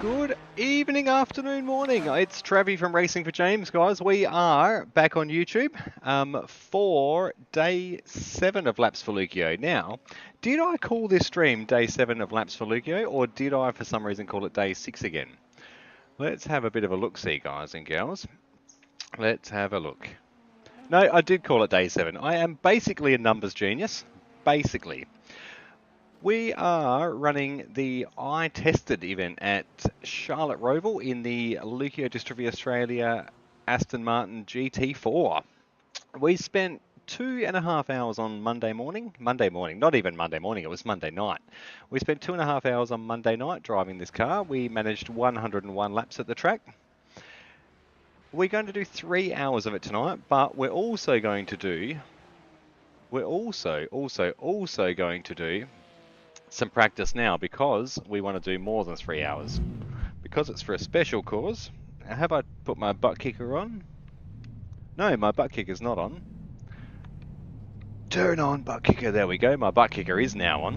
Good evening, afternoon, morning. It's Travi from Racing for James, guys. We are back on YouTube for day 7 of Laps for Leuko. Now, did I call this stream day 7 of Laps for Leuko, or did I, for some reason, call it day 6 again? Let's have a bit of a look-see, guys and gals. Let's have a look. No, I did call it day 7. I am basically a numbers genius. Basically. We are running the iTested event at Charlotte Roval in the Leukodystrophy Australia Aston Martin GT4. We spent 2.5 hours on Monday morning, not even Monday morning, it was Monday night. We spent 2.5 hours on Monday night driving this car. We managed 101 laps at the track. We're going to do 3 hours of it tonight, but we're also going to do, going to do some practice now, because we want to do more than 3 hours, because it's for a special cause. Have I put my butt kicker on? No, my butt kicker's not on. Turn on butt kicker. There we go. My butt kicker is now on.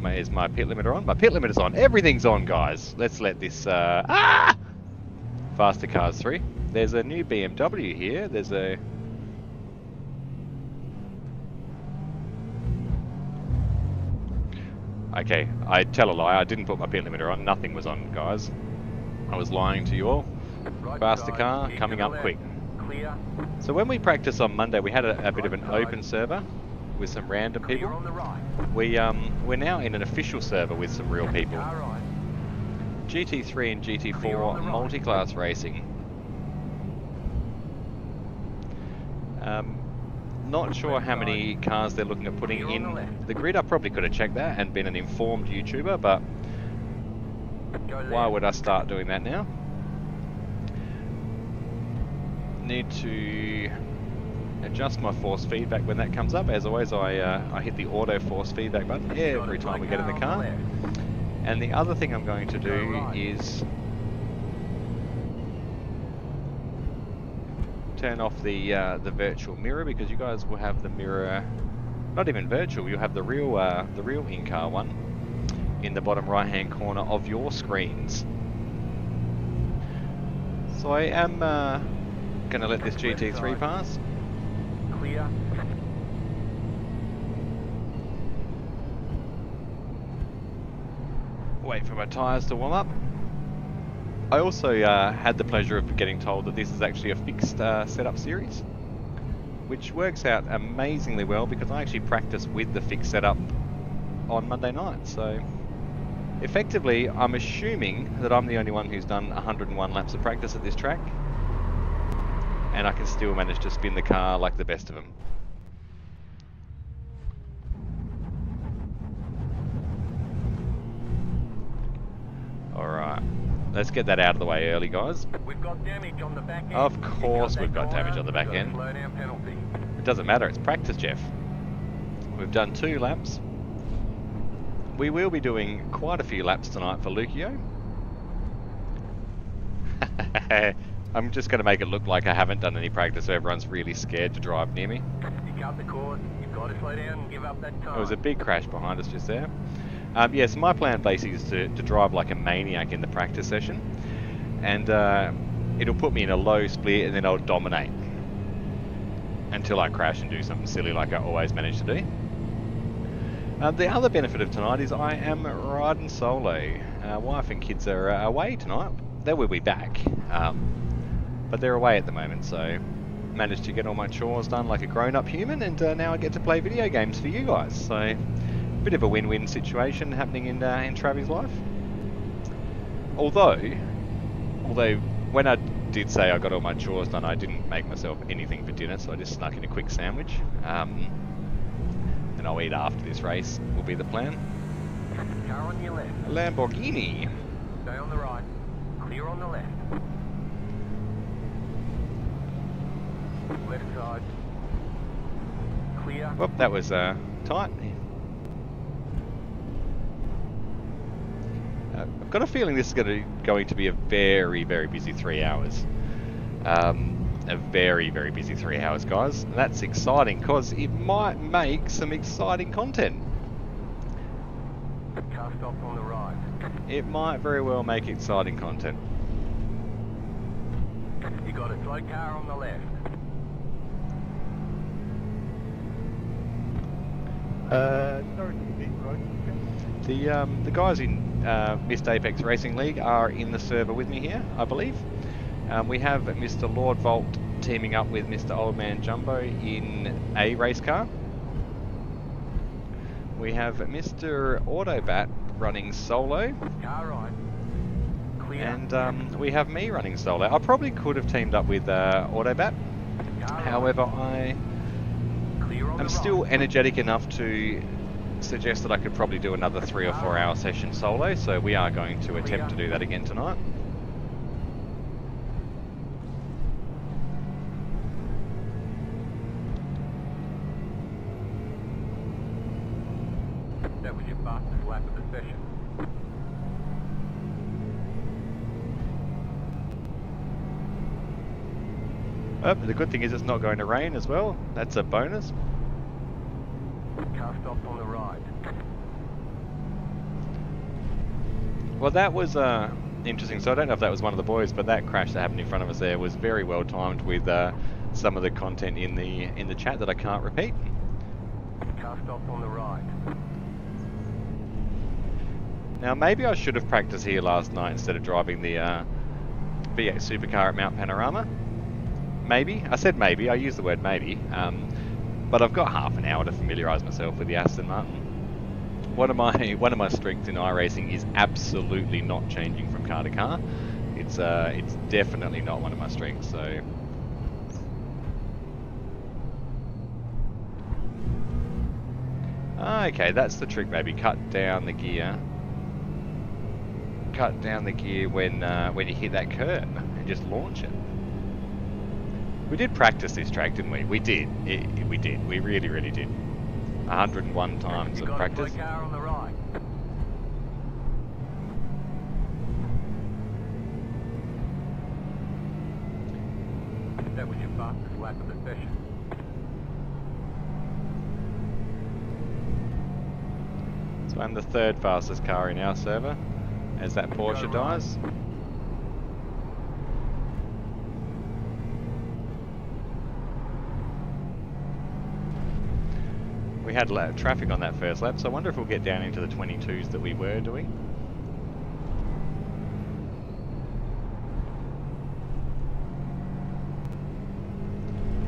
Is my pit limiter on? My pit limiter's on. Everything's on, guys. Let's let this faster cars through. There's a new BMW here. There's a Okay, I tell a lie, I didn't put my pit limiter on, nothing was on, guys. I was lying to you all. Faster car, coming up quick. So when we practiced on Monday, we had a bit of an open server with some random people. We're now in an official server with some real people. GT3 and GT4 multi-class racing. Not sure how many cars they're looking at putting in the grid. I probably could have checked that and been an informed YouTuber, but why would I start doing that now? Need to adjust my force feedback when that comes up. As always, I hit the auto force feedback button every time we get in the car. And the other thing I'm going to do is turn off the virtual mirror, because you guys will have the mirror, not even virtual, you'll have the real in-car one in the bottom right hand corner of your screens. So I am going to let this GT3 pass. Clear. Wait for my tyres to warm up. I also had the pleasure of getting told that this is actually a fixed setup series, which works out amazingly well, because I actually practiced with the fixed setup on Monday night. So effectively, I'm assuming that I'm the only one who's done 101 laps of practice at this track, and I can still manage to spin the car like the best of them. Alright. Let's get that out of the way early, guys. We've got damage on the back end. Of course we've got damage on the back end. It doesn't matter, it's practice, Jeff. We've done 2 laps. We will be doing quite a few laps tonight for Leuko. I'm just going to make it look like I haven't done any practice, so everyone's really scared to drive near me. You cut the course, you've got to slow down and give up that time. There was a big crash behind us just there. Yeah, so my plan basically is to drive like a maniac in the practice session, and it'll put me in a low split, and then I'll dominate until I crash and do something silly like I always manage to do. The other benefit of tonight is I am riding solo. Wife and kids are away tonight. They will be back, but they're away at the moment, so managed to get all my chores done like a grown-up human, and now I get to play video games for you guys. So bit of a win-win situation happening in Travi's life. Although when I did say I got all my chores done, I didn't make myself anything for dinner, so I just snuck in a quick sandwich. And I'll eat after this race, will be the plan. Car on your left. A Lamborghini. Stay on the right. Clear on the left. Left side. Clear. Whoop, that was tight. I've got a feeling this is going to be a very, very busy 3 hours. A very, very busy 3 hours, guys. And that's exciting, because it might make some exciting content. Car stop on the right. It might very well make exciting content. You got a slow car on the left. Sorry to be right. The guys in Missed Apex Racing League are in the server with me here, I believe. We have Mr. Lord Volt teaming up with Mr. Oldman Jumbo in a race car. We have Mr. Autobat running solo. Car right. Clear. And we have me running solo. I probably could have teamed up with Autobat. Car However, right. Clear on I'm the still right. energetic enough to suggest that I could probably do another 3 or 4 hour session solo, so we are going to attempt to do that again tonight. That was your fastest lap of the session. Oh, the good thing is it's not going to rain as well. That's a bonus. Car stopped on the right. Well, that was interesting. So I don't know if that was one of the boys, but that crash that happened in front of us there was very well timed with some of the content in the chat that I can't repeat. Car stopped on the right. Now, maybe I should have practiced here last night instead of driving the V8 supercar at Mount Panorama. Maybe. I said maybe. I used the word maybe. But I've got half an hour to familiarise myself with the Aston Martin. One of my strengths in iRacing is absolutely not changing from car to car. It's definitely not one of my strengths. So. Okay, that's the trick. Maybe cut down the gear. Cut down the gear when you hit that curb and just launch it. We did practice this track, didn't we? We did. We did. We really, really did. 101 times You of got practice. a slow car on the right. That was your fastest lap of the session. So I'm the third fastest car in our server, as that Porsche dies. We had a lot of traffic on that first lap, so I wonder if we'll get down into the 22s that we were doing.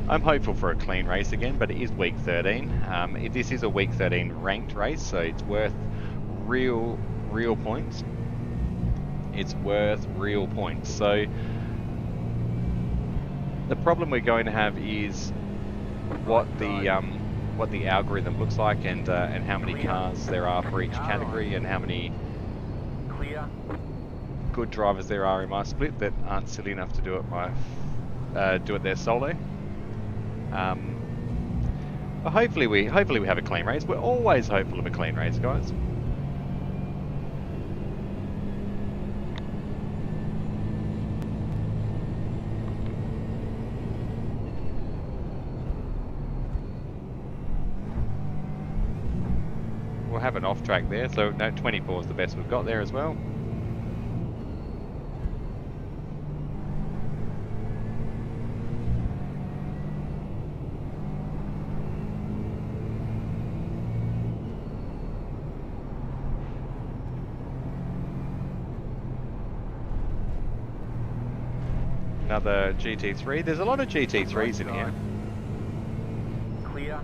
I'm hopeful for a clean race again, but it is week 13. This is a week 13 ranked race, so it's worth real points. It's worth real points. So the problem we're going to have is what the algorithm looks like, and how many cars there are for each category, and how many good drivers there are in my split that aren't silly enough to do it their solo. But hopefully we have a clean race. We're always hopeful of a clean race, guys. We'll have an off track there, so no, 24 is the best we've got there as well. Another GT3. There's a lot of GT3s in here. Clear.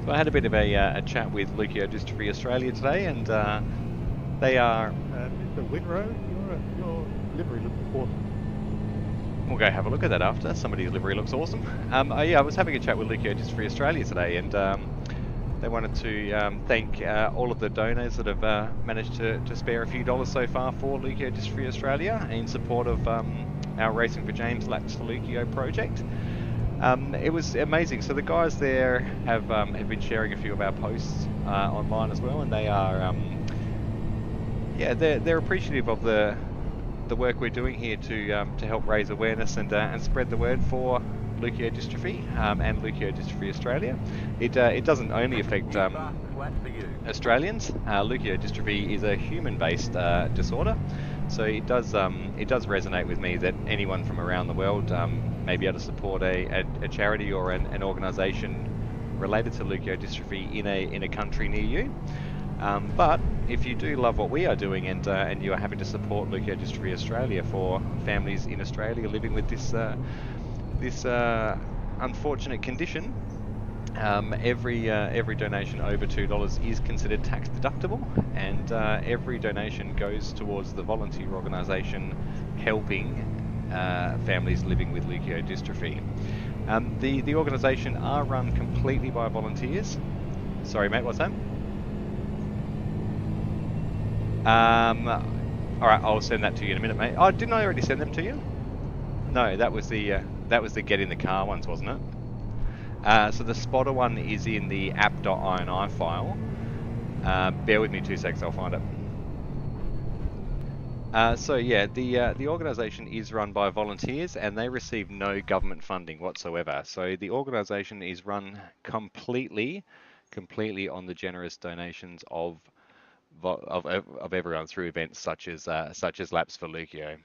So I had a bit of a chat with Leukodystrophy Australia today, and they are... Mr. Winrow, your livery looks awesome. We'll go have a look at that after. Somebody's livery looks awesome. Yeah, I was having a chat with Leukodystrophy Australia today, and they wanted to thank all of the donors that have managed to spare a few dollars so far for Leukodystrophy Australia in support of our Racing for James Laps for Leuko project. It was amazing. So the guys there have been sharing a few of our posts online as well, and they are yeah, they're appreciative of the work we're doing here to help raise awareness and spread the word for leukodystrophy and Leukodystrophy Australia. It doesn't only affect You bastard, that's for you. Australians. Leukodystrophy is a human-based disorder, so it does resonate with me that anyone from around the world may be able to support a charity or an organisation related to leukodystrophy in a country near you. But if you do love what we are doing and you are happy to support Leukodystrophy Australia for families in Australia living with this unfortunate condition, every donation over $2 is considered tax deductible, and every donation goes towards the volunteer organisation helping families living with leukodystrophy. The organisation are run completely by volunteers. Sorry, mate, what's that? All right, I'll send that to you in a minute, mate. Oh, didn't I already send them to you? No, that was the get in the car ones, wasn't it? So the spotter one is in the app.ini file. Bear with me 2 seconds, I'll find it. So yeah, the organisation is run by volunteers and they receive no government funding whatsoever. So the organisation is run completely on the generous donations of everyone through events such as Laps for Leuko.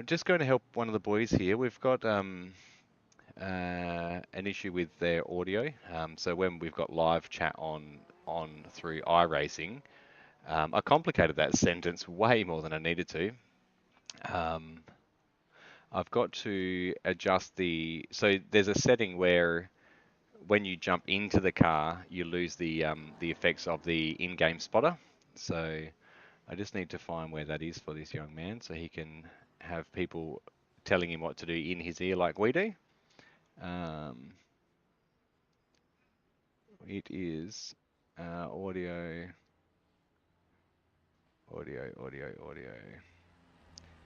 Just going to help one of the boys here. We've got an issue with their audio. So when we've got live chat on through iRacing, I complicated that sentence way more than I needed to. I've got to adjust so there's a setting where when you jump into the car, you lose the effects of the in-game spotter. So I just need to find where that is for this young man so he can have people telling him what to do in his ear like we do. It is audio.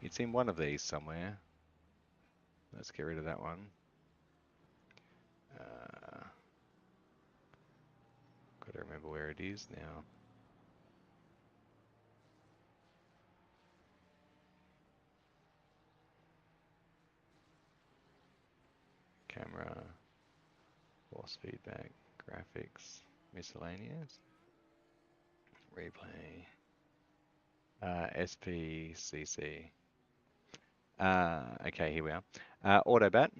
It's in one of these somewhere. Let's get rid of that one. Got to remember where it is now. Camera, force feedback, graphics, miscellaneous, replay, SPCC. Okay, here we are. Autobat.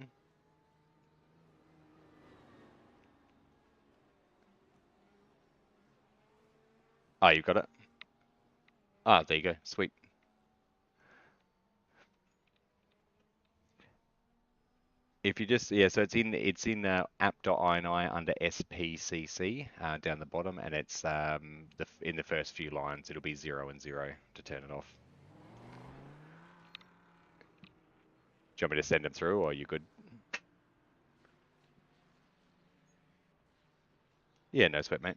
Oh, you've got it. Ah, there you go. Sweet. If you just so it's in app.ini under SPCC down the bottom, and it's in the first few lines it'll be 0 and 0 to turn it off. Do you want me to send them through, or are you good? Yeah, no sweat, mate.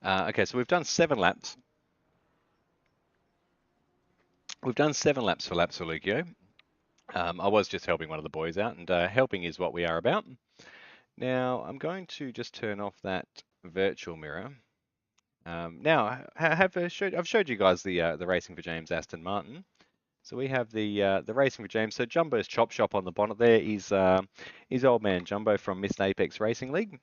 Okay, so we've done 7 laps. We've done 7 laps for Leuko. I was just helping one of the boys out, and helping is what we are about. Now, I'm going to just turn off that virtual mirror. Now, I've showed you guys the Racing for James Aston Martin. So we have the Racing for James. So Jumbo's Chop Shop on the bonnet there is old man Jumbo from Miss Apex Racing League.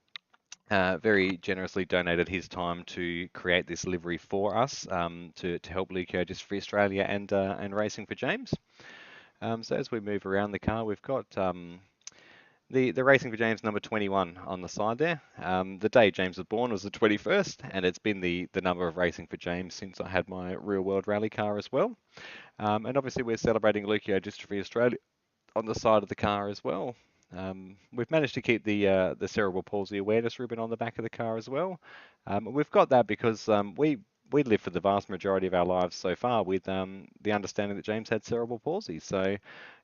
Very generously donated his time to create this livery for us to help Leukodystrophy Australia and Racing for James. So as we move around the car, we've got the Racing for James number 21 on the side there. The day James was born was the 21st, and it's been the number of Racing for James since I had my real world rally car as well. And obviously we're celebrating Leukodystrophy Australia on the side of the car as well. We've managed to keep the cerebral palsy awareness ribbon on the back of the car as well. We've got that because we lived for the vast majority of our lives so far with the understanding that James had cerebral palsy. So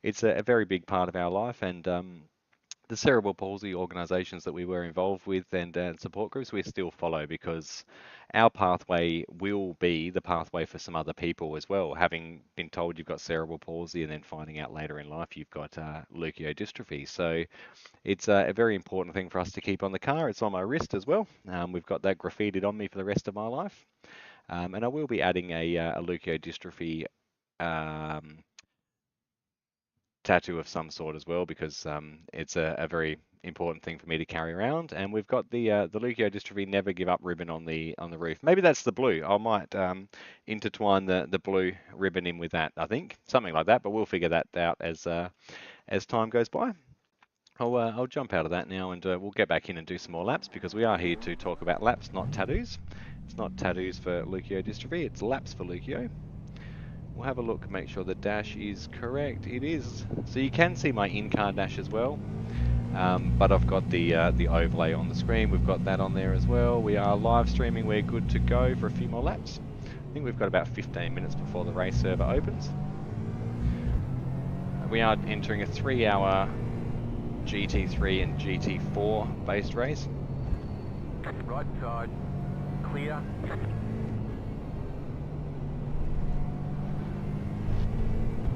it's a very big part of our life, and the cerebral palsy organisations that we were involved with and support groups, we still follow, because our pathway will be the pathway for some other people as well. Having been told you've got cerebral palsy and then finding out later in life you've got leukodystrophy. So it's a very important thing for us to keep on the car. It's on my wrist as well. We've got that graffitied on me for the rest of my life. And I will be adding a leukodystrophy tattoo of some sort as well, because it's a very important thing for me to carry around. And we've got the leukodystrophy never give up ribbon on the roof. Maybe that's the blue. I might intertwine the blue ribbon in with that. I think something like that, but we'll figure that out as time goes by. I'll jump out of that now, and we'll get back in and do some more laps, because we are here to talk about laps, not tattoos. It's not tattoos for leukodystrophy, it's laps for Leuko. We'll have a look, make sure the dash is correct. It is. So you can see my in-car dash as well, but I've got the overlay on the screen. We've got that on there as well. We are live streaming. We're good to go for a few more laps. I think we've got about 15 minutes before the race server opens. We are entering a 3-hour GT3 and GT4 based race. Right side, clear.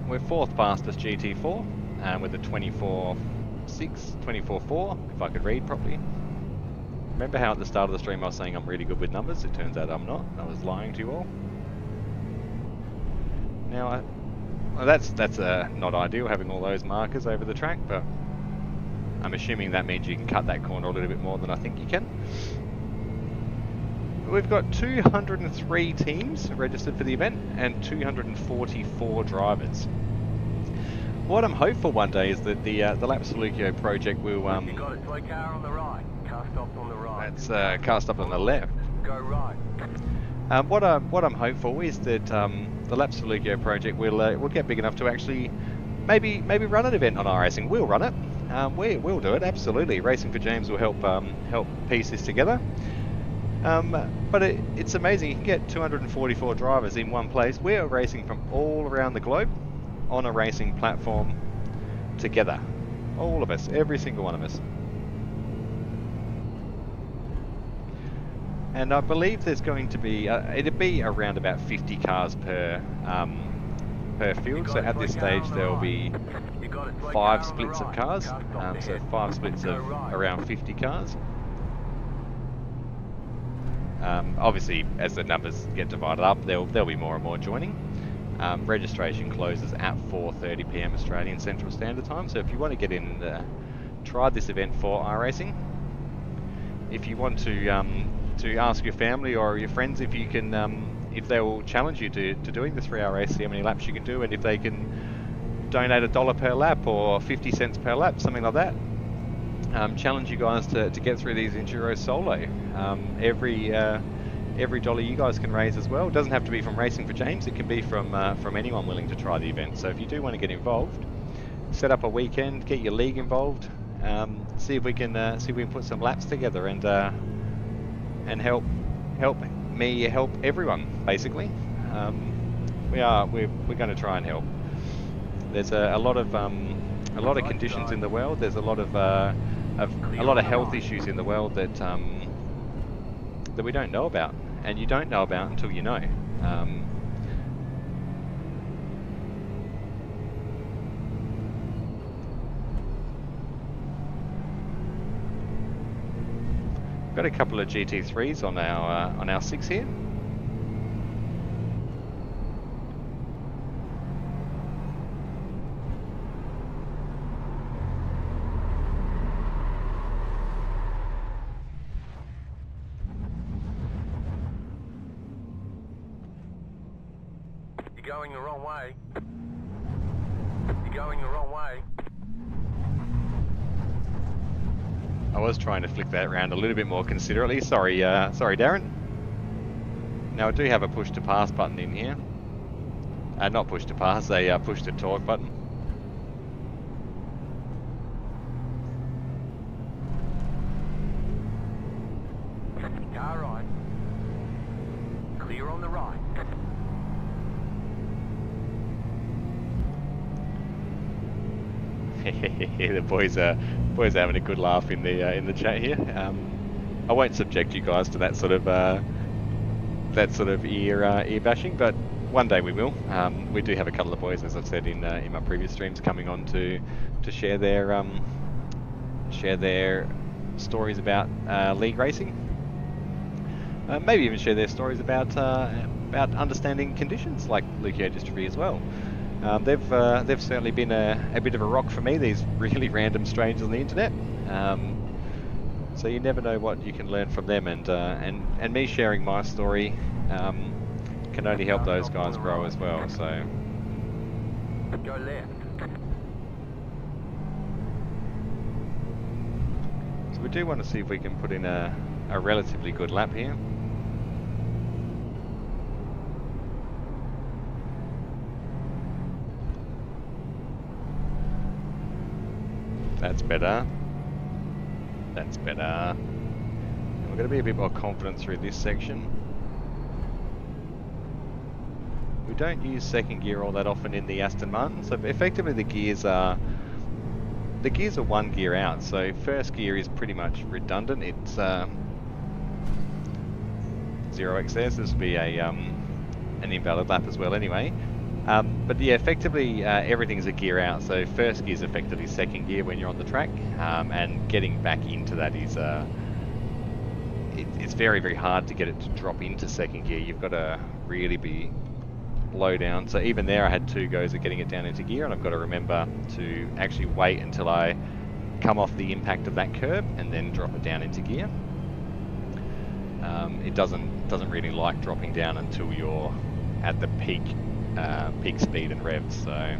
We're 4th fastest GT4 with a 24.6, 24.4, if I could read properly. Remember how at the start of the stream I was saying I'm really good with numbers? It turns out I'm not. I was lying to you all. Now, well, that's not ideal, having all those markers over the track, but I'm assuming that means you can cut that corner a little bit more than I think you can. We've got 203 teams registered for the event and 244 drivers. What I'm hopeful one day is that the Laps for Leuko project will... You got a toy car on the right, car stopped on the right. That's car stop on the left. Go right. What I'm hopeful is that the Laps for Leuko project will get big enough to actually maybe run an event on iRacing. We'll run it. We'll do it, absolutely. Racing for James will help piece this together. But it's amazing. You can get 244 drivers in one place. We are racing from all around the globe on a racing platform together. All of us, every single one of us. And I believe there's going to be, it'd be around about 50 cars per field. So at this stage there will be 5 splits of cars. So 5 splits of around 50 cars. Obviously, as the numbers get divided up, there'll be more and more joining. Registration closes at 4:30 PM Australian Central Standard Time. So if you want to get in and try this event for iRacing, if you want to ask your family or your friends if you can, if they will challenge you to doing the 3-hour race, see how many laps you can do, and if they can donate $1 per lap or 50 cents per lap, something like that. Challenge you guys to get through these Enduros solo. Every dollar you guys can raise as well. It doesn't have to be from Racing for James. It can be from anyone willing to try the event. So if you do want to get involved, set up a weekend, get your league involved, see if we can put some laps together and help me help everyone basically. We're going to try and help. There's a lot of conditions in the world. There's a lot of health issues in the world that we don't know about, and you don't know about until you know. Got a couple of GT3s on our 6 here. Going the wrong way. You're going the wrong way. I was trying to flick that around a little bit more considerately. Sorry, Darren. Now I do have a push to pass button in here. Not push to pass, a push to torque button. Car right. Clear on the right. The boys are having a good laugh in the chat here. I won't subject you guys to that sort of ear bashing, but one day we will. We do have a couple of boys, as I've said in my previous streams, coming on to share their stories about league racing. Maybe even share their stories about understanding conditions like leukodystrophy as well. They've certainly been a bit of a rock for me, these really random strangers on the internet. So you never know what you can learn from them, and me sharing my story can only help those guys grow as well. So Go left. we do want to see if we can put in a relatively good lap here. That's better. That's better. And we're going to be a bit more confident through this section. We don't use second gear all that often in the Aston Martin, so effectively the gears are one gear out. So first gear is pretty much redundant. It's 0x there, so this will be an invalid lap as well anyway. But yeah, effectively everything's a gear out, so first gear is effectively second gear when you're on the track, and getting back into that is it's very, very hard to get it to drop into second gear. You've got to really be low down. So even there I had 2 goes at getting it down into gear, and I've got to remember to actually wait until I come off the impact of that curb and then drop it down into gear. It doesn't really like dropping down until you're at the peak speed and revs. So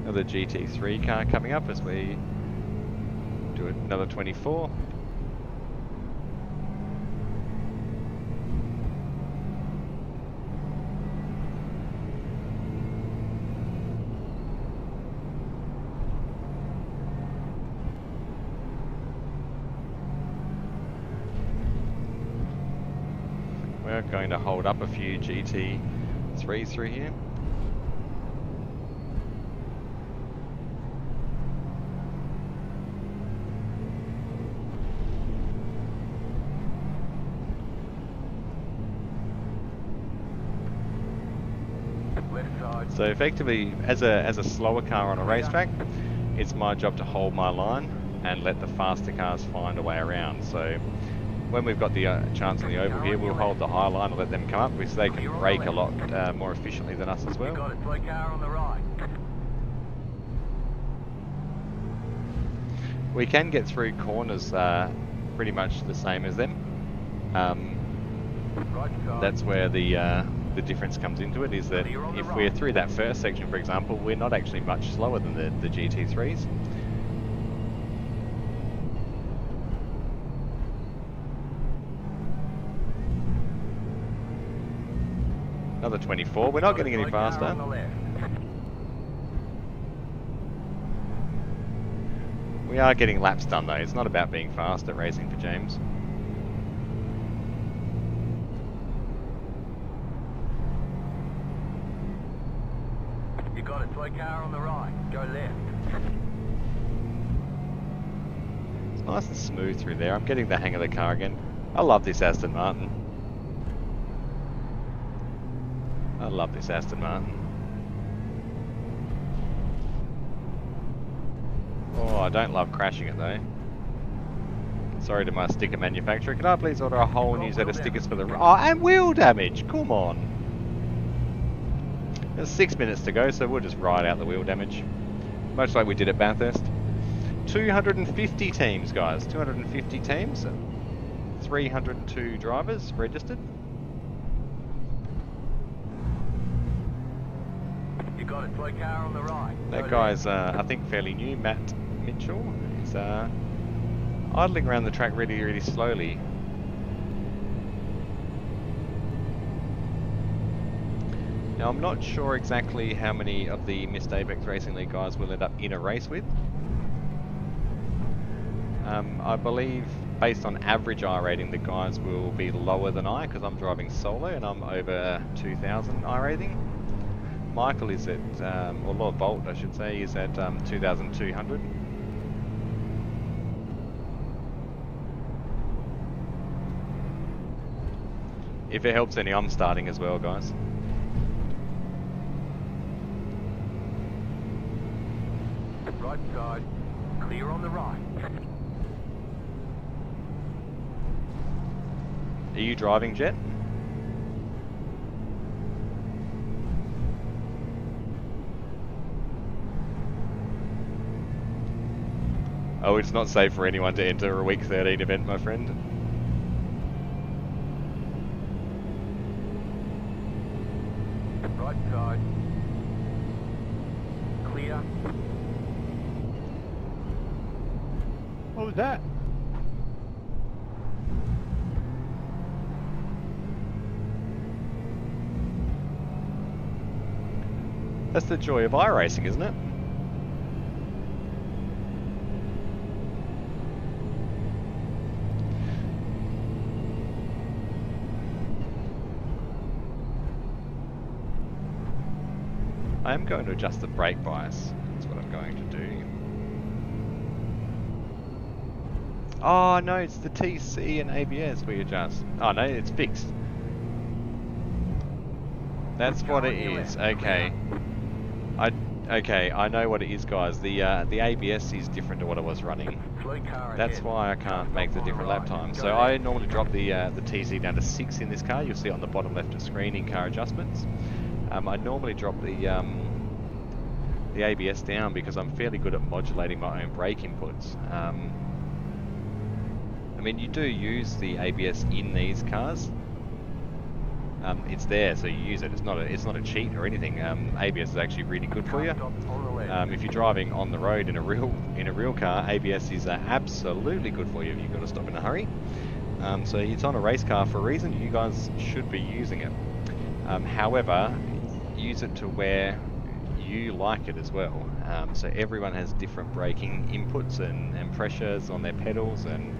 another GT3 car coming up as we do another 24. We're going to hold up a few GT3s through here. So effectively, as a slower car on a racetrack, it's my job to hold my line and let the faster cars find a way around. So when we've got the chance on the oval here, we'll hold the high line and let them come up, because they can brake a lot more efficiently than us as well. Got it, slow car on the right. We can get through corners pretty much the same as them. That's where the difference comes into it, is that if we're through that first section, for example, we're not actually much slower than the GT3s. Another 24. We're not getting any faster. We are getting laps done though. It's not about being fast at racing for James. You got it, slow car on the right. Go left. It's nice and smooth through there. I'm getting the hang of the car again. I love this Aston Martin. I love this Aston Martin. Oh, I don't love crashing it though. Sorry to my sticker manufacturer. Could I please order a whole new set of stickers for the... Oh, and wheel damage! Come on! There's 6 minutes to go, so we'll just ride out the wheel damage. Much like we did at Bathurst. 250 teams, guys. 250 teams. 302 drivers registered. You got it, slow car on the right. That guy's, I think, fairly new. Matt Mitchell is idling around the track really, really slowly. Now, I'm not sure exactly how many of the Missed Apex Racing League guys will end up in a race with. I believe based on average iRating, the guys will be lower than I because I'm driving solo and I'm over 2,000 iRating. Michael is at, or Lord Bolt, I should say, is at 2,200. If it helps any, I'm starting as well, guys. Right side, clear on the right. Are you driving, Jet? Oh, it's not safe for anyone to enter a week 13 event, my friend. Right side, clear. What was that? That's the joy of iRacing, isn't it? I am going to adjust the brake bias. That's what I'm going to do. Oh no, it's the TC and ABS we adjust. Oh no, it's fixed. That's what it is. Okay. Okay, I know what it is, guys. The ABS is different to what I was running. That's why I can't make the different lap time. So I normally drop the TC down to 6 in this car. You'll see it on the bottom left of screen in car adjustments. I normally drop the ABS down because I'm fairly good at modulating my own brake inputs. I mean, you do use the ABS in these cars. It's there, so you use it. It's not a cheat or anything. ABS is actually really good for you. If you're driving on the road in a real car, ABS is absolutely good for you if you've got to stop in a hurry. So it's on a race car for a reason. You guys should be using it. However, use it to where you like it as well. So everyone has different braking inputs and pressures on their pedals and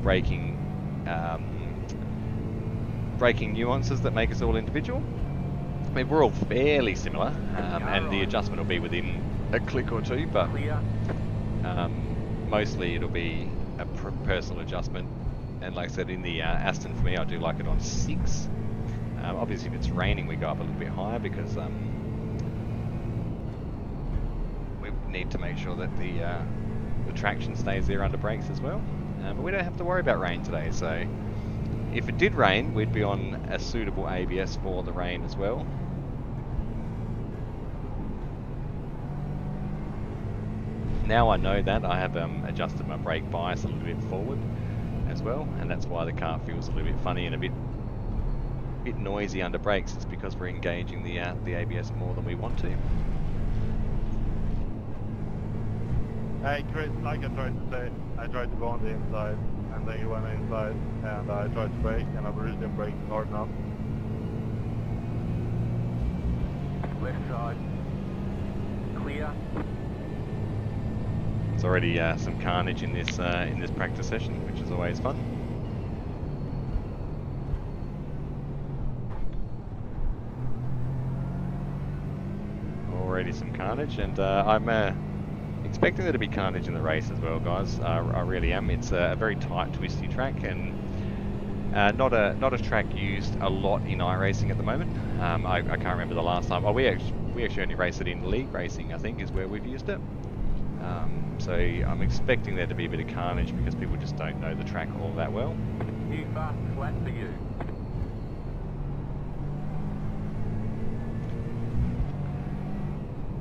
braking nuances that make us all individual. I mean, we're all fairly similar, and the adjustment will be within a click or two, but mostly it'll be a personal adjustment. And like I said, in the Aston for me, I do like it on 6. Obviously if it's raining we go up a little bit higher because we need to make sure that the traction stays there under brakes as well. But we don't have to worry about rain today, so if it did rain we'd be on a suitable ABS for the rain as well. Now I know that, I have adjusted my brake bias a little bit forward as well, and that's why the car feels a little bit funny and a bit noisy under brakes. It's because we're engaging the ABS more than we want to. Hey Chris, like I tried to say, I tried to go on the inside and then you went inside and I tried to brake and I really didn't brake hard enough. Left side, clear. There's already some carnage in this practice session, which is always fun. Already some carnage, and I'm expecting there to be carnage in the race as well, guys. I really am. It's a very tight, twisty track, and not a track used a lot in iRacing at the moment. I can't remember the last time. Oh, we actually only race it in league racing, I think, is where we've used it. So I'm expecting there to be a bit of carnage because people just don't know the track all that well. New fast flat for you.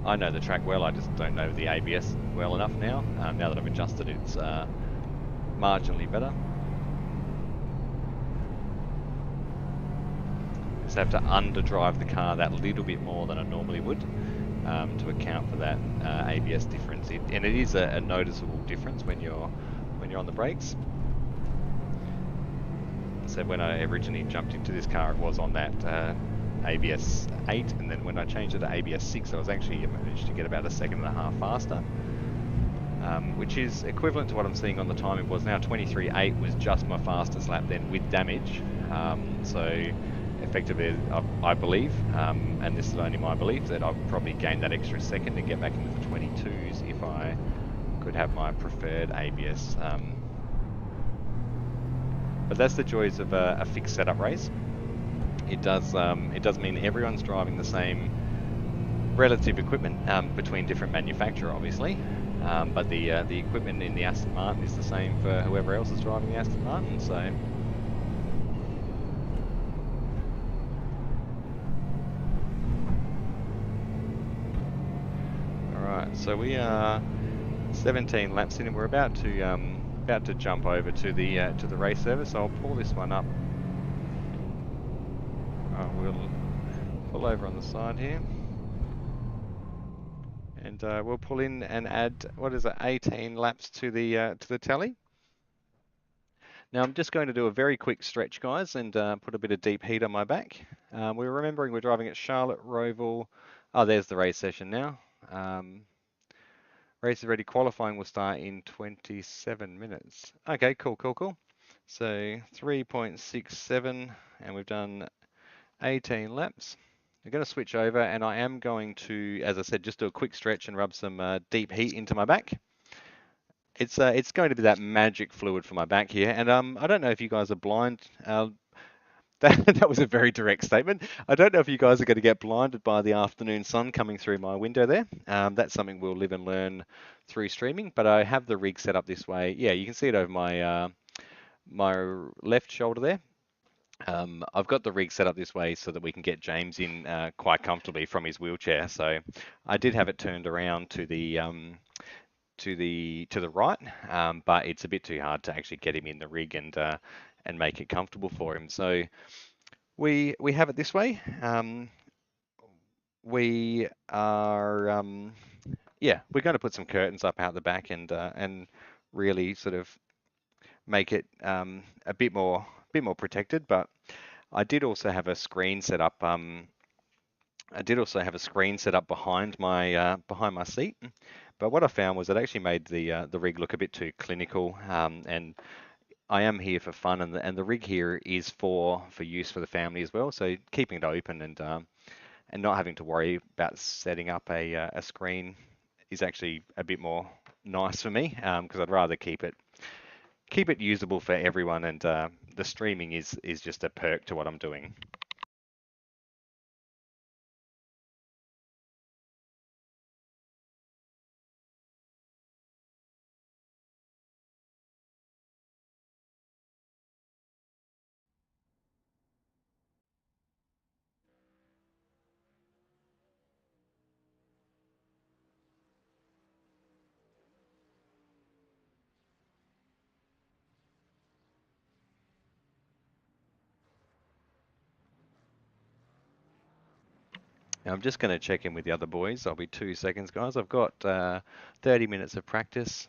I know the track well, I just don't know the ABS well enough now. Now that I've adjusted it, it's marginally better. Just have to underdrive the car that little bit more than I normally would to account for that ABS difference. And it is a noticeable difference when you're on the brakes. So when I originally jumped into this car, it was on that ABS 8, and then when I changed it to ABS 6, I was actually managed to get about 1.5 seconds faster. which is equivalent to what I'm seeing on the time. It was now 23.8 was just my fastest lap then with damage. So effectively, I believe, and this is only my belief, that I've probably gained that extra second to get back into the 22s if I could have my preferred ABS. But that's the joys of a fixed setup race. It does mean everyone's driving the same relative equipment between different manufacturer, obviously. But the equipment in the Aston Martin is the same for whoever else is driving the Aston Martin. So. Alright, so we are 17 laps in and we're about to jump over to the race service. So I'll pull this one up. We'll pull over on the side here. And we'll pull in and add, what is it, 18 laps to the tally. Now I'm just going to do a very quick stretch, guys, and put a bit of deep heat on my back. We're remembering we're driving at Charlotte Roval. Oh, there's the race session now. Race is ready. Qualifying will start in 27 minutes. Okay, cool. So 3.67, and we've done 18 laps. I'm going to switch over, and I am going to, as I said, just do a quick stretch and rub some deep heat into my back. It's going to be that magic fluid for my back here, and I don't know if you guys are blind. That was a very direct statement. I don't know if you guys are going to get blinded by the afternoon sun coming through my window there. That's something we'll live and learn through streaming, but I have the rig set up this way. Yeah, you can see it over my my left shoulder there. I've got the rig set up this way so that we can get James in quite comfortably from his wheelchair. So I did have it turned around to the right, but it's a bit too hard to actually get him in the rig and make it comfortable for him. So we have it this way. We are we're going to put some curtains up out the back and really sort of make it a bit more protected. But I did also have a screen set up. Behind my seat. But what I found was it actually made the rig look a bit too clinical, and I am here for fun, and the rig here is for use for the family as well. So keeping it open and not having to worry about setting up a screen is actually a bit more nice for me, because I'd rather keep it usable for everyone, and the streaming is just a perk to what I'm doing. Now I'm just going to check in with the other boys. I'll be 2 seconds, guys. I've got 30 minutes of practice.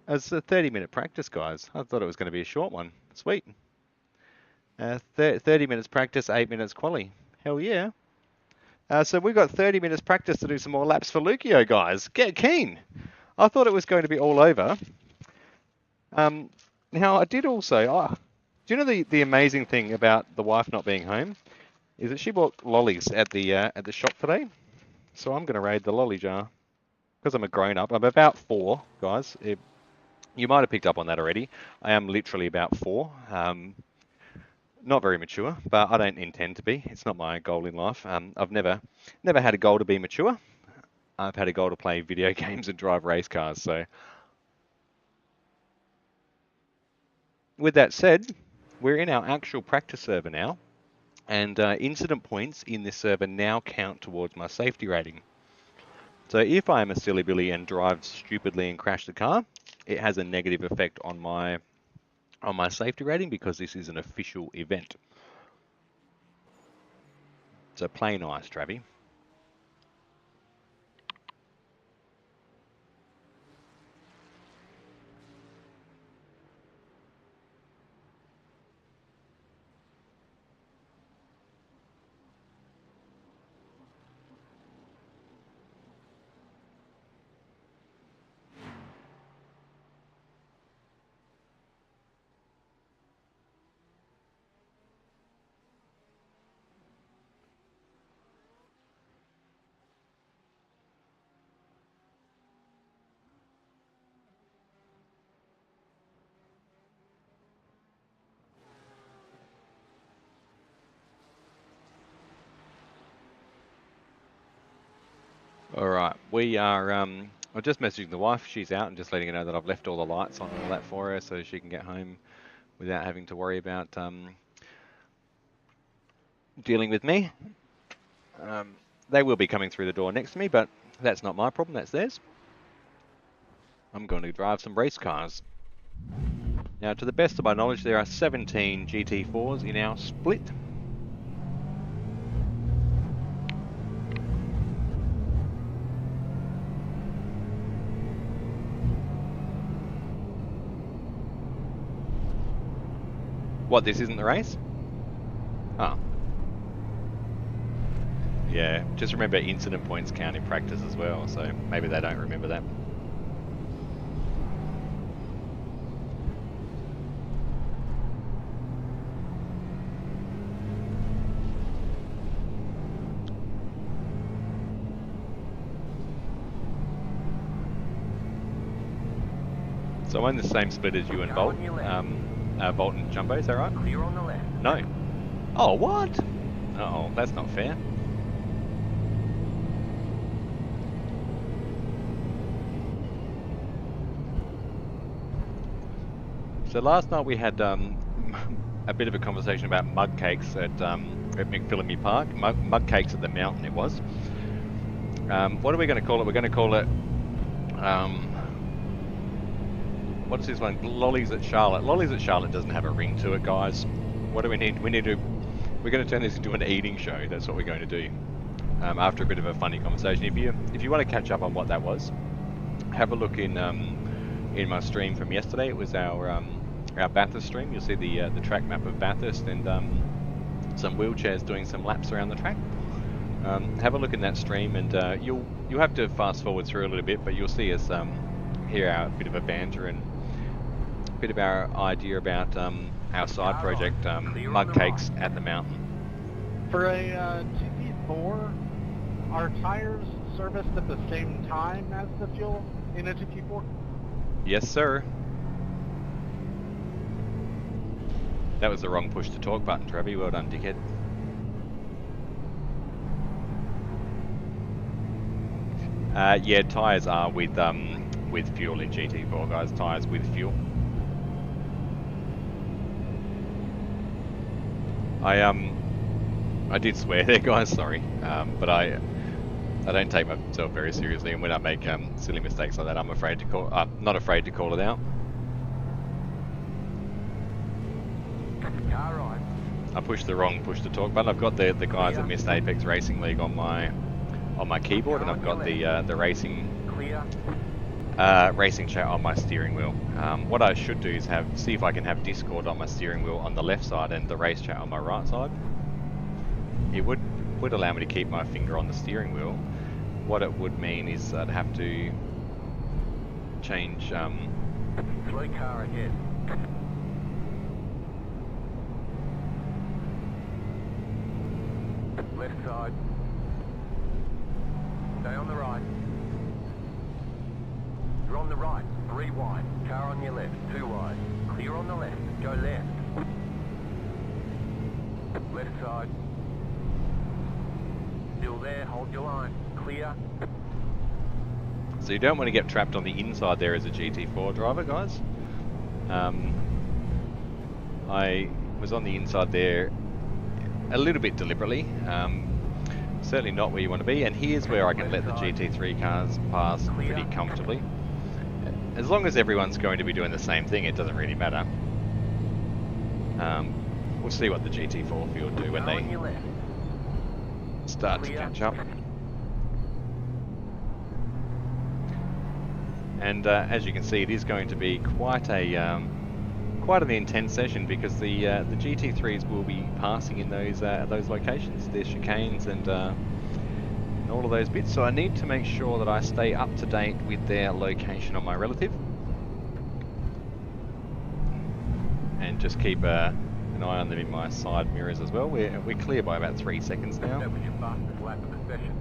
It's a 30-minute practice, guys. I thought it was going to be a short one. Sweet. 30 minutes practice, 8 minutes quali. Hell yeah. So we've got 30 minutes practice to do some more laps for Leuko, guys. Get keen. I thought it was going to be all over. Now, I did also... do you know the amazing thing about the wife not being home? Is that she bought lollies at the shop today. So I'm going to raid the lolly jar. Because I'm a grown-up. I'm about 4, guys. You might have picked up on that already. I am literally about 4. Not very mature, but I don't intend to be. It's not my goal in life. I've never had a goal to be mature. I've had a goal to play video games and drive race cars. So, with that said, we're in our actual practice server now, and incident points in this server now count towards my safety rating. So if I am a silly Billy and drive stupidly and crash the car, it has a negative effect on my safety rating because this is an official event. So play nice, Travi. All right, we are. I'm just messaging the wife. She's out and just letting her know that I've left all the lights on and all that for her, so she can get home without having to worry about dealing with me. They will be coming through the door next to me, but that's not my problem. That's theirs. I'm going to drive some race cars. Now, to the best of my knowledge, there are 17 GT4s in our split. What, this isn't the race? Oh. Yeah, just remember incident points count in practice as well, so maybe they don't remember that. So I'm in the same split as you and Bolt. Bolt and Jumbo, is that right? Clear on the left. No. Oh, what? Uh-oh, that's not fair. So last night we had a bit of a conversation about mud cakes at McPhillamy Park. Mud cakes at the mountain it was. What are we going to call it? We're going to call it... what's this one? Lollies at Charlotte. Lollies at Charlotte doesn't have a ring to it, guys. What do we need? We're going to turn this into an eating show. That's what we're going to do. After a bit of a funny conversation. If you want to catch up on what that was, have a look in my stream from yesterday. It was our Bathurst stream. You'll see the track map of Bathurst and some wheelchairs doing some laps around the track. Have a look in that stream, and you'll have to fast forward through a little bit, but you'll see us hear our bit of a banter and a bit of our idea about our side project, mud cakes at the mountain. For a GT4, are tires serviced at the same time as the fuel in a GT4? Yes, sir. That was the wrong push to talk button, Trevi. Well done, dickhead. Yeah, tyres are with fuel in GT4, guys. Tyres with fuel. I did swear there, guys. Sorry, but I don't take myself very seriously, and when I make silly mistakes like that, I'm afraid to call. Not afraid to call it out. Car right. I pushed the wrong push to talk button. I've got the guys at Missed Apex Racing League on my keyboard, and I've got the racing chat on my steering wheel. What I should do is see if I can have Discord on my steering wheel on the left side and the race chat on my right side. It would allow me to keep my finger on the steering wheel. What it would mean is I'd have to change. Slow car ahead. Left side. Stay on the right. You're on the right. 3 wide. Car on your left. 2 wide. Clear on the left. Go left. Left side. Still there. Hold your line. Clear. So you don't want to get trapped on the inside there as a GT4 driver, guys. I was on the inside there a little bit deliberately. Certainly not where you want to be, and here's where I can let the GT3 cars pass pretty comfortably. As long as everyone's going to be doing the same thing, it doesn't really matter. We'll see what the GT4 field do when they start to catch up. And as you can see, it is going to be quite an intense session, because the GT3s will be passing in those locations. There's chicanes and all of those bits. So I need to make sure that I stay up to date with their location on my relative, and just keep an eye on them in my side mirrors as well. We're clear by about 3 seconds now. That was your fastest lap of the session.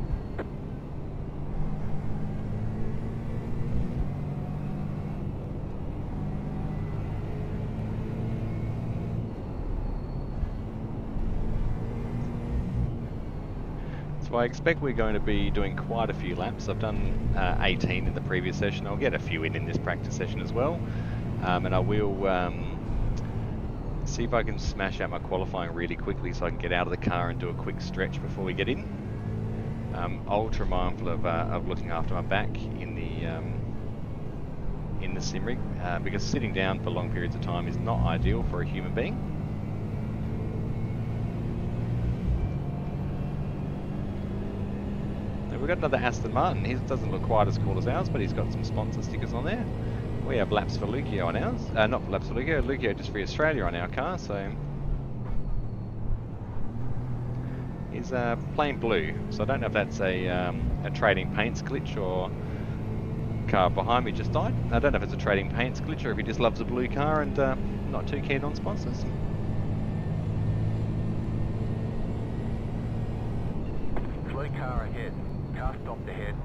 So I expect we're going to be doing quite a few laps. I've done 18 in the previous session. I'll get a few in this practice session as well. And I will see if I can smash out my qualifying really quickly so I can get out of the car and do a quick stretch before we get in. Ultra mindful of looking after my back in the sim rig, because sitting down for long periods of time is not ideal for a human being. We've got another Aston Martin. His doesn't look quite as cool as ours, but he's got some sponsor stickers on there. We have Laps for Leuko on ours. Not Laps for Leuko, Leukodystrophy Australia on our car, so... He's plain blue, so I don't know if that's a trading paints glitch or... Car behind me just died. I don't know if it's a trading paints glitch or if he just loves a blue car and not too keen on sponsors. Slow car ahead. Car stopped ahead.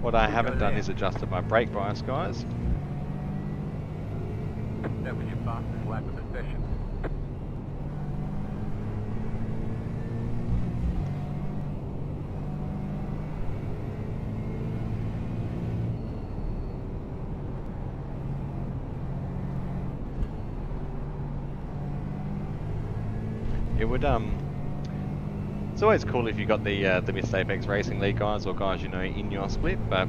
What I haven't done is adjusted my brake bias, guys. That was your fastest lap of the session. It would it's always cool if you got the Missed Apex Racing League guys or guys you know in your split, but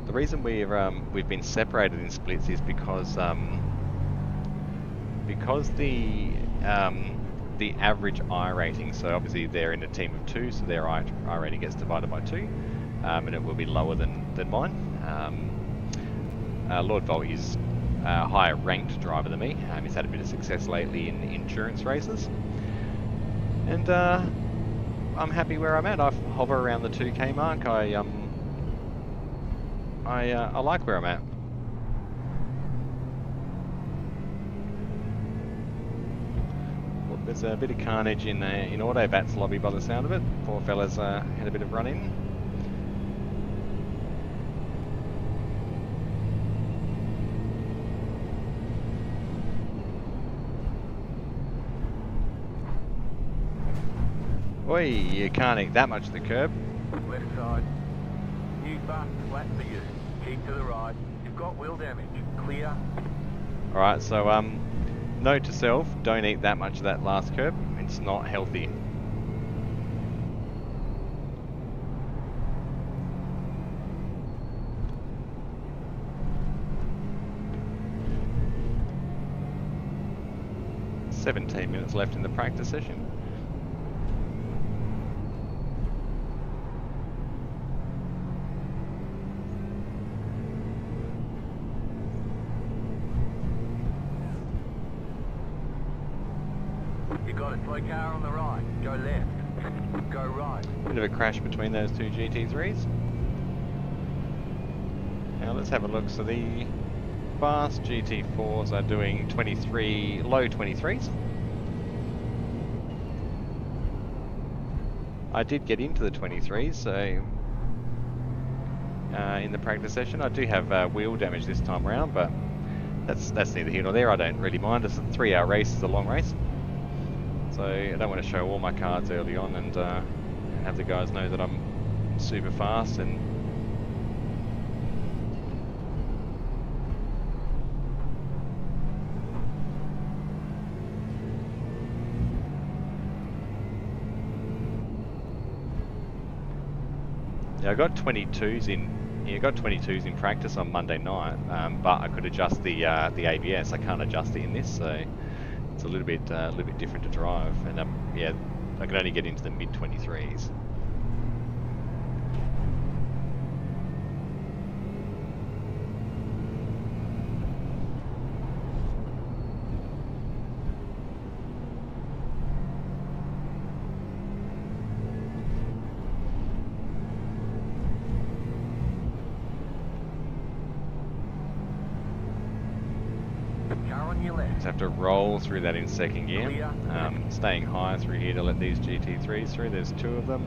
the reason we've been separated in splits is because the average I rating, so obviously they're in a team of 2, so their I rating gets divided by 2, and it will be lower than mine. Lord Volt is a higher ranked driver than me. He's had a bit of success lately in endurance races. And I'm happy where I'm at. I hover around the 2K mark. I like where I'm at. Look, there's a bit of carnage in Autobat's lobby by the sound of it. Poor fellas had a bit of run-in. Oi, you can't eat that much of the curb. Left side. New fastest lap for you. Keep to the right. You've got wheel damage. Clear. Alright, so note to self, don't eat that much of that last curb. It's not healthy. "17 minutes left in the practice session." You got a slow car on the right. Go left. Go right. Bit of a crash between those two GT3s. Now let's have a look. So the fast GT4s are doing low 23s. I did get into the 23s, so in the practice session I do have wheel damage this time around, but that's neither here nor there. I don't really mind. It's a 3-hour race, it's a long race. So I don't want to show all my cards early on and have the guys know that I'm super fast. And yeah, I got 22s in. Yeah, I got 22s in practice on Monday night, but I could adjust the ABS. I can't adjust it in this, so it's a little bit different to drive. And yeah, I can only get into the mid 23s. Car on your left. Just have to roll through that in second gear. Staying high through here to let these GT3s through. There's 2 of them.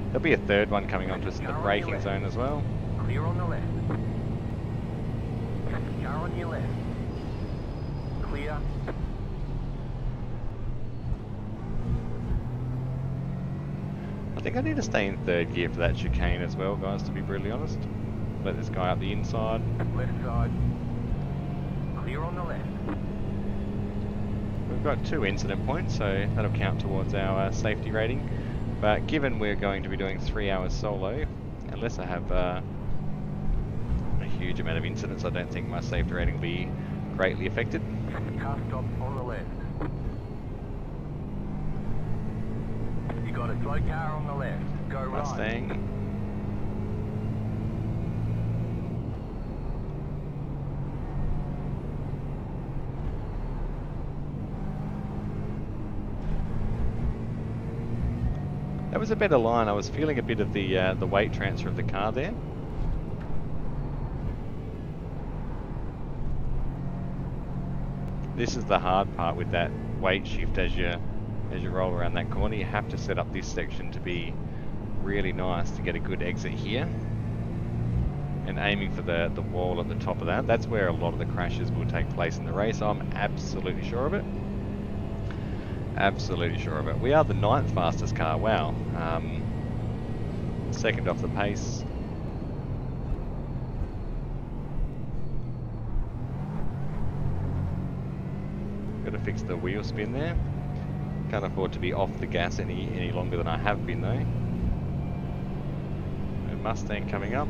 There'll be a third one coming onto us in the braking zone as well. Clear on the left. Car on your left. Clear. think I need to stay in third gear for that chicane as well, guys, to be brutally honest. Let this guy up the inside. Left side. Clear on the left. We've got 2 incident points, so that'll count towards our safety rating. But given we're going to be doing 3 hours solo, unless I have a huge amount of incidents, I don't think my safety rating will be greatly affected. Car stop on the left. You got a slow car on the left. Go right. Mustang. That was a better line. I was feeling a bit of the weight transfer of the car there. This is the hard part with that weight shift as you roll around that corner. You have to set up this section to be really nice to get a good exit here. And aiming for the wall at the top of that. That's where a lot of the crashes will take place in the race. I'm absolutely sure of it. Absolutely sure of it. We are the 9th fastest car. Wow. Second off the pace. Got to fix the wheel spin there. Can't afford to be off the gas any longer than I have been though. A Mustang coming up.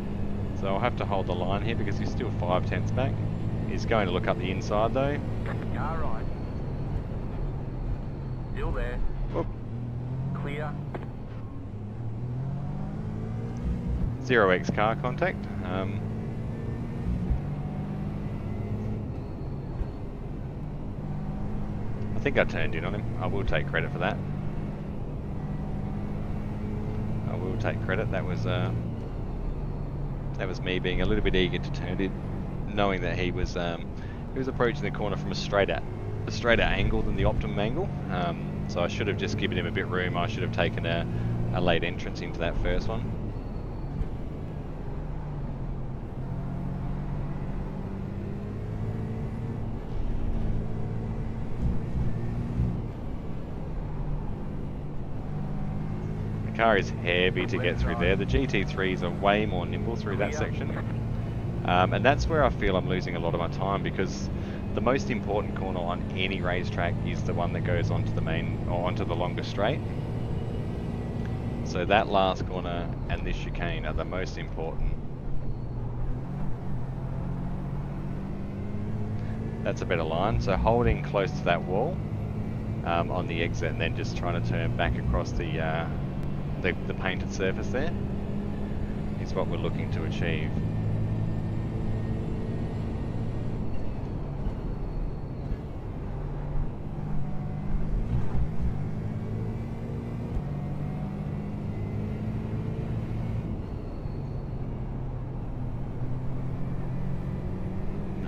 So I'll have to hold the line here because he's still 5/10ths back. He's going to look up the inside though. Car right. Still there. Whoop. Clear. 0x car contact. I think I turned in on him. I will take credit for that. I will take credit. That was me being a little bit eager to turn in, knowing that he was approaching the corner from a straighter angle than the optimum angle. So I should have just given him a bit room. I should have taken a late entrance into that first one. The car is heavy to get through there. The GT3s are way more nimble through that section. And that's where I feel I'm losing a lot of my time, because the most important corner on any racetrack is the one that goes onto the main, or onto the longer straight. So that last corner and this chicane are the most important. That's a better line. So holding close to that wall on the exit, and then just trying to turn back across the painted surface there is what we're looking to achieve.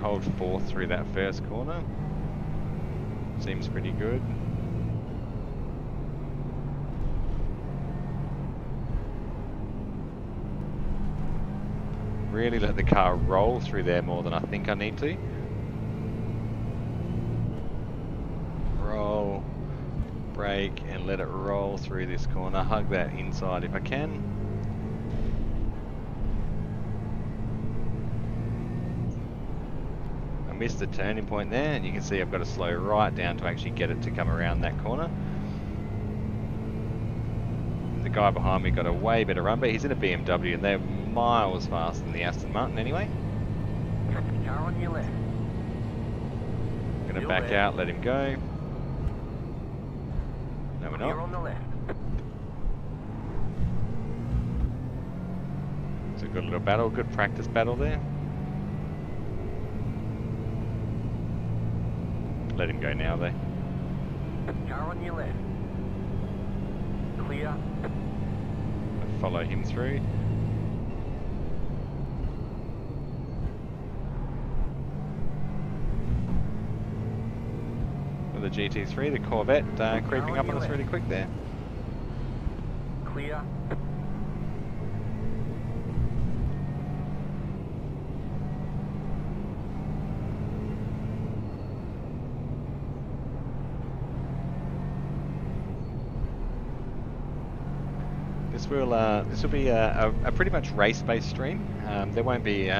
Hold 4th through that first corner. Seems pretty good. Really let the car roll through there more than I think I need to. Roll, brake, and let it roll through this corner. Hug that inside if I can. Missed the turning point there, and you can see I've got to slow right down to actually get it to come around that corner. The guy behind me got a way better run, but he's in a BMW and they're miles faster than the Aston Martin anyway. Car on your left. Gonna back out, let him go. No, we're Clear not. on the left. It's a good little battle, good practice battle there. Let him go now though. Car on your left. Clear. Follow him through. With the GT3, the Corvette creeping up on us really quick there. Clear. this will be a pretty much race-based stream. There won't be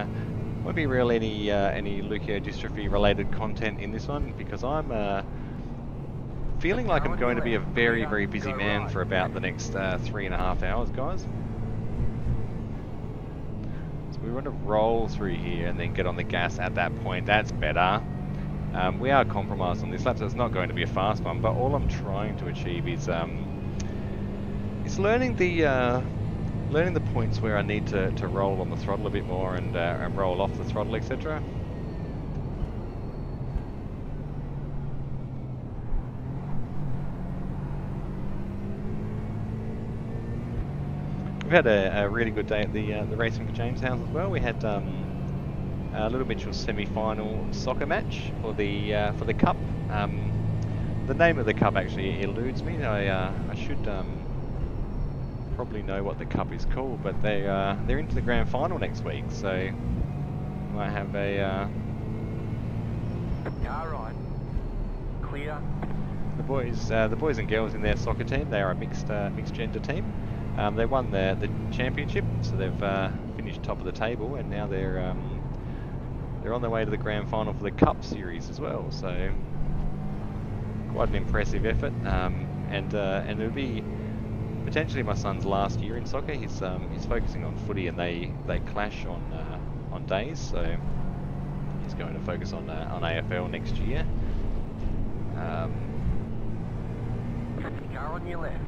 really any leukodystrophy related content in this one because I'm feeling like I'm going to be a very busy man for about the next 3.5 hours, guys. So we want to roll through here and then get on the gas at that point. That's better. We are compromised on this lap, so it's not going to be a fast one. But all I'm trying to achieve is learning the points where I need to roll on the throttle a bit more and roll off the throttle, etc. We've had a really good day at the Racing for James house as well. We had Little Mitchell's semi-final soccer match for the cup. The name of the cup actually eludes me. I should probably know what the cup is called, but they're into the grand final next week, so we might have a Car right. Clear. the boys and girls in their soccer team. They are a mixed gender team. They won the championship, so they've finished top of the table, and now they're on their way to the grand final for the cup series as well. So quite an impressive effort, and it'll be potentially my son's last year in soccer. He's focusing on footy, and they clash on days, so he's going to focus on AFL next year. Car on your left.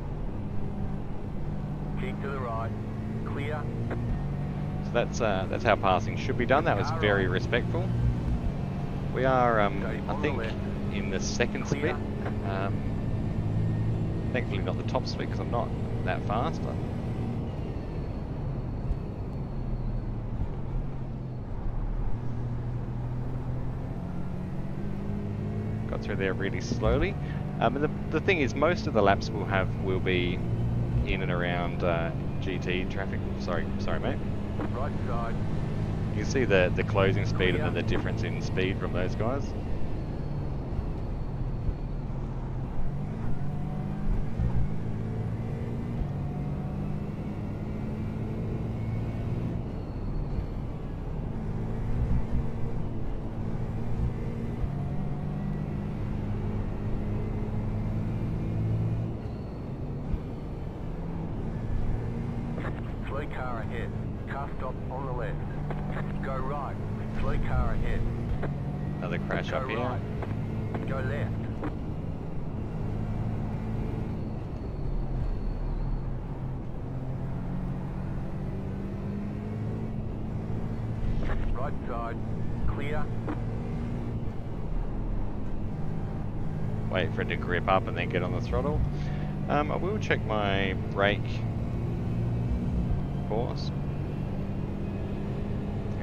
Keep to the right. Clear. So that's how passing should be done. That was very respectful. We are, I think, in the second split. Thankfully not the top split because I'm not that fast. Got through there really slowly. And the thing is, most of the laps will be in and around GT traffic. Sorry, mate. Right side. You can see the closing speed and then the difference in speed from those guys. Slow car ahead. Car stop on the left. Go right. Slow car ahead. Another crash up Go here. right. Go left. Right side. Clear. Wait for it to grip up and then get on the throttle. I will check my brake course.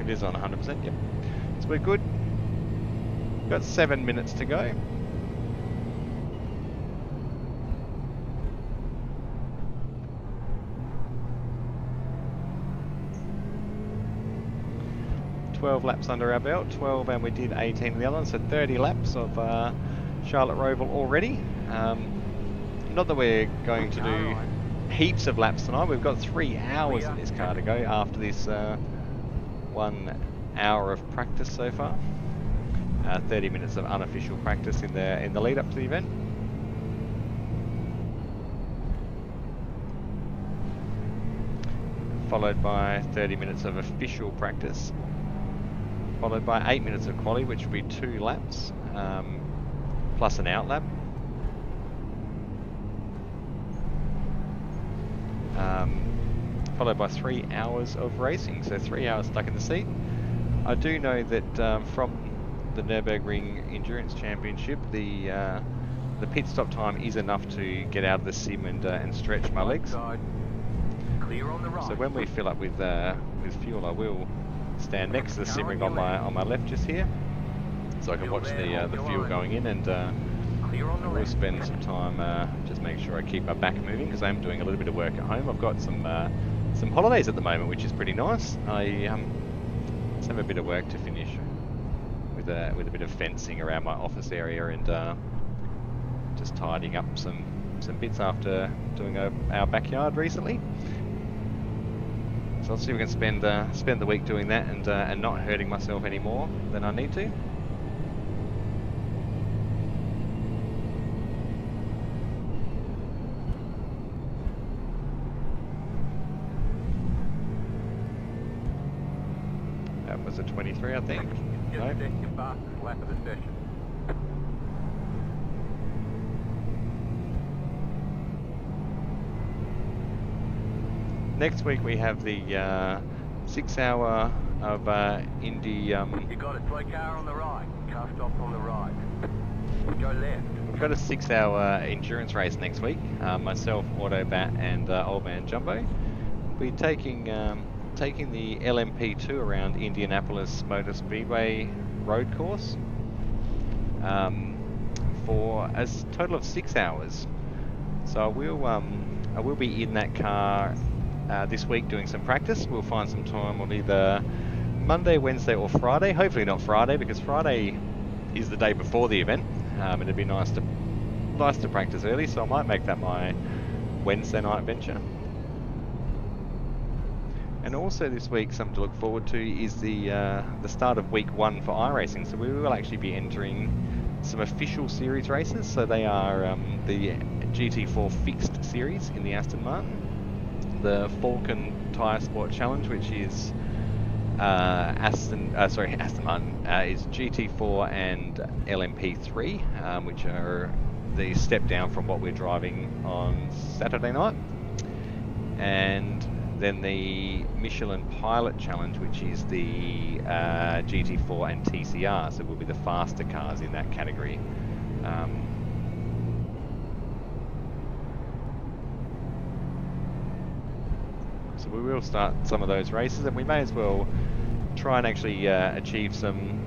It is on 100%, yep. So we're good. Got 7 minutes to go. $12 laps under our belt, 12, and we did 18 in the other one, so 30 laps of Charlotte Roval already. Not that we're going to do heaps of laps tonight. We've got 3 hours in this car to go after this 1 hour of practice so far. 30 minutes of unofficial practice in the lead up to the event. Followed by 30 minutes of official practice. Followed by 8 minutes of quali, which will be 2 laps, plus an out lap. Followed by 3 hours of racing, so 3 hours stuck in the seat. I do know that from the Nürburgring Endurance Championship, the pit stop time is enough to get out of the sim and stretch my legs. Clear on the right. So when we fill up with fuel, I will stand next to the sim ring on my left just here, so I can watch the fuel going in, and I will spend some time just making sure I keep my back moving because I'm doing a little bit of work at home. I've got some holidays at the moment, which is pretty nice. I just have a bit of work to finish with a bit of fencing around my office area and just tidying up some bits after doing our backyard recently. So I'll see if we can spend the week doing that and not hurting myself any more than I need to. That was a 23, I think. Just Nope. set your fastest lap of the session. Next week we have the 6 hour of Indy. You got a slow car on the right. Car stops on the right. Go left. We've got a 6 hour endurance race next week. Myself, Autobat, and Old Man Jumbo. We're taking the LMP2 around Indianapolis Motor Speedway road course for a total of 6 hours. So I will be in that car this week doing some practice. We'll find some time on either Monday, Wednesday, or Friday. Hopefully not Friday, because Friday is the day before the event. It'd be nice to practice early, so I might make that my Wednesday night venture. And also this week, something to look forward to is the start of week 1 for iRacing. So we will actually be entering some official series races. So they are the GT4 Fixed Series in the Aston Martin, the Falcon Tyre Sport Challenge, which is Aston Martin is GT4 and LMP3, which are the step down from what we're driving on Saturday night, and then the Michelin Pilot Challenge, which is the GT4 and TCR, so we'll be the faster cars in that category. So we will start some of those races, and we may as well try and actually achieve some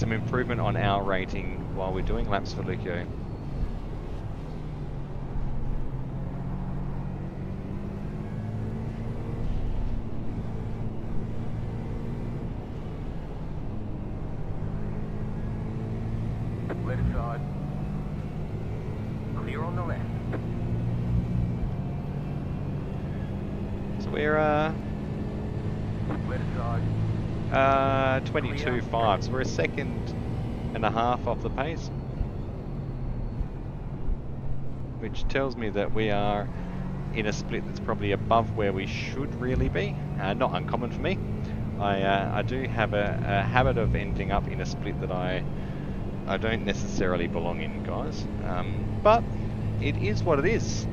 improvement on our rating while we're doing laps for Leuko. Left side. Clear on the left. So we're Left side. 22.5, so we're a second and a half off the pace, which tells me that we are in a split that's probably above where we should really be. Not uncommon for me. I do have a habit of ending up in a split that I don't necessarily belong in, guys. But it is what it is.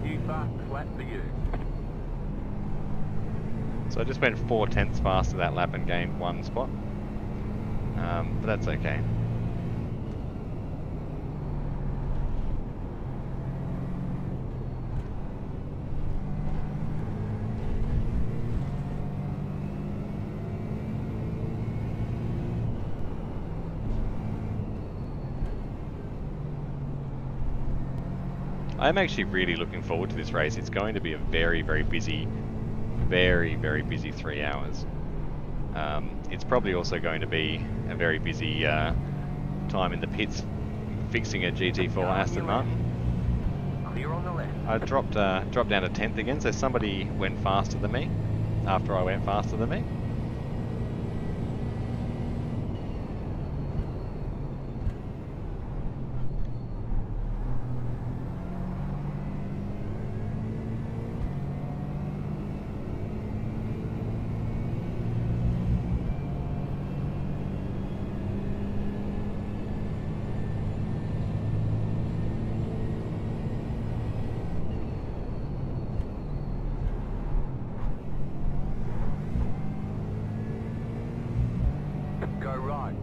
New fastest lap for you. So I just went 4/10 faster that lap and gained 1 spot. But that's okay. I'm actually really looking forward to this race. It's going to be a very, very busy 3 hours. It's probably also going to be a very busy time in the pits fixing a GT4 Aston Martin. Clear on the left. I dropped down to 10th again, so somebody went faster than me after I went faster than me. Go right.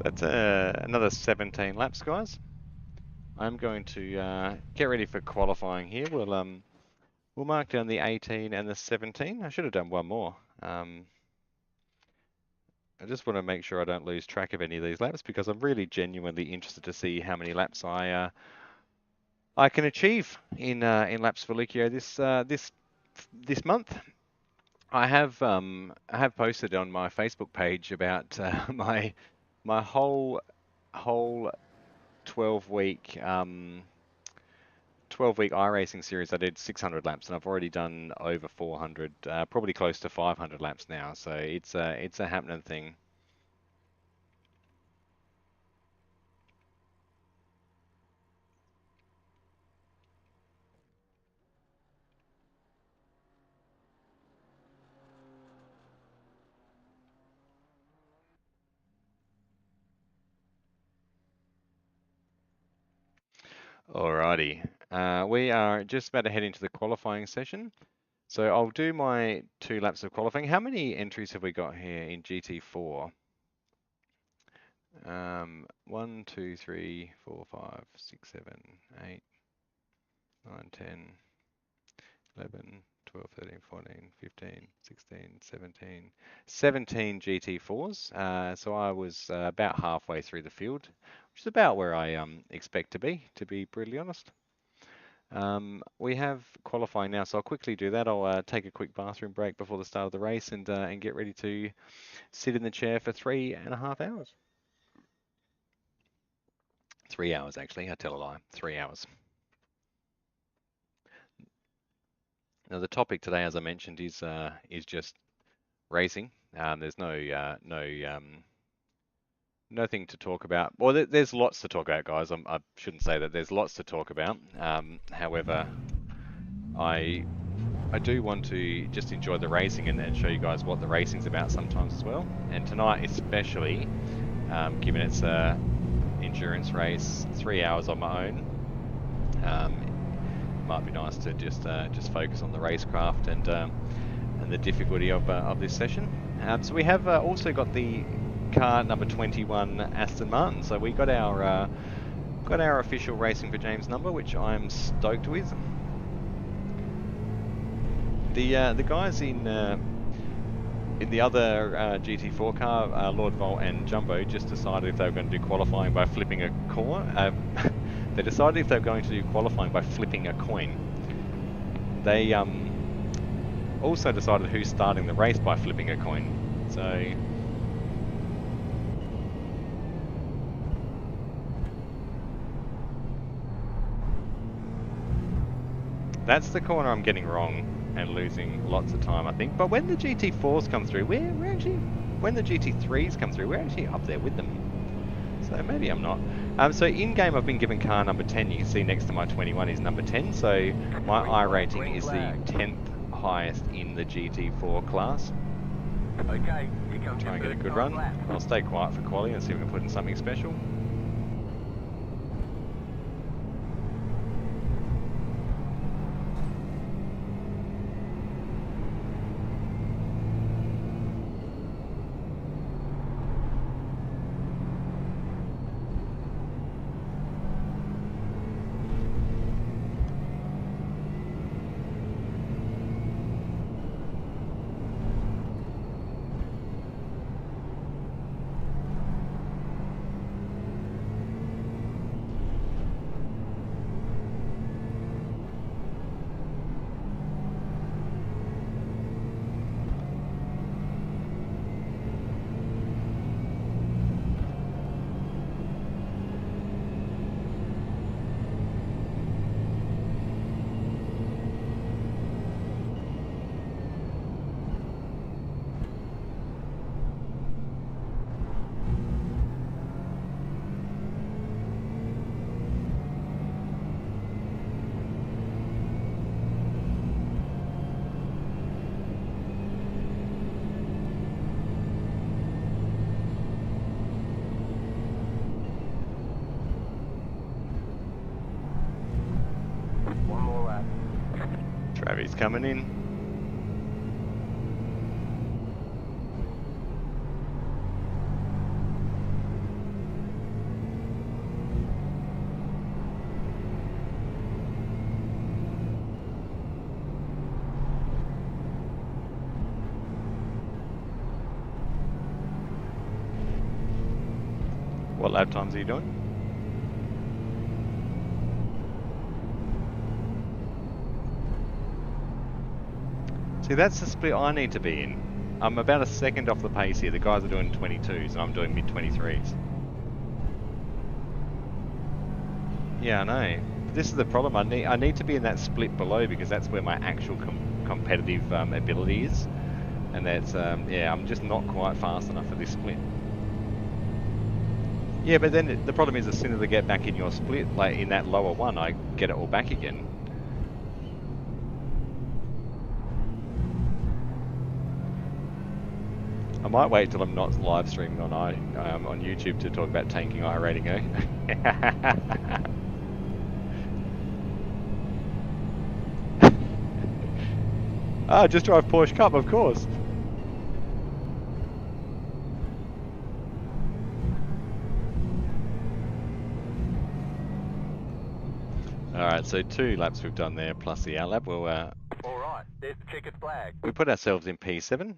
That's another 17 laps, guys. I'm going to get ready for qualifying here. We'll mark down the 18 and the 17. I should have done one more. I just want to make sure I don't lose track of any of these laps, because I'm really genuinely interested to see how many laps I can achieve in laps for Leuko this month. I have posted on my Facebook page about my whole 12-week 12-week iRacing series. I did 600 laps, and I've already done over 400, probably close to 500 laps now. So it's a happening thing. Alrighty, we are just about to head into the qualifying session. So I'll do my 2 laps of qualifying. How many entries have we got here in GT4? 1, 2, 3, 4, 5, 6, 7, 8, 9, 10, 11, 12, 13, 14, 15, 16, 17, 17 GT4s. So I was about halfway through the field, which is about where I expect to be brutally honest. We have qualifying now, so I'll quickly do that. I'll take a quick bathroom break before the start of the race and get ready to sit in the chair for 3.5 hours. 3 hours, actually. I tell a lie. 3 hours. Now, the topic today, as I mentioned, is just racing. There's nothing to talk about. Well, there's lots to talk about, guys. I shouldn't say that. There's lots to talk about. However, I do want to just enjoy the racing and show you guys what the racing's about sometimes as well. And tonight, especially, given it's a endurance race, 3 hours on my own. Might be nice to just focus on the racecraft and the difficulty of this session. So we have also got the car number 21 Aston Martin. So we got our official Racing for James number, which I'm stoked with. The guys in the other GT4 car, Lord Volt and Jumbo, just decided if they were going to do qualifying by flipping a corner. They decided if they were going to do qualifying by flipping a coin. They also decided who's starting the race by flipping a coin. So that's the corner I'm getting wrong and losing lots of time, I think. But when the GT4s come through, we're actually, when the GT3s come through, we're actually up there with them. So maybe I'm not. So in-game I've been given car number 10. You can see next to my 21 is number 10. So my I rating is the 10th highest in the GT4 class. Okay, here comes Try and get a your good first run. lap. I'll stay quiet for quali and see if we can put in something special. One more lap. Travis coming in. What lap times are you doing? See, that's the split I need to be in. I'm about a second off the pace here. The guys are doing 22s and I'm doing mid-23s. Yeah, I know. This is the problem. I need to be in that split below because that's where my actual competitive ability is. And that's, yeah, I'm just not quite fast enough for this split. Yeah, but then the problem is as soon as I get back in your split, like in that lower one, I get it all back again. I might wait till I'm not live streaming on on YouTube to talk about tanking iRating, eh? Ah, just drive Porsche Cup, of course. Alright, so 2 laps we've done there, plus the outlap. We'll, Alright, there's the checkered flag. we put ourselves in P7.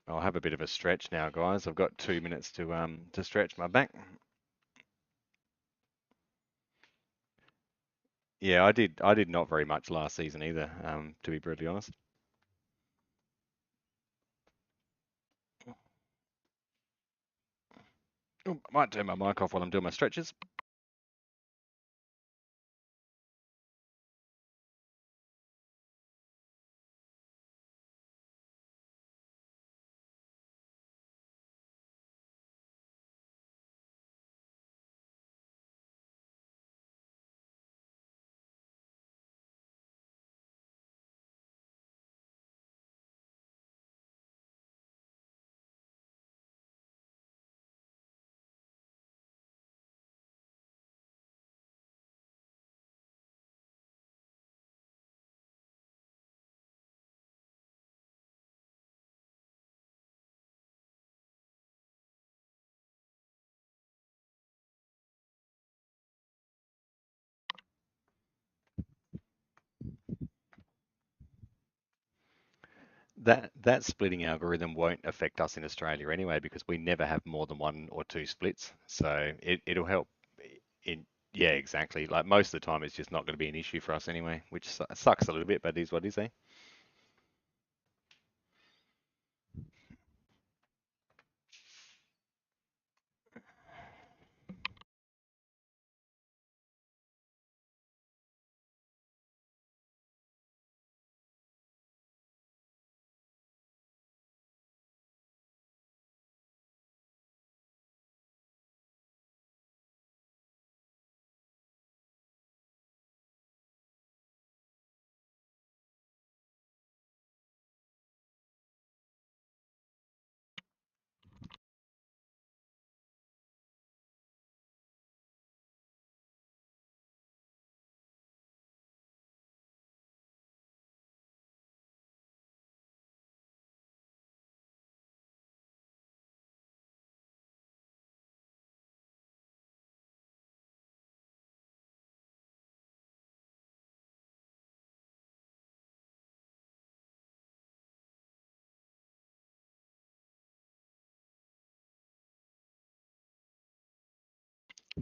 I'll have a bit of a stretch now, guys. I've got 2 minutes to stretch my back. Yeah, I did not very much last season either, to be brutally honest. Oh, I might turn my mic off while I'm doing my stretches. That splitting algorithm won't affect us in Australia anyway because we never have more than 1 or 2 splits. So it'll help in, yeah, exactly. Like most of the time it's just not going to be an issue for us anyway, which sucks a little bit, but it is what it is, eh?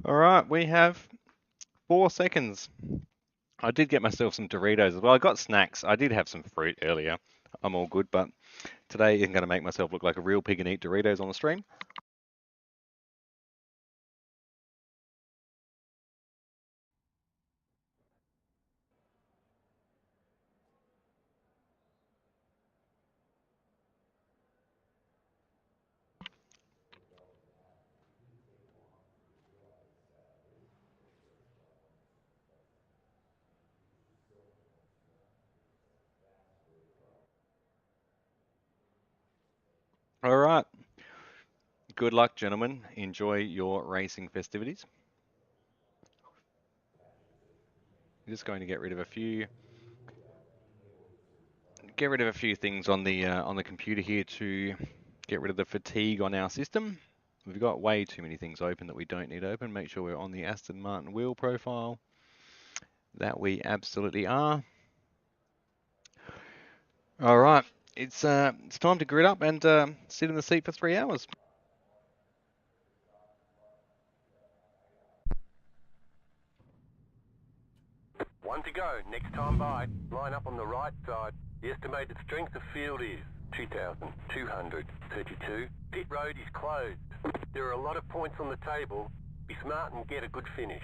All right, we have 4 seconds. I did get myself some Doritos as well. I got snacks. I did have some fruit earlier. I'm all good, but today I'm going to make myself look like a real pig and eat Doritos on the stream. All right. Good luck, gentlemen. Enjoy your racing festivities. I'm just going to get rid of a few things on the computer here to get rid of the fatigue on our system. We've got way too many things open that we don't need open. Make sure we're on the Aston Martin wheel profile. That we absolutely are. All right, it's time to grid up and sit in the seat for 3 hours. One to go. Next time by. Line up on the right side. The estimated strength of field is 2,232. Pit road is closed. There are a lot of points on the table. Be smart and get a good finish.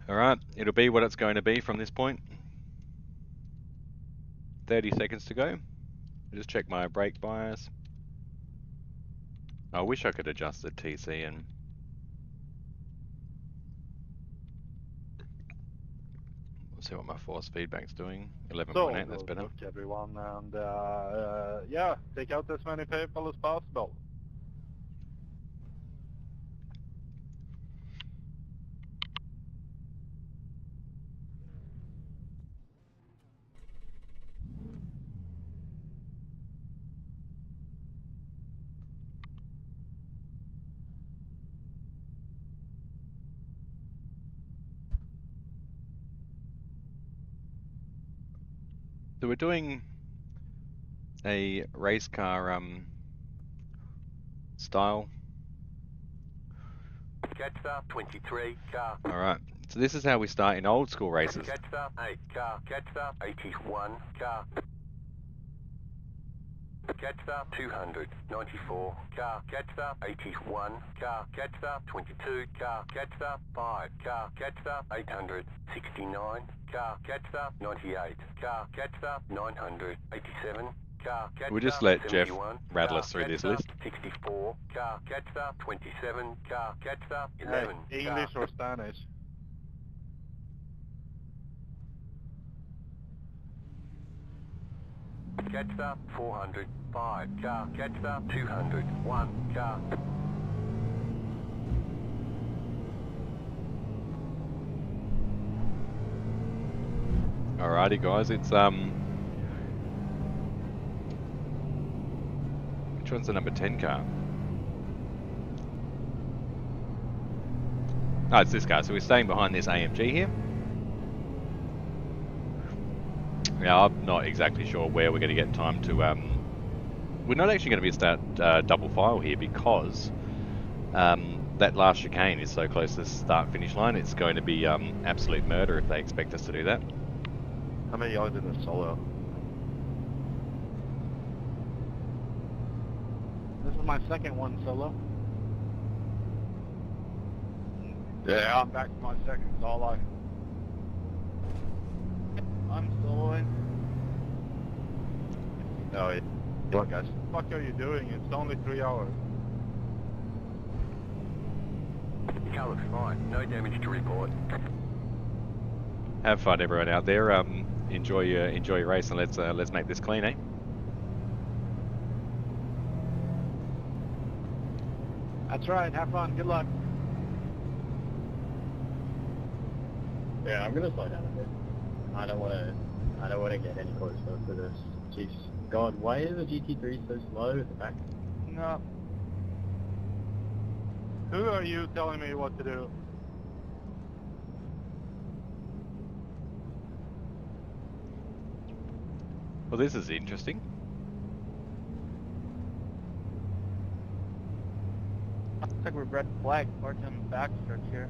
Alright, it'll be what it's going to be from this point. 30 seconds to go. I'll just check my brake bias. I wish I could adjust the TC and... Let's see what my force feedback's doing. 11.8, that's better. Look everyone, and yeah, take out as many people as possible. So we're doing a race car style. Catch up 23 car. Alright, so this is how we start in old school races. Catch up 8 car. Catch up 81 car. Catch up 294 car. Catch up 81 car. Catch up 22 car. Catch up 5 car. Catch up 869 car. Catch up 98 car. Catch up 987 car. We'll just let Jeff rattle us through this list. 64 car. Catch up 27 car. Catch up 11 English or Spanish? Catch up 405 car. Catch up 201 car. Alrighty guys, it's which one's the number 10 car? Oh, it's this car, so we're staying behind this AMG here. Now, I'm not exactly sure where we're going to get time to... we're not actually going to be start double file here because that last chicane is so close to the start-finish line. It's going to be absolute murder if they expect us to do that. How many y'all did a solo? This is my second one solo. Yeah, I'm back to my second solo. I'm soloing. No, look guys. What the fuck are you doing? It's only 3 hours. The car looks fine. No damage to report. Have fun, everyone out there. Enjoy your race, and let's make this clean, eh? That's right. Have fun. Good luck. Yeah, I'm gonna slow down a bit. I don't wanna get any closer to this. Jeez, God, why is the GT3 so slow at the back? No. Who are you telling me what to do? Well, this is interesting. Looks like we're red flag parked on the back stretch here.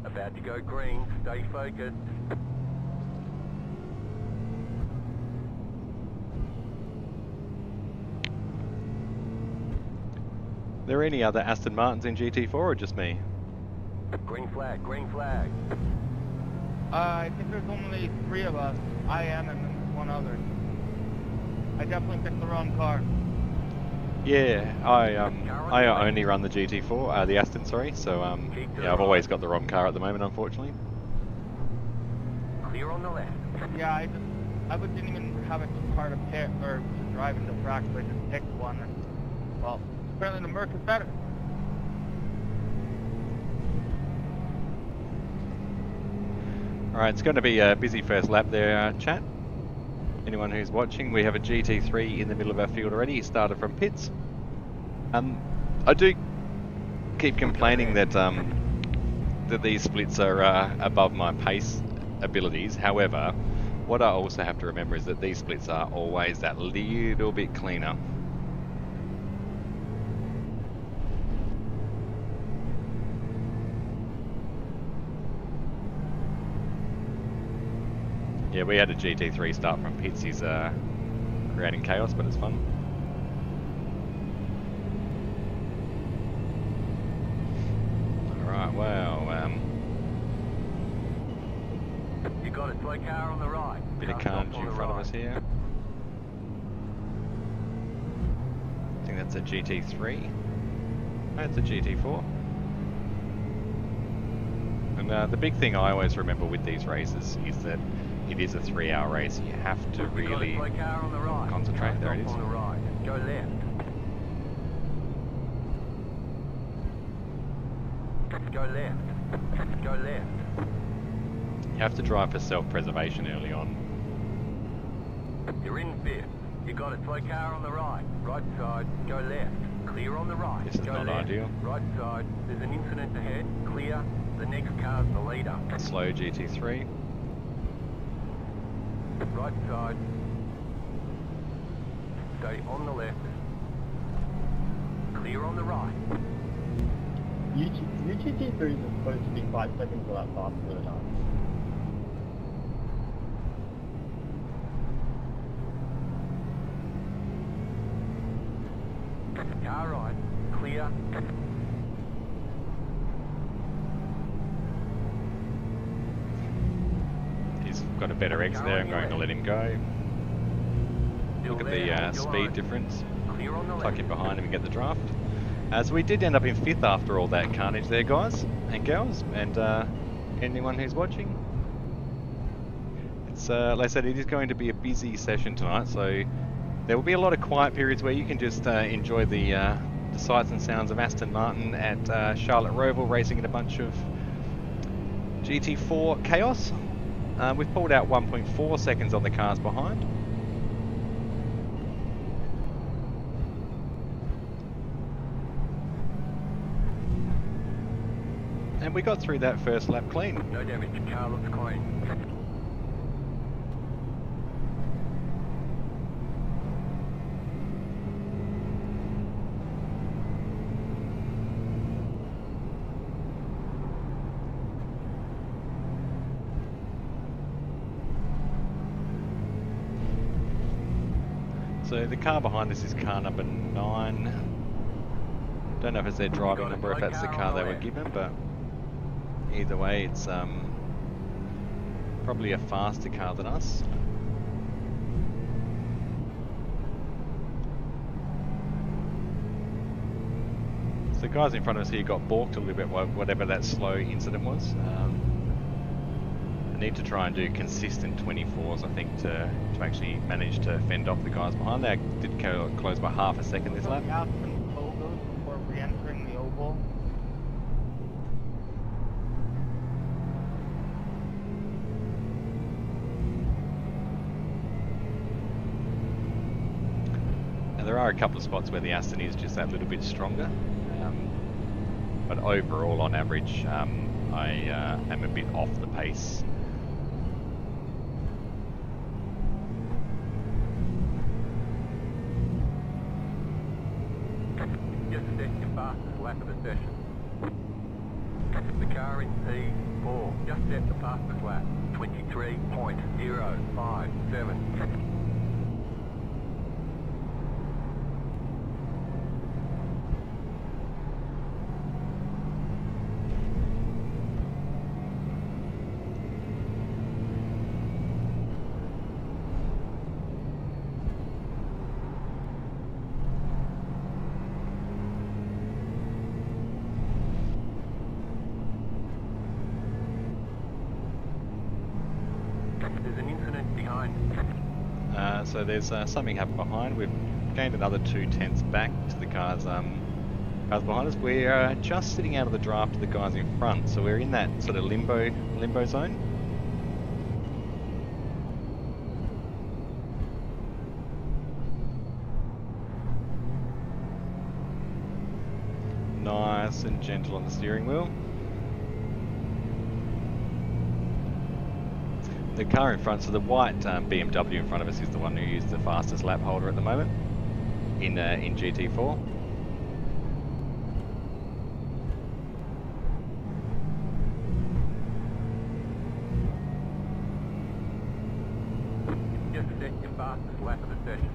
About to go green. Stay focused. Are there any other Aston Martins in GT4 or just me? Green flag. Green flag. I think there's only 3 of us. I am and then one other. I definitely picked the wrong car. Yeah, I only run the GT4, the Aston, sorry. So yeah, I've always got the wrong car at the moment, unfortunately. Clear on the left. Yeah, I didn't even have a car to pick or to drive into practice. I just picked one. And, well, apparently the Merc is better. Alright, it's going to be a busy first lap there, chat. Anyone who's watching, we have a GT3 in the middle of our field already. He started from pits. I do keep complaining that that these splits are above my pace abilities. However, what I also have to remember is that these splits are always that little bit cleaner. Yeah, we had a GT3 start from pits. He's creating chaos, but it's fun. Alright, wow. You got a slow car on the right. Bit of carnage in front of us here. I think that's a GT3. No, it's a GT4. And the big thing I always remember with these races is that it is a 3-hour race. You have to really concentrate. There it is. Go left. Go left. Go left. You have to drive for self-preservation early on. You're in fifth. You got a slow car on the right. Right side. Go left. Clear on the right. This is go not left. ideal. Right side. There's an incident ahead. Clear. The next car's the leader. Slow GT3. Right side. Stay on the left. Clear on the right. UGT3s are supposed to be 5 seconds or that faster than us. Car right. Clear. He's got a better exit there. I'm going to let him go. Look at the speed difference. Clear on the left. Tuck in behind him and get the draft. So we did end up in 5th after all that carnage there, guys and girls, and anyone who's watching. It's like I said, it is going to be a busy session tonight, so there will be a lot of quiet periods where you can just enjoy the sights and sounds of Aston Martin at Charlotte Roval, racing in a bunch of GT4 chaos. We've pulled out 1.4 seconds on the cars behind. And we got through that first lap clean. No damage. Car looks clean. So the car behind us is car number 9. Don't know if it's their driving number, if that's the car they were given, but either way, it's probably a faster car than us. So the guys in front of us here got balked a little bit, whatever that slow incident was. I need to try and do consistent 24s, I think, to actually manage to fend off the guys behind. They did close by half a second this lap. Aston logos before re-entering the oval. Now there are a couple of spots where the Aston is just that little bit stronger, but overall, on average, I am a bit off the pace. Just set your fastest lap of the session. The car in P4. Just set the fastest lap. 23.057. There's an incident behind. So there's something happened behind. We've gained another 2/10 back to the cars behind us. We're just sitting out of the draft of the guys in front, so we're in that sort of limbo zone. Nice and gentle on the steering wheel. the car in front, so the white BMW in front of us is the one who is the fastest lap holder at the moment in GT4. Just set your fastest lap of the session.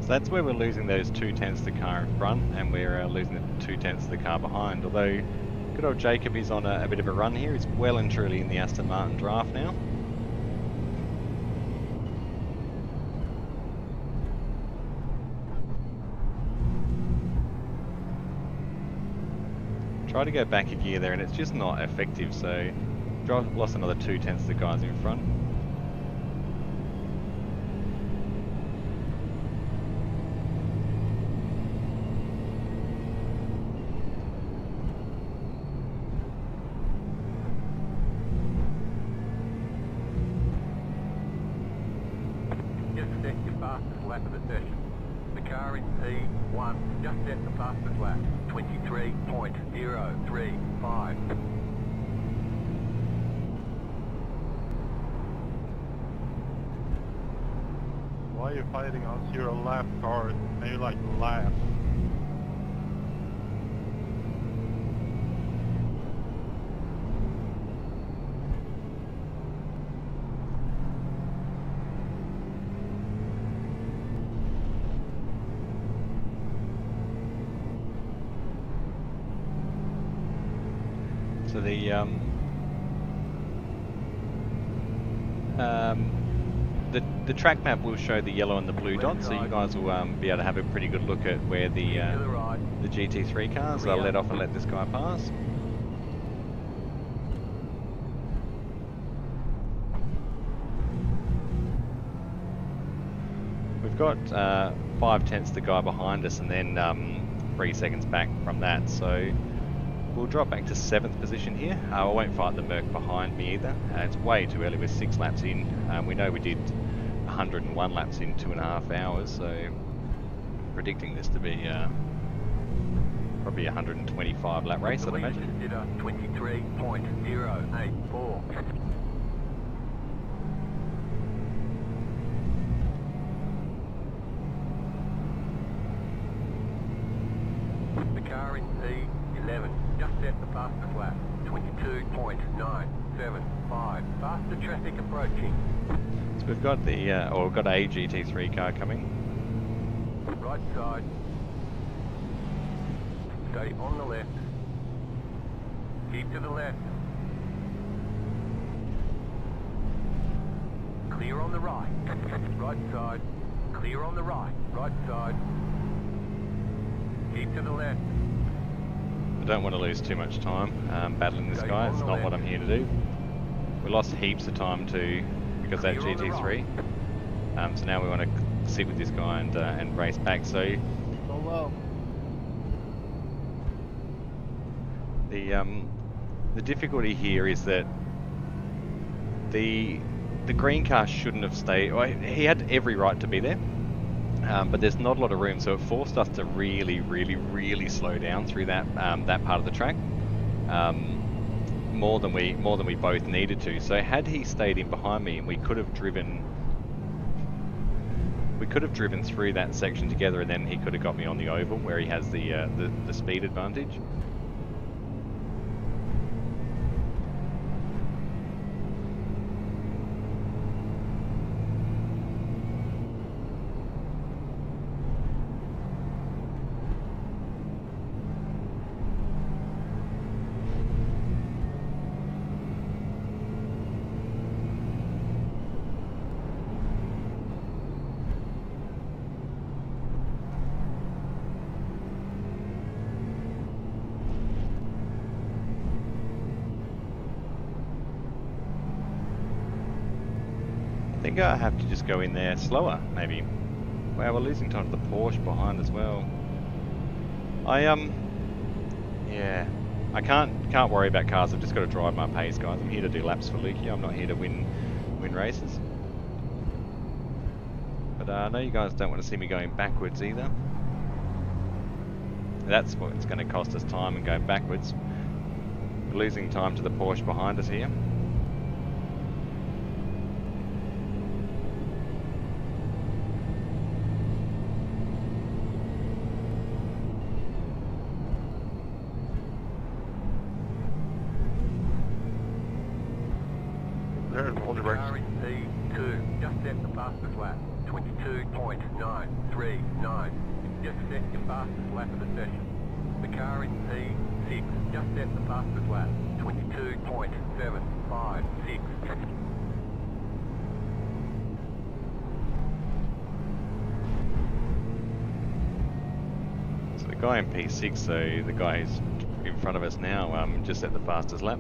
So that's where we're losing those 2/10 of the car in front, and we're losing the 2/10 of the car behind. Although good old Jacob is on a bit of a run here. He's well and truly in the Aston Martin draft now. Try to go back a gear there, and it's just not effective. So lost another 2/10 of the guys in front. Just set your fastest lap of the session. The car in P1 just set the fastest lap, 23.035. Why are you fighting on 0 lap cars? And you like lap. So the track map will show the yellow and the blue dots, so you guys will be able to have a pretty good look at where the GT3 cars are let off and let this guy pass. We've got 5/10 the guy behind us, and then 3 seconds back from that, so we'll drop back to 7th position here. I won't fight the Merc behind me either. It's way too early, we're 6 laps in. We know we did 101 laps in 2.5 hours, so predicting this to be probably a 125 lap race, I'd imagine. 23.084. The car in P11 just set the fastest lap, 22.975. Faster traffic approaching. So we've got we've got a GT3 car coming. Right side. Stay on the left. Keep to the left. Clear on the right. Right side. Clear on the right. Right side. Keep to the left. I don't want to lose too much time battling this guy. It's not what I'm here to do. We lost heaps of time too because of that GT3. So now we want to sit with this guy and race back. So Go low. the difficulty here is that the green car shouldn't have stayed. Well, he had every right to be there, but there's not a lot of room, so it forced us to really slow down through that that part of the track, more than we both needed to. So had he stayed in behind me, and we could have driven through that section together, and then he could have got me on the oval where he has the speed advantage. think I have to just go in there slower, maybe. Wow, we're losing time to the Porsche behind as well. Yeah, I can't worry about cars. I've just got to drive my pace, guys. I'm here to do laps for Leuko. I'm not here to win races. But I know you guys don't want to see me going backwards either. That's what's going to cost us time and going backwards. We're losing time to the Porsche behind us here. There's all the brakes. Car in P2, just set the fastest lap. 22.939. Just set your fastest lap of the session. The car in P6, just set the fastest lap. 22.756. So the guy in P6, so the guy who's in front of us now, just set the fastest lap.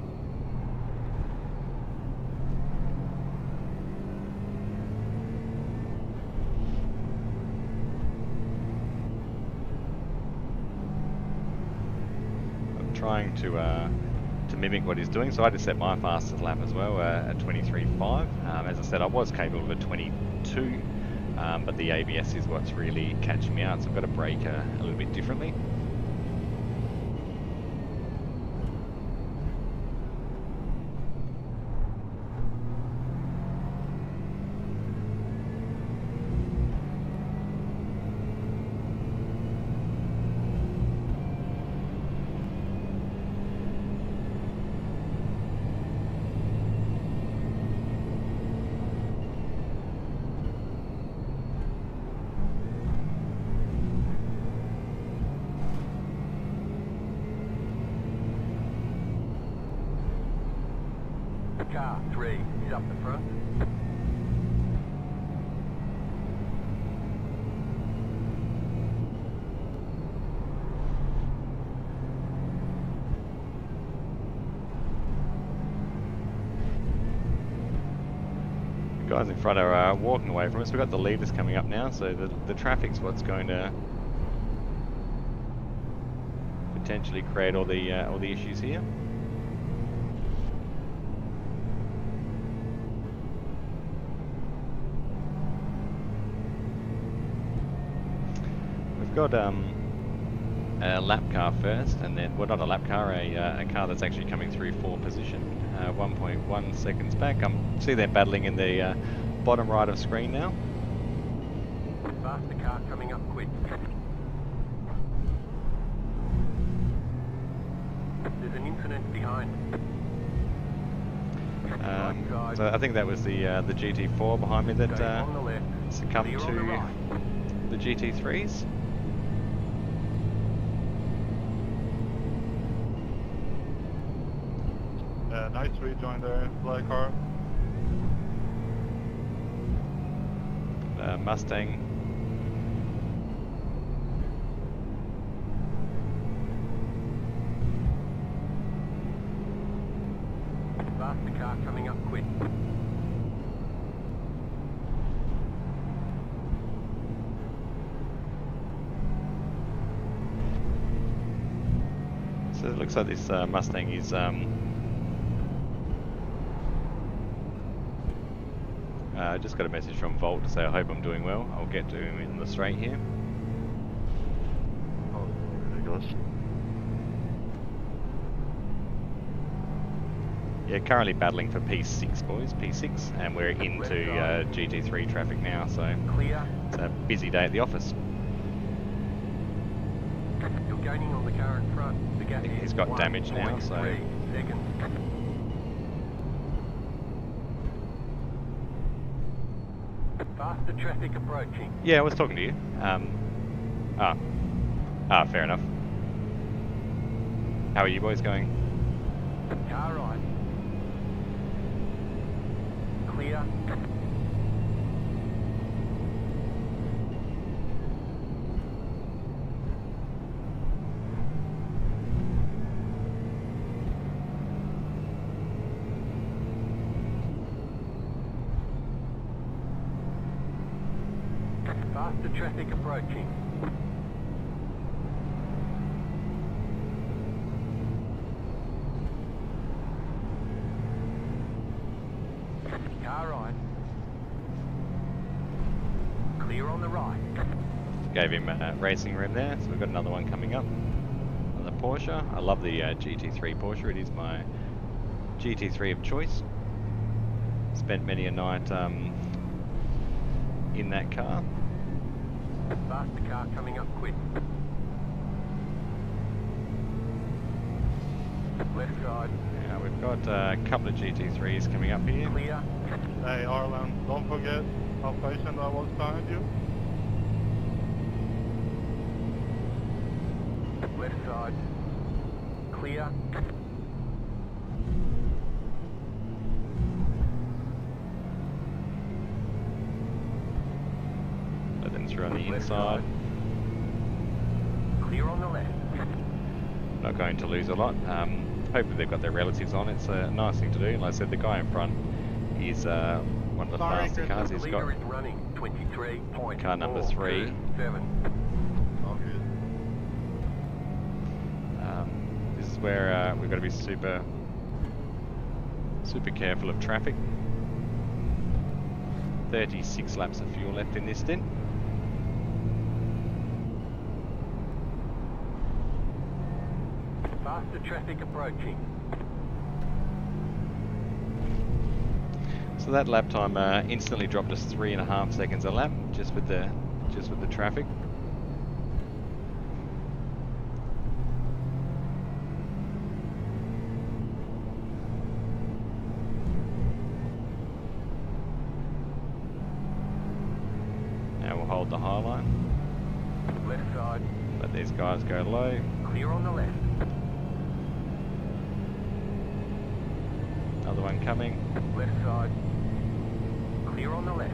Trying to mimic what he's doing, so I just set my fastest lap as well at 23.5. As I said, I was capable of a 22, but the ABS is what's really catching me out, so I've got to brake a little bit differently. Car 3 is up the front. The guys in front are walking away from us. We've got the leaders coming up now, so the traffic's what's going to potentially create all the issues here. We've got a lap car first, and then, well, not a lap car, a car that's actually coming through for position, 1.1 seconds back. See they're battling in the bottom right of screen now. Faster car coming up quick. There's an incident behind. So I think that was the GT4 behind me that On the left. succumbed Clear on the to right. the GT3s. Nice rejoin there, black car. Mustang. Faster car coming up quick. So it looks like this Mustang is I just got a message from Volt to say I hope I'm doing well. I'll get to him in the straight here. Oh, ridiculous. Yeah, currently battling for P6, boys, P6, and we're into GT3 traffic now, so Clear. it's a busy day at the office. You're gaining on the car in front. The gap think is he's got damage now, so- 1.3 seconds. Faster traffic approaching. Yeah, I was talking to you. Fair enough. How are you boys going? Car right. Clear. Faster traffic approaching. Car right. Clear on the right. Gave him racing room there, so we've got another one coming up. Another Porsche. I love the GT3 Porsche. It is my GT3 of choice. Spent many a night in that car. Faster car coming up quick. Left side. Now we've got a couple of GT3s coming up here. Clear. Hey Arlen, don't forget how patient I was behind you. Left side. Clear. Let them through on the Left inside. side. Clear on the left. Not going to lose a lot. Hopefully they've got their relatives on. It's a nice thing to do. Like I said, the guy in front is one of the faster cars. He's got Leader is running 23.427. car number 3. Oh, good. This is where we've got to be super careful of traffic. 36 laps of fuel left in this stint. Faster traffic approaching. So that lap time instantly dropped us 3.5 seconds a lap, just with the traffic. Now we'll hold the high line. Left side. Let these guys go low. Clear on the left. Another one coming. Left side. Clear on the left.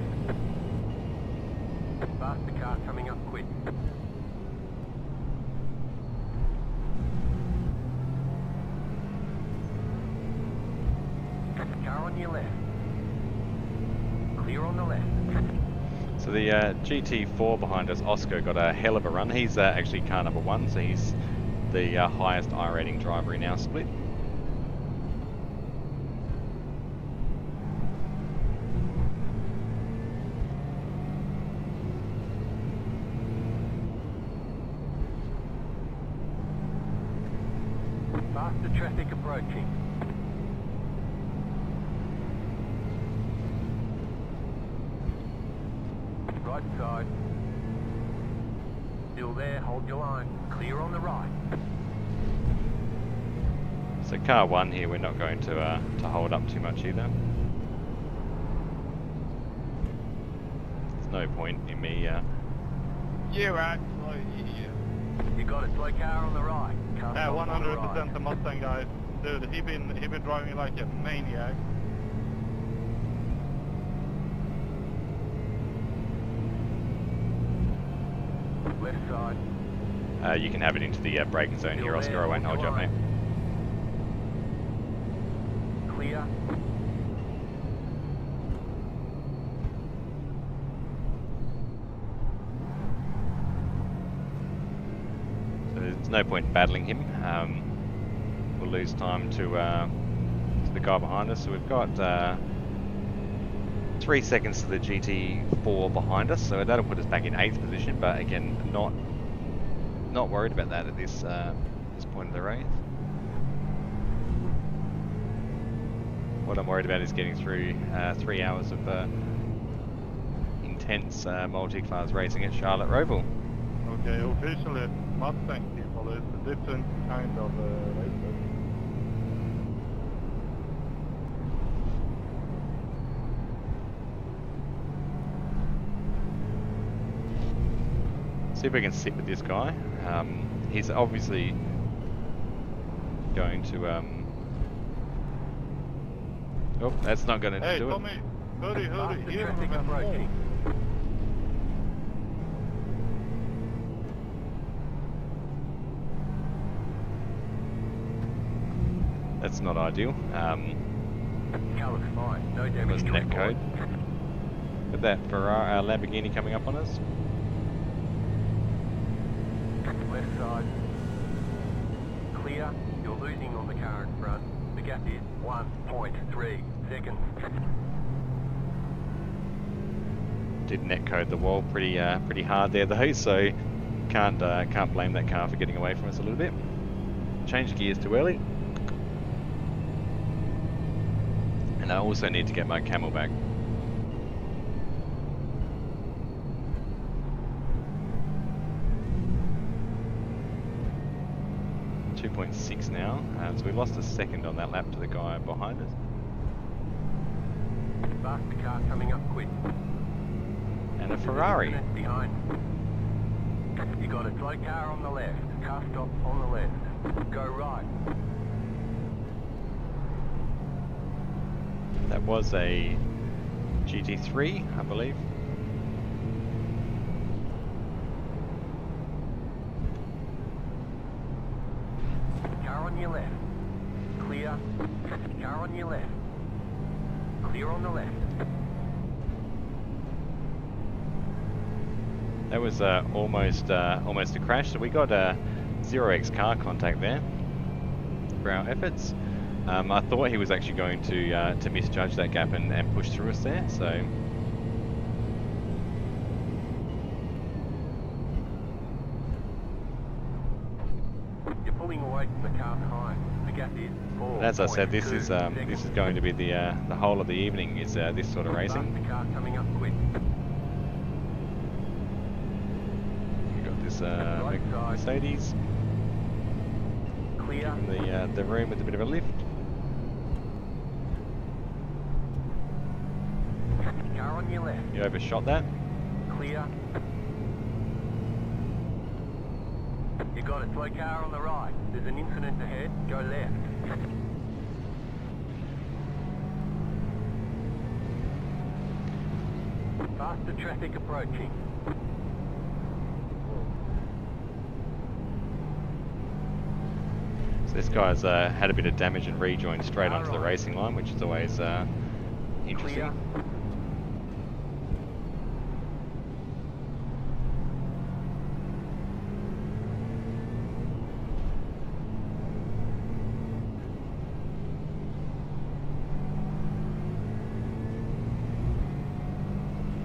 Faster car coming up quick. Car on your left. Clear on the left. So the GT4 behind us, Oscar, got a hell of a run. He's actually car number 1, so he's the highest iRating driver in our split. Faster traffic approaching. Right side. Still there, hold your line. Clear on the right. So car 1 here, we're not going to hold up too much either. There's no point in me. You're actually idiot. You got a slow car on the right. Car Yeah, stops on the 100% right. the Mustang guy. Dude, he been driving like a maniac. Left side. You can have it into the braking zone here, Oscar. I won't hold you up, mate. Clear. So there's no point battling him. We'll lose time to the guy behind us. So we've got 3 seconds to the GT4 behind us, so that'll put us back in 8th position. But again, not worried about that at this point of the race. What I'm worried about is getting through 3 hours of intense multi-class racing at Charlotte Roval. Okay, officially Mustang people is a different kind of racer. See if we can sit with this guy. He's obviously going to. Oh, that's not going to Hey, do Tommy, hurry, Faster here traffic approaching. it. That's not ideal. Car looks fine. No It damage was to net report. code. Got that Lamborghini coming up on us. Left side. Clear. You're losing on the car in front. The gap is 1.3 seconds. Did netcode the wall pretty hard there though, so can't blame that car for getting away from us a little bit. Changed gears too early. And I also need to get my camel back. .6 now, so we lost a second on that lap to the guy behind us. Faster car coming up quick. And a Ferrari. Behind. You got a slow car on the left. Car stop on the left. Go right. That was a GT3, I believe. Car on your left. Clear. Car on your left. Clear on the left. That was almost a crash. So we got a 0x car contact there for our efforts. I thought he was actually going to misjudge that gap and push through us there. So You're pulling away from the car behind. The gap is 4. as I said, this is going to be the whole of the evening is this sort of racing. The car coming up quick. We got this Right side. Mercedes Clear. in the room with a bit of a lift. Car on your left. You overshot that. Clear. You got a slow car on the right. There's an incident ahead. Go left. Faster traffic approaching. So this guy's had a bit of damage and rejoined straight onto the racing line, which is always interesting. Clear.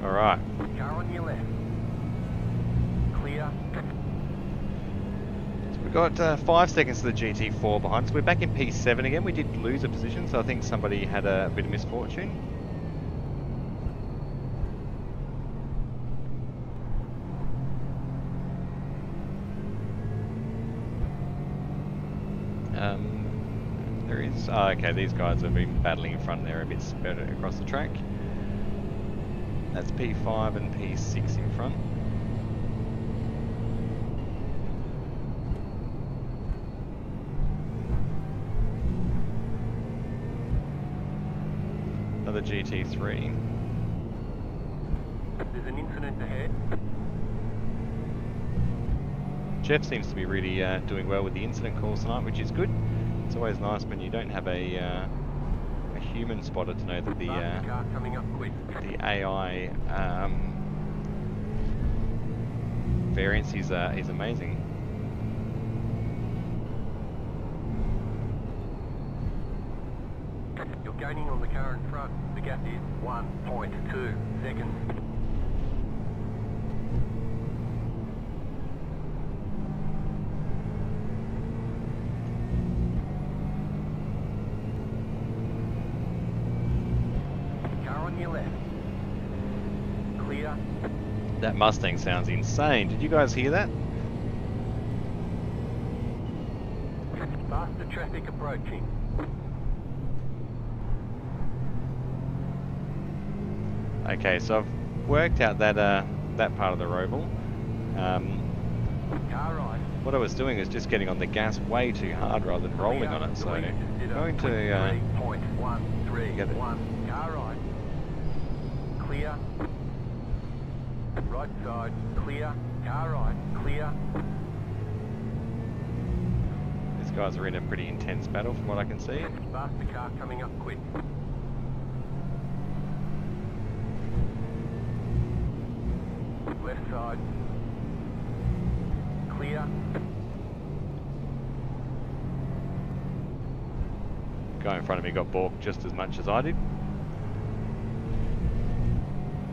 All right. Car on your left. Clear. So we've got 5 seconds to the GT4 behind us. We're back in P7 again. We did lose a position, so I think somebody had a bit of misfortune. There is... Oh, okay, these guys have been battling in front there a bit better across the track. That's P5 and P6 in front. Another GT3. There's an incident ahead. Jeff seems to be really doing well with the incident calls tonight, which is good. It's always nice when you don't have a human spotter to know that the Car coming up quick. the AI variance is amazing. You're gaining on the car in front. The gap is 1.2 seconds. Car on your left. Clear. That Mustang sounds insane. Did you guys hear that? Faster traffic approaching. Okay, so I've worked out that that part of the roval. Car right. What I was doing is just getting on the gas way too hard rather than rolling on it. So I'm going to 3.131. get it. Car right. Clear. Right side. Clear. Car right. Clear. These guys are in a pretty intense battle from what I can see. Faster car coming up quick. Left side. Clear. Guy in front of me got balked just as much as I did.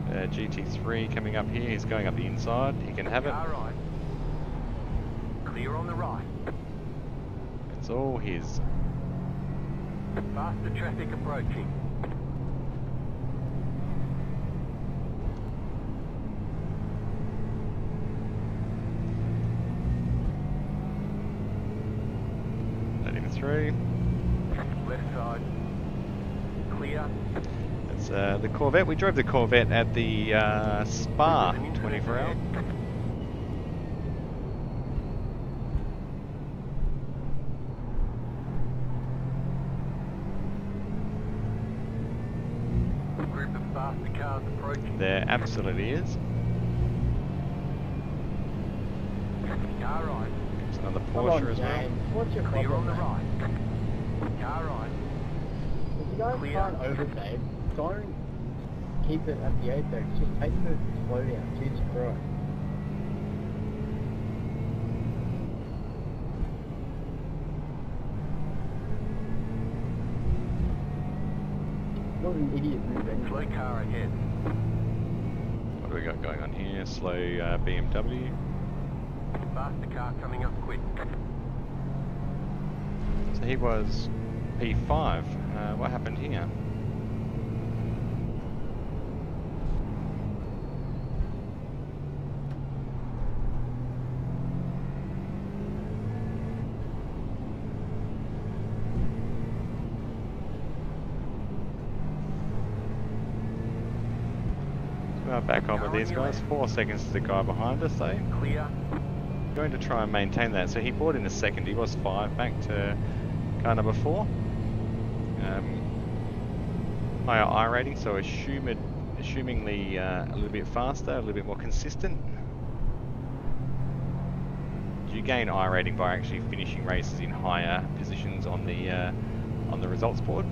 GT3 coming up here, he's going up the inside, he can have it. Car right. Clear on the right. It's all his. Faster traffic approaching. Let him through. Left side. Clear. It's the Corvette. We drove the Corvette at the Spa 24 hours. Group of faster cars approaching. There absolutely is. Car right. There's another Come on, Porsche as well. James. What's your Clear on problem, the mate? right. Car right. If you guys Clear. can't overtake, don't keep it at the apex. Just take the slow down. Jesus Christ. What an idiot move anyway. Slow car ahead. What do we got going on here? Slow BMW. Faster car coming up quick. So he was P5. What happened here? Back on with these guys. 4 seconds to the guy behind us though. Clear. Going to try and maintain that. So he brought in a second. He was 5 back to car number 4. Higher I rating, so assumingly a little bit faster, a little bit more consistent. Do you gain I rating by actually finishing races in higher positions on the results board?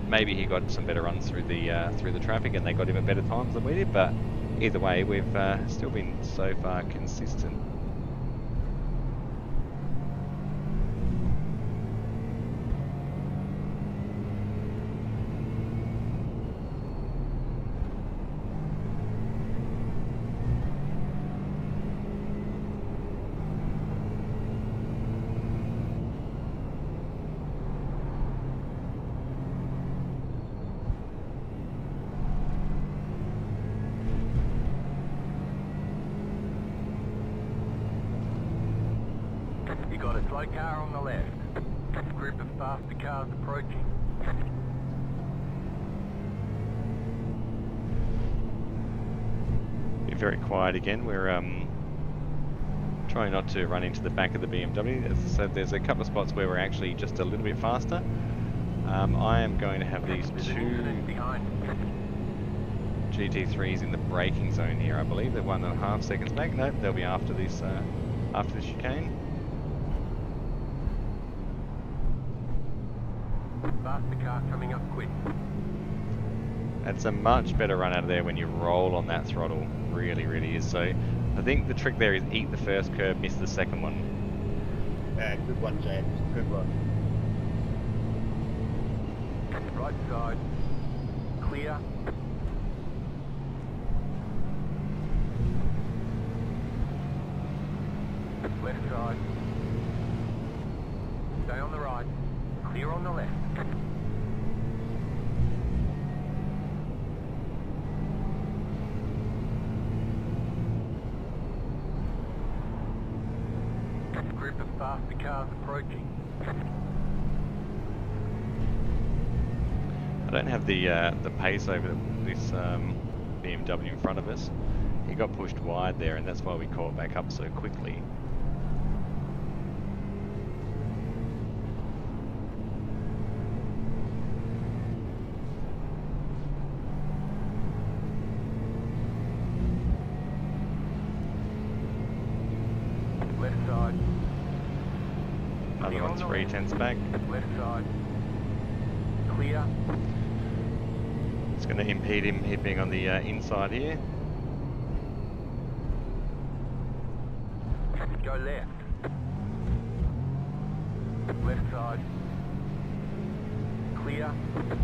Maybe he got some better runs through the traffic and they got even better times than we did, but either way we've still been so far consistent. You got a slow car on the left. Group of faster cars approaching. Be very quiet again. We're trying not to run into the back of the BMW. As I said, there's a couple of spots where we're actually just a little bit faster. I am going to have these There's an two incident behind. GT3s in the braking zone here, I believe. They're 1.5 seconds back. Nope, they'll be after this chicane. Faster car coming up quick. It's a much better run out of there when you roll on that throttle. Really, really is. So I think the trick there is eat the first curve, miss the second one. Yeah, good one, James. Good one. Right side. Clear. Left side. Stay on the right. Clear on the left. Group of faster cars approaching. I don't have the pace over this BMW in front of us. He got pushed wide there, and that's why we caught back up so quickly. Left side. Another one 3/10 back. Left side. Clear. It's going to impede him being on the inside here. Go left. Left side. Clear.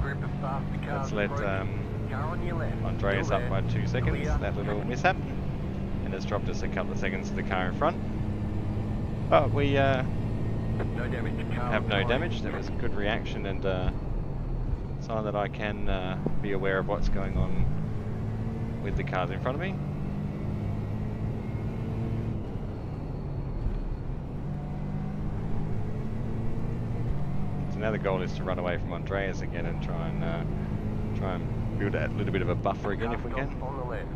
Group of faster cars. Let's let Car on your left. Andreas Still up by 2 seconds. Clear. That little mishap. And it's dropped us a couple of seconds to the car in front. But we No damage to car have no behind. damage. That was a good reaction and sign that I can be aware of what's going on with the cars in front of me. So now the goal is to run away from Andreas again and try and build a little bit of a buffer again if we Car can. stop on the left.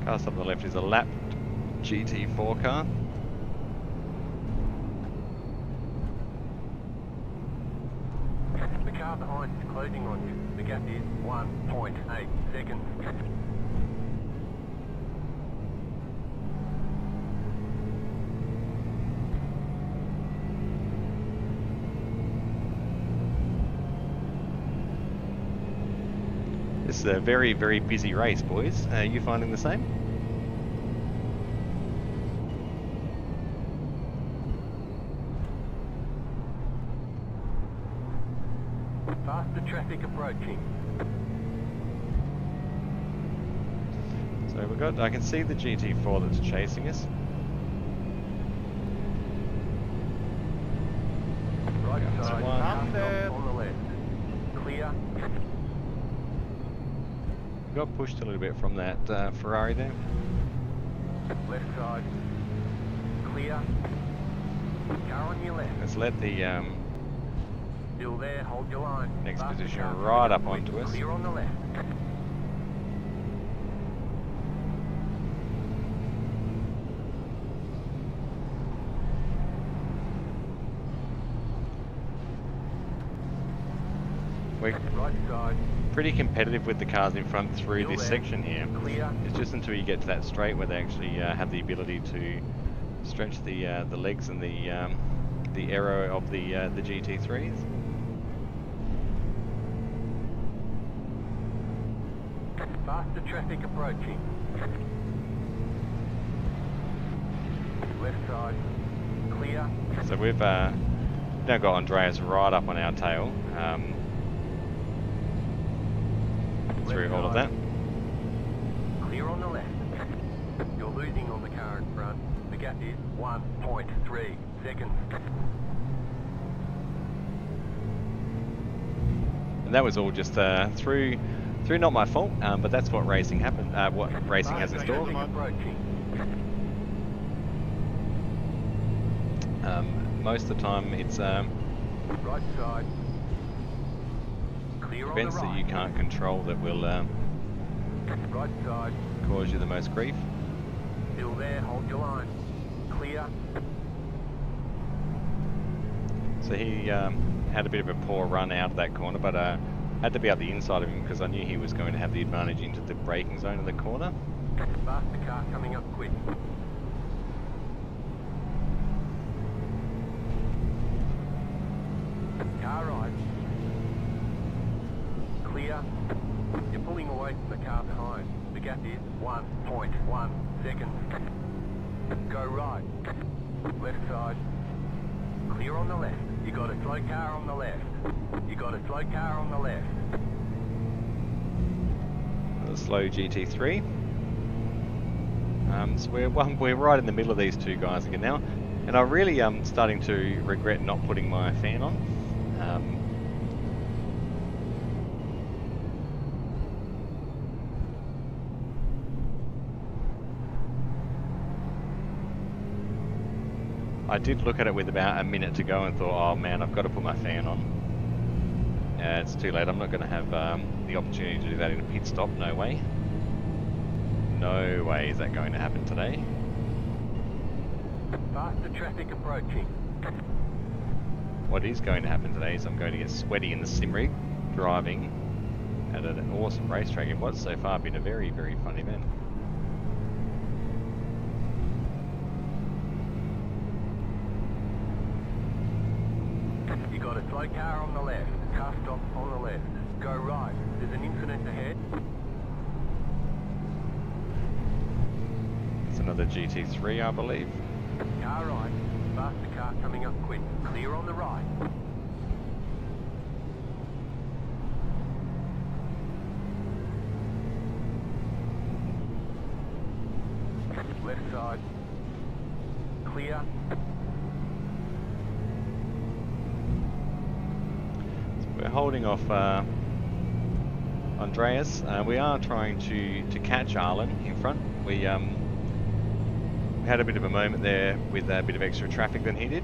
Car stop on the left is a lapped GT4 car. The car behind is closing on you. The gap is 1.8 seconds. This is a very, very busy race, boys. Are you finding the same? Faster traffic approaching. So we've got, I can see the GT4 that's chasing us. Right That's side. one. Car Number. stop on the left. Clear. Got pushed a little bit from that Ferrari there. Left side. Clear. Car on your left. Let's let the Still there, hold your line. next Faster position car right coming up onto quick. us. Clear on the left. We're Right side. pretty competitive with the cars in front through Still this there. section here. Clear. It's just until you get to that straight where they actually have the ability to stretch the legs and the aero of the GT3s. Faster traffic approaching. Left side. Clear. So we've now got Andreas right up on our tail through all of that. Clear on the left. You're losing on the car in front. The gap is 1.3 seconds. And that was all just through not my fault, but that's what racing happened. What racing has in Faster store. traffic approaching. Most of the time, it's Right side. Clear on the events that right. you can't control that will Right side. cause you the most grief. Still there, hold your line. Clear. So he had a bit of a poor run out of that corner, but had to be up the inside of him because I knew he was going to have the advantage into the braking zone of the corner. Faster car coming up quick. Car right. Clear. You're pulling away from the car behind. The gap is 1.1 seconds. Go right. Left side. Clear on the left. You got a slow car on the left. You got a slow car on the left. The slow GT3. So we're right in the middle of these two guys again now, and I really am starting to regret not putting my fan on. I did look at it with about a minute to go and thought, oh man, I've got to put my fan on. It's too late. I'm not going to have the opportunity to do that in a pit stop. No way. No way is that going to happen today. Faster traffic approaching. What is going to happen today is I'm going to get sweaty in the sim rig driving at an awesome racetrack in what's so far been a very, very fun event. You got a slow car on the left. Car stop on the left. Go right. There's an incident ahead. another GT3, I believe. Car right. Faster car coming up quick. Clear on the right. Left side. Clear. So we're holding off Andreas. We are trying to catch Arlen in front. We had a bit of a moment there with a bit of extra traffic than he did.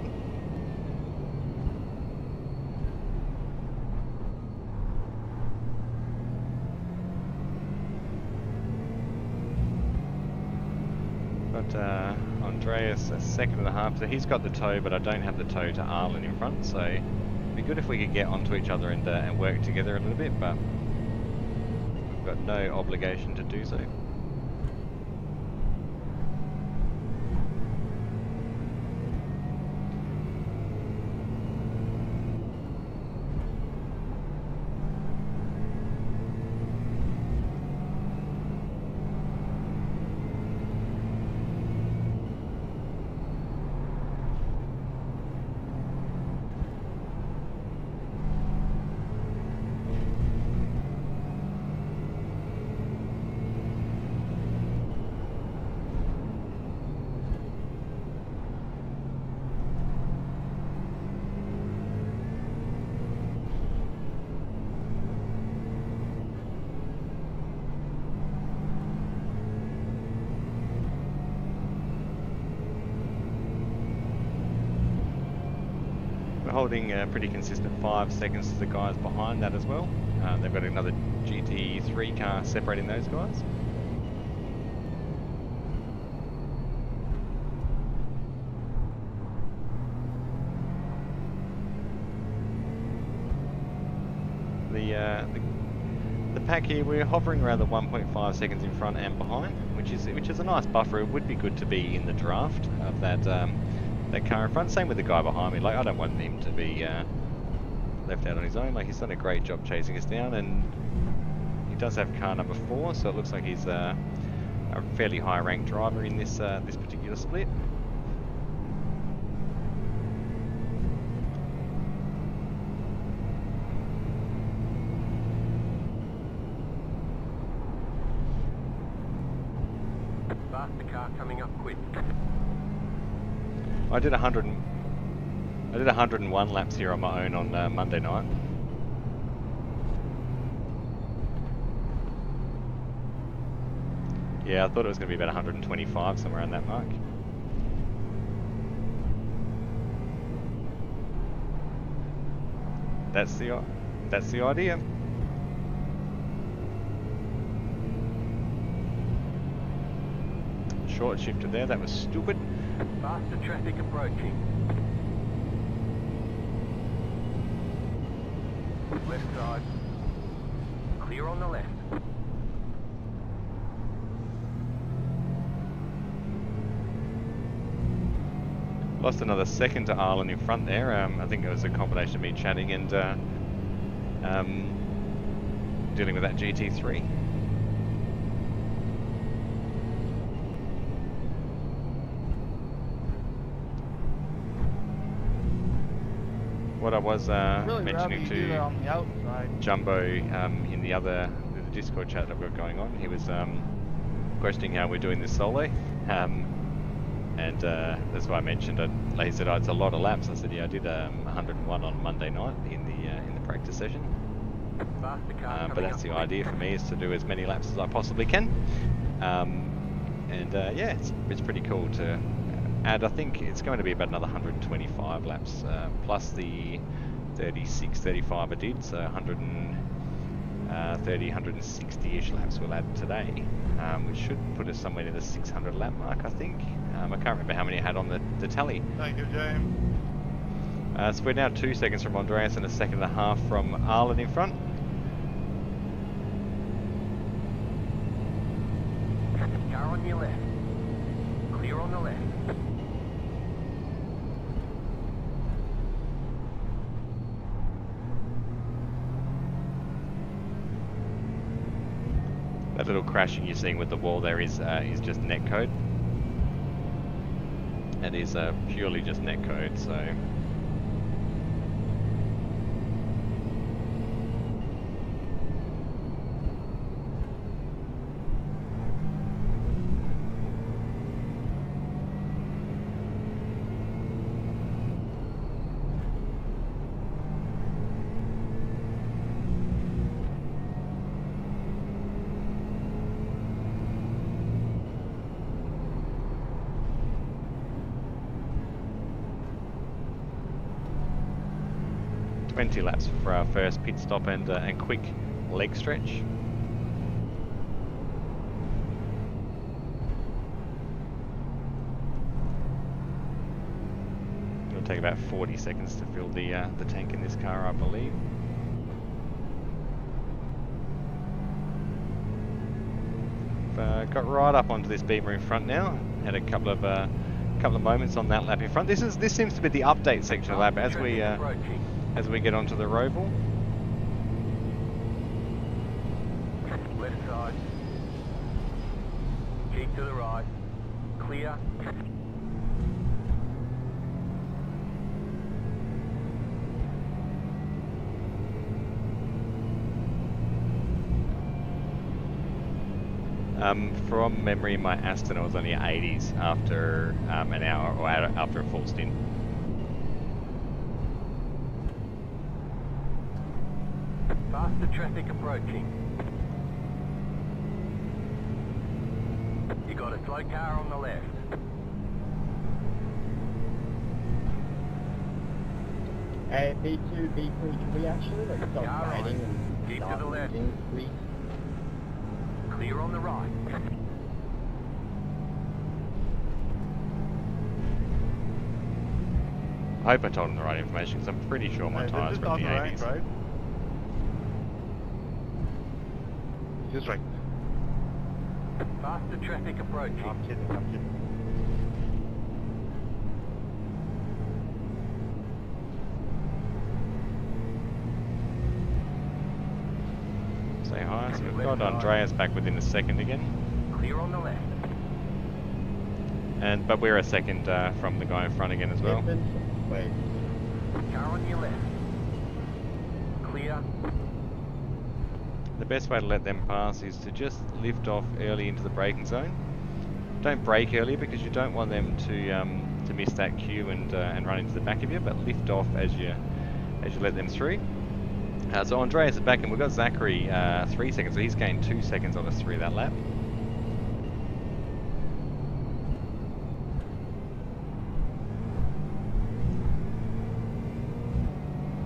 Got Andreas a second and a half, so he's got the tow, but I don't have the tow to Arlen in front, so it'd be good if we could get onto each other and work together a little bit, but we've got no obligation to do so. Holding a pretty consistent 5 seconds to the guys behind that as well. They've got another GT3 car separating those guys. The pack here, we're hovering around the 1.5 seconds in front and behind, which is a nice buffer. It would be good to be in the draft of that car in front. Same with the guy behind me. Like, I don't want him to be left out on his own. Like, he's done a great job chasing us down, and he does have car number 4, so it looks like he's a fairly high ranked driver in this this particular split. Faster car coming up quick. I did 101 laps here on my own on Monday night. Yeah, I thought it was going to be about 125, somewhere around that mark. That's the idea. Short shifted there, that was stupid. Faster traffic approaching. Left side. Clear on the left. Lost another second to Arlen in front there. I think it was a combination of me chatting and dealing with that GT3. What I was Really mentioning to to on the outside. Jumbo in the Discord chat I've got going on, he was questioning how we're doing this solo, and that's why I mentioned it. He said, "Oh, it's a lot of laps." I said, "Yeah, I did 101 on Monday night in the practice session." But that's the idea for me, is to do as many laps as I possibly can. Yeah, it's pretty cool to add. I think it's going to be about another 125 laps plus the 36, 35 I did, so 130, 160-ish laps we'll add today, which should put us somewhere near the 600 lap mark, I think. I can't remember how many I had on the tally. Thank you, James. So we're now 2 seconds from Andreas and a second and a half from Arlen in front. Car on your left. Clear on the left. That little crashing you're seeing with the wall there is just netcode. It is purely just netcode, so... laps for our first pit stop and quick leg stretch. It'll take about 40 seconds to fill the tank in this car, I believe. Got right up onto this beamer in front now. Had a couple of moments on that lap in front. This seems to be the update section of the lap as we get onto the roval. Left side. Keep to the right. Clear. From memory, my Aston was only 80s after an hour or after a full stint. Faster traffic approaching. You got a slow car on the left. Hey, B2, B3, can we actually like stop Car right. riding and Keep to start the left. moving, please? Clear on the right. I hope I told him the right information because I'm pretty sure my tyres were in the 80s. Right? He's right. Faster traffic approaching. I'm kidding, I'm kidding. Say hi. So we've got Andreas back within a second again. Clear on the left. But we're a second from the guy in front again as well. Wait. Car on your left. Clear. The best way to let them pass is to just lift off early into the braking zone. Don't brake early because you don't want them to miss that cue and run into the back of you, but lift off as you let them through. So Andreas is back and we've got Zachary 3 seconds, so he's gained 2 seconds on us through that lap.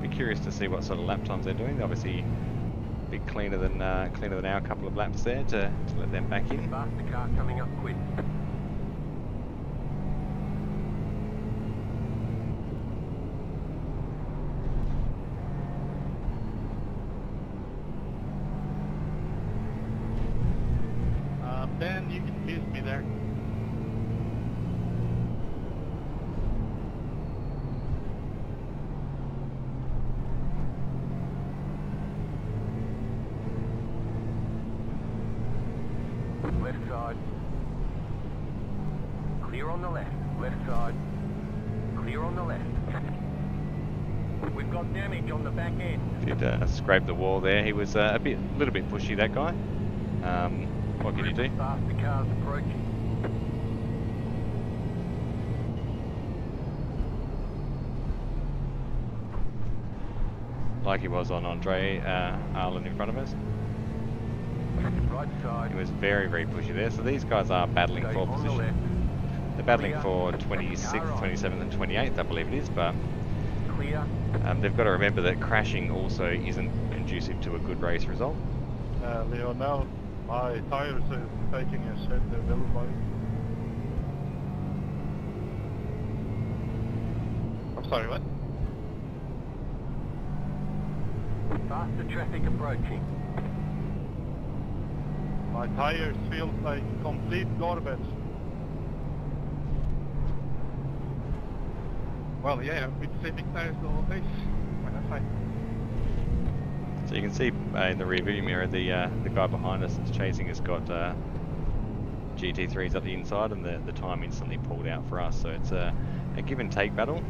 Be curious to see what sort of lap times they're doing. They're obviously a bit cleaner than our couple of laps there to let them back in. Faster car coming up quick. Ben, you can miss me there. Left side. Clear on the left. Left side. Clear on the left. We've got damage on the back end. Did scrape the wall there. He was a little bit pushy, that guy. What can you do? Faster cars approaching. Like he was on Andre Arlen in front of us. Right side. He was very, very pushy there. So these guys are battling Stay for on the position. left. They're battling for 26th, 27th and 28th, I believe it is, but Clear. they've got to remember that crashing also isn't conducive to a good race result. Leo, now my tires are taking a shit, they're little body. I'm sorry, what? Faster traffic approaching. My tires feel like complete garbage. Well, yeah, with the same tires the whole day. Well, that's fine. So you can see in the rear view mirror the guy behind us that's chasing has got GT3's up the inside, and the time instantly pulled out for us. So it's a give and take battle,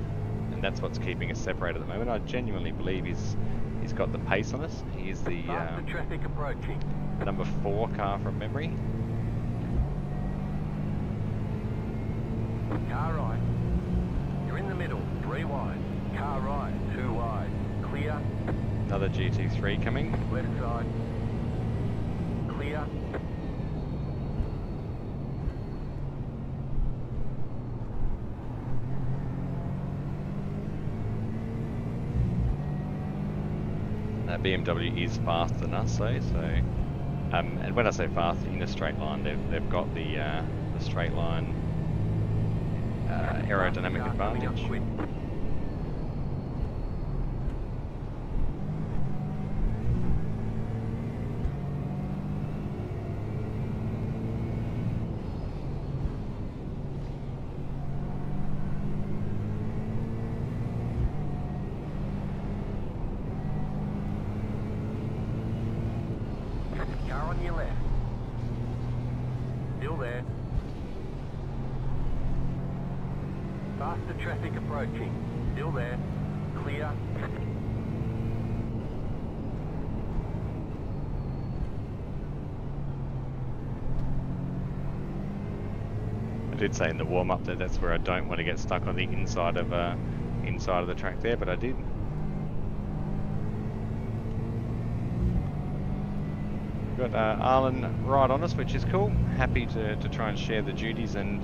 and that's what's keeping us separated at the moment. I genuinely believe he's got the pace on us. He is the traffic approaching. number 4 car from memory. Car right. You're in the middle. 3 wide. Car right. 2 wide. Clear. Another GT3 coming. Left side. Clear. BMW is faster than us though, so and when I say fast, in a straight line, they've got the straight line aerodynamic advantage. Car on your left. Still there. Faster traffic approaching. Still there. Clear. I did say in the warm-up that that's where I don't want to get stuck on the inside of the track there, but I did. Got Arlen right on us, which is cool. Happy to try and share the duties and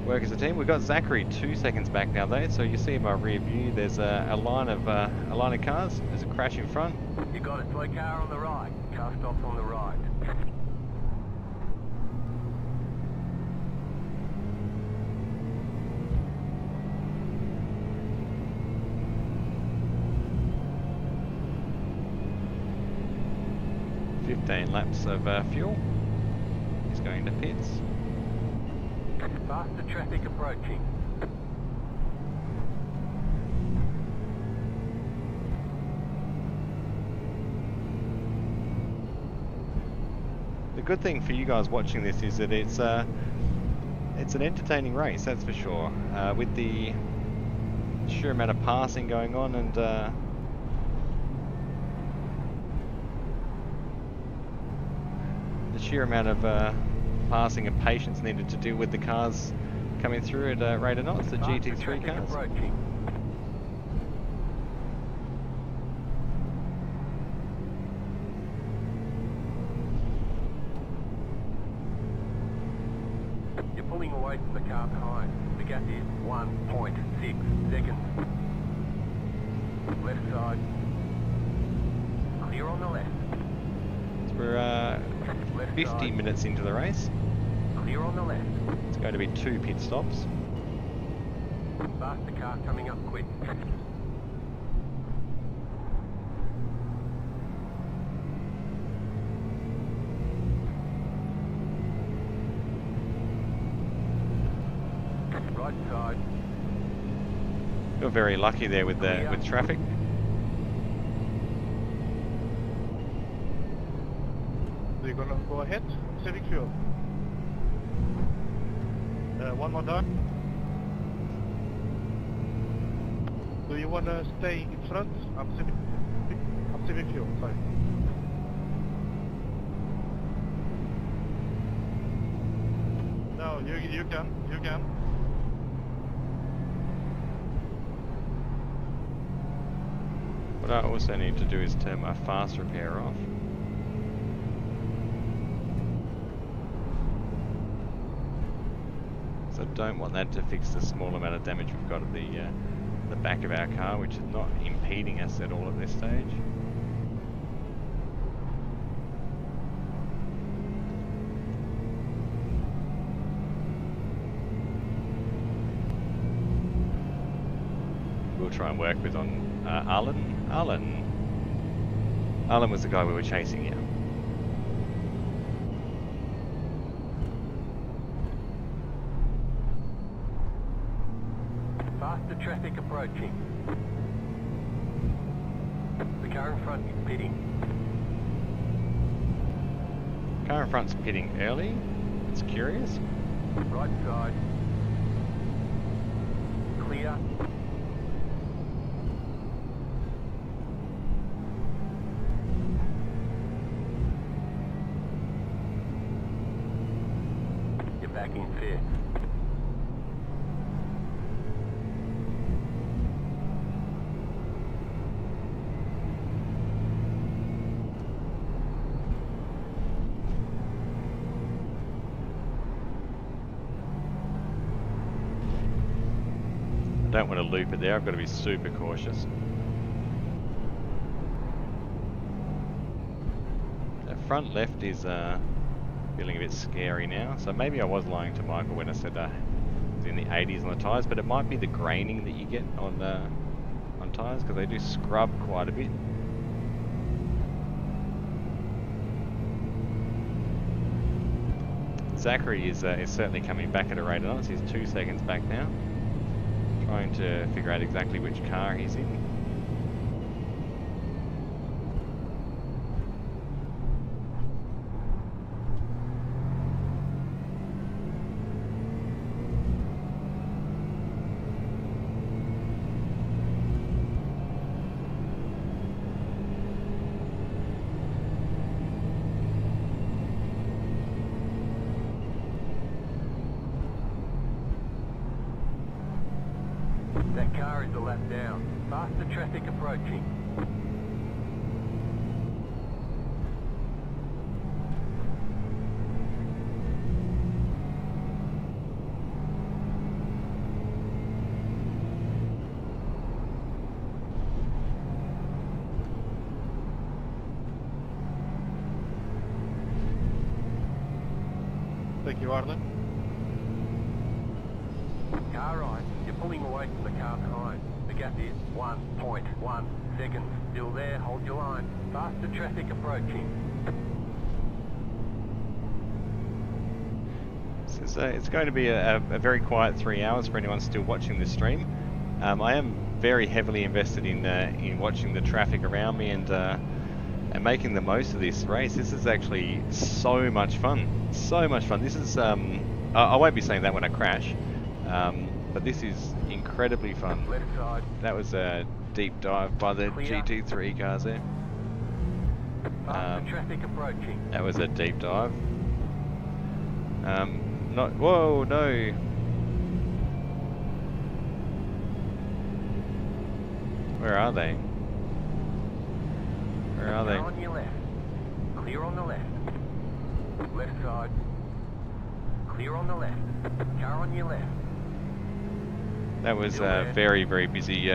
work as a team. We've got Zachary 2 seconds back now though, so you see in my rear view there's a line of cars. There's a crash in front. You got a slow car on the right. Car stops on the right. Laps of fuel. He's going to pits. Faster traffic approaching. The good thing for you guys watching this is that it's an entertaining race, that's for sure. With the sheer amount of passing going on and the sheer amount of passing and patience needed to deal with the cars coming through at a rate of knots, the GT3 cars. Approaching. You're pulling away from the car behind. The gap is 1.6 seconds. Left side. Clear on the left. We're 50 minutes into the race. Clear on the left. It's going to be 2 pit stops. Faster car coming up quick. Right side. You're very lucky there with traffic. So you're gonna go ahead, civic fuel. One more time. Do you wanna stay in front? I'm civic fuel, sorry. No, you can. What I also need to do is turn my fast repair off. So I don't want that to fix the small amount of damage we've got at the back of our car, which is not impeding us at all at this stage. We'll try and work with on Arlen. Arlen was the guy we were chasing, yeah. Faster traffic approaching. The car in front is pitting. Car in front's pitting early. That's curious. Right side. Clear. You're back in fifth. I don't want to loop it there, I've got to be super cautious. That front left is feeling a bit scary now, so maybe I was lying to Michael when I said it's in the 80s on the tyres, but it might be the graining that you get on tyres, because they do scrub quite a bit. Zachary is certainly coming back at a rate of knots. He's 2 seconds back now. Trying to figure out exactly which car he's in. That car is a lap down. Faster traffic approaching. Thank you, Arlen. Car right. You're pulling away from the car behind. The gap is 1.1 seconds. Still there. Hold your line. Faster traffic approaching. So it's going to be a very quiet 3 hours for anyone still watching this stream. I am very heavily invested in watching the traffic around me and making the most of this race. This is actually so much fun. So much fun. This is I won't be saying that when I crash, but this is incredibly fun. Left side. That was a deep dive by the Clear. GT3 cars there. Faster traffic approaching. That was a deep dive. Whoa, no. Where are they? Where are they? Car on your left. Clear on the left. Left side. Clear on the left. Car on your left. That was a very, very busy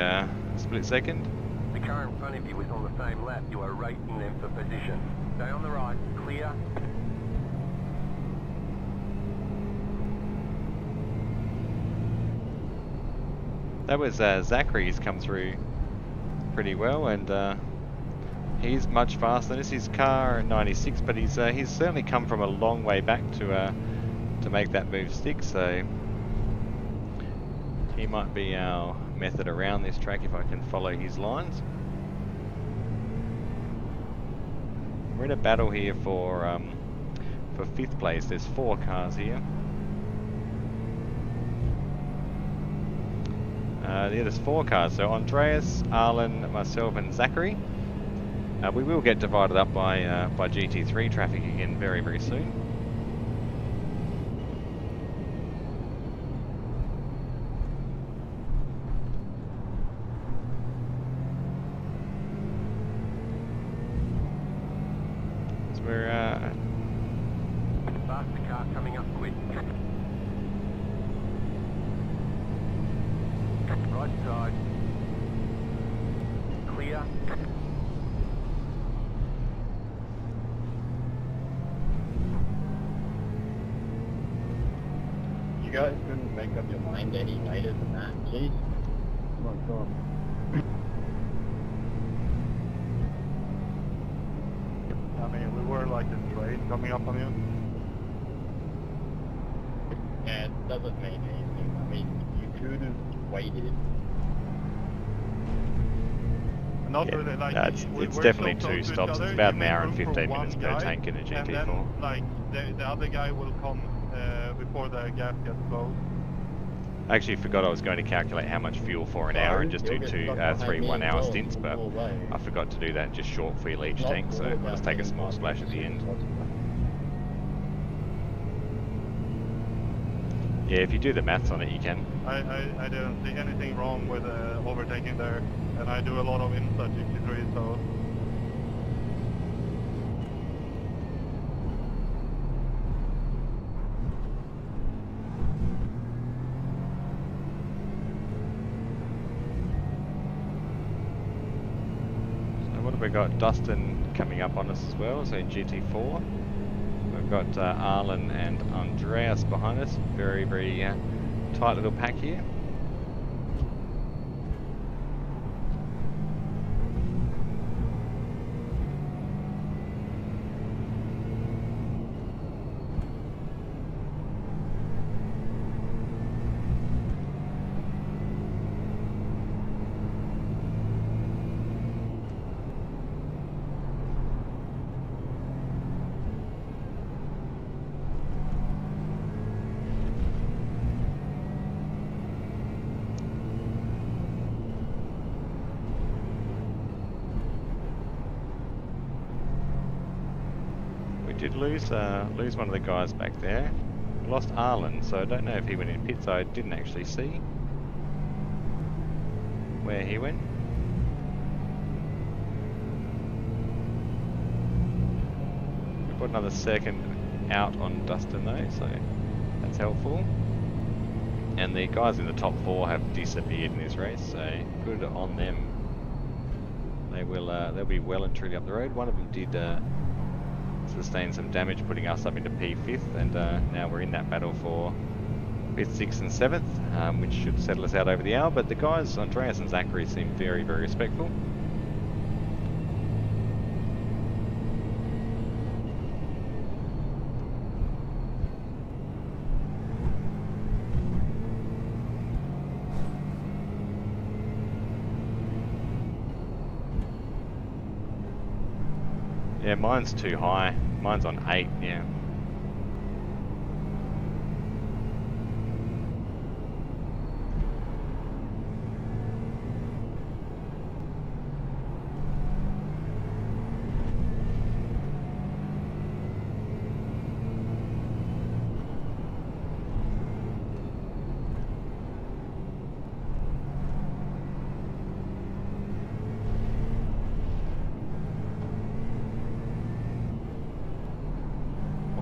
split second. The car in front of you is on the same lap. You are racing them for position. Stay on the right. Clear. That was Zachary's come through pretty well, and he's much faster than this. His car 96, but he's certainly come from a long way back to make that move stick. So he might be our method around this track if I can follow his lines. We're in a battle here for 5th place. There's 4 cars here. Yeah, there's 4 cars. So Andreas, Arlen, myself, and Zachary. We will get divided up by GT3 traffic again very, very soon. So we're Faster car coming up quick. Right side. Clear. You guys couldn't make up your mind any later than that, jeez. Come on, come on. I mean, we were like a train coming up on you. Yeah, it doesn't mean anything. I mean, you could have waited. Not Yeah, really, like, no, it's we're definitely so 2 close to each stops. other, It's about you an hour make and room for 15 one minutes per guy, tank in a and GT4. then, like, the other guy will come before the gas gets closed. I actually forgot I was going to calculate how much fuel for an hour and just do three 1 hour stints, but I forgot to do that, just short fill each tank, so I'll just take a small splash at the end. Yeah, if you do the maths on it, you can. I didn't see anything wrong with overtaking there, and I do a lot of inside GT3, so... What have we got? Dustin coming up on us as well, so in GT4. We've got Arlen and Andreas behind us. Very, very tight little pack here. Did lose one of the guys back there. We lost Arlen, so I don't know if he went in pits. I didn't actually see where he went. We put another second out on Dustin though, so that's helpful. And the guys in the top 4 have disappeared in this race, so good on them. They will they'll be well and truly up the road. One of them did sustain some damage, putting us up into P5th, and now we're in that battle for 5th, 6th and 7th, which should settle us out over the hour. But the guys, Andreas and Zachary, seem very, very respectful. Yeah, mine's too high. Mine's on 8, yeah.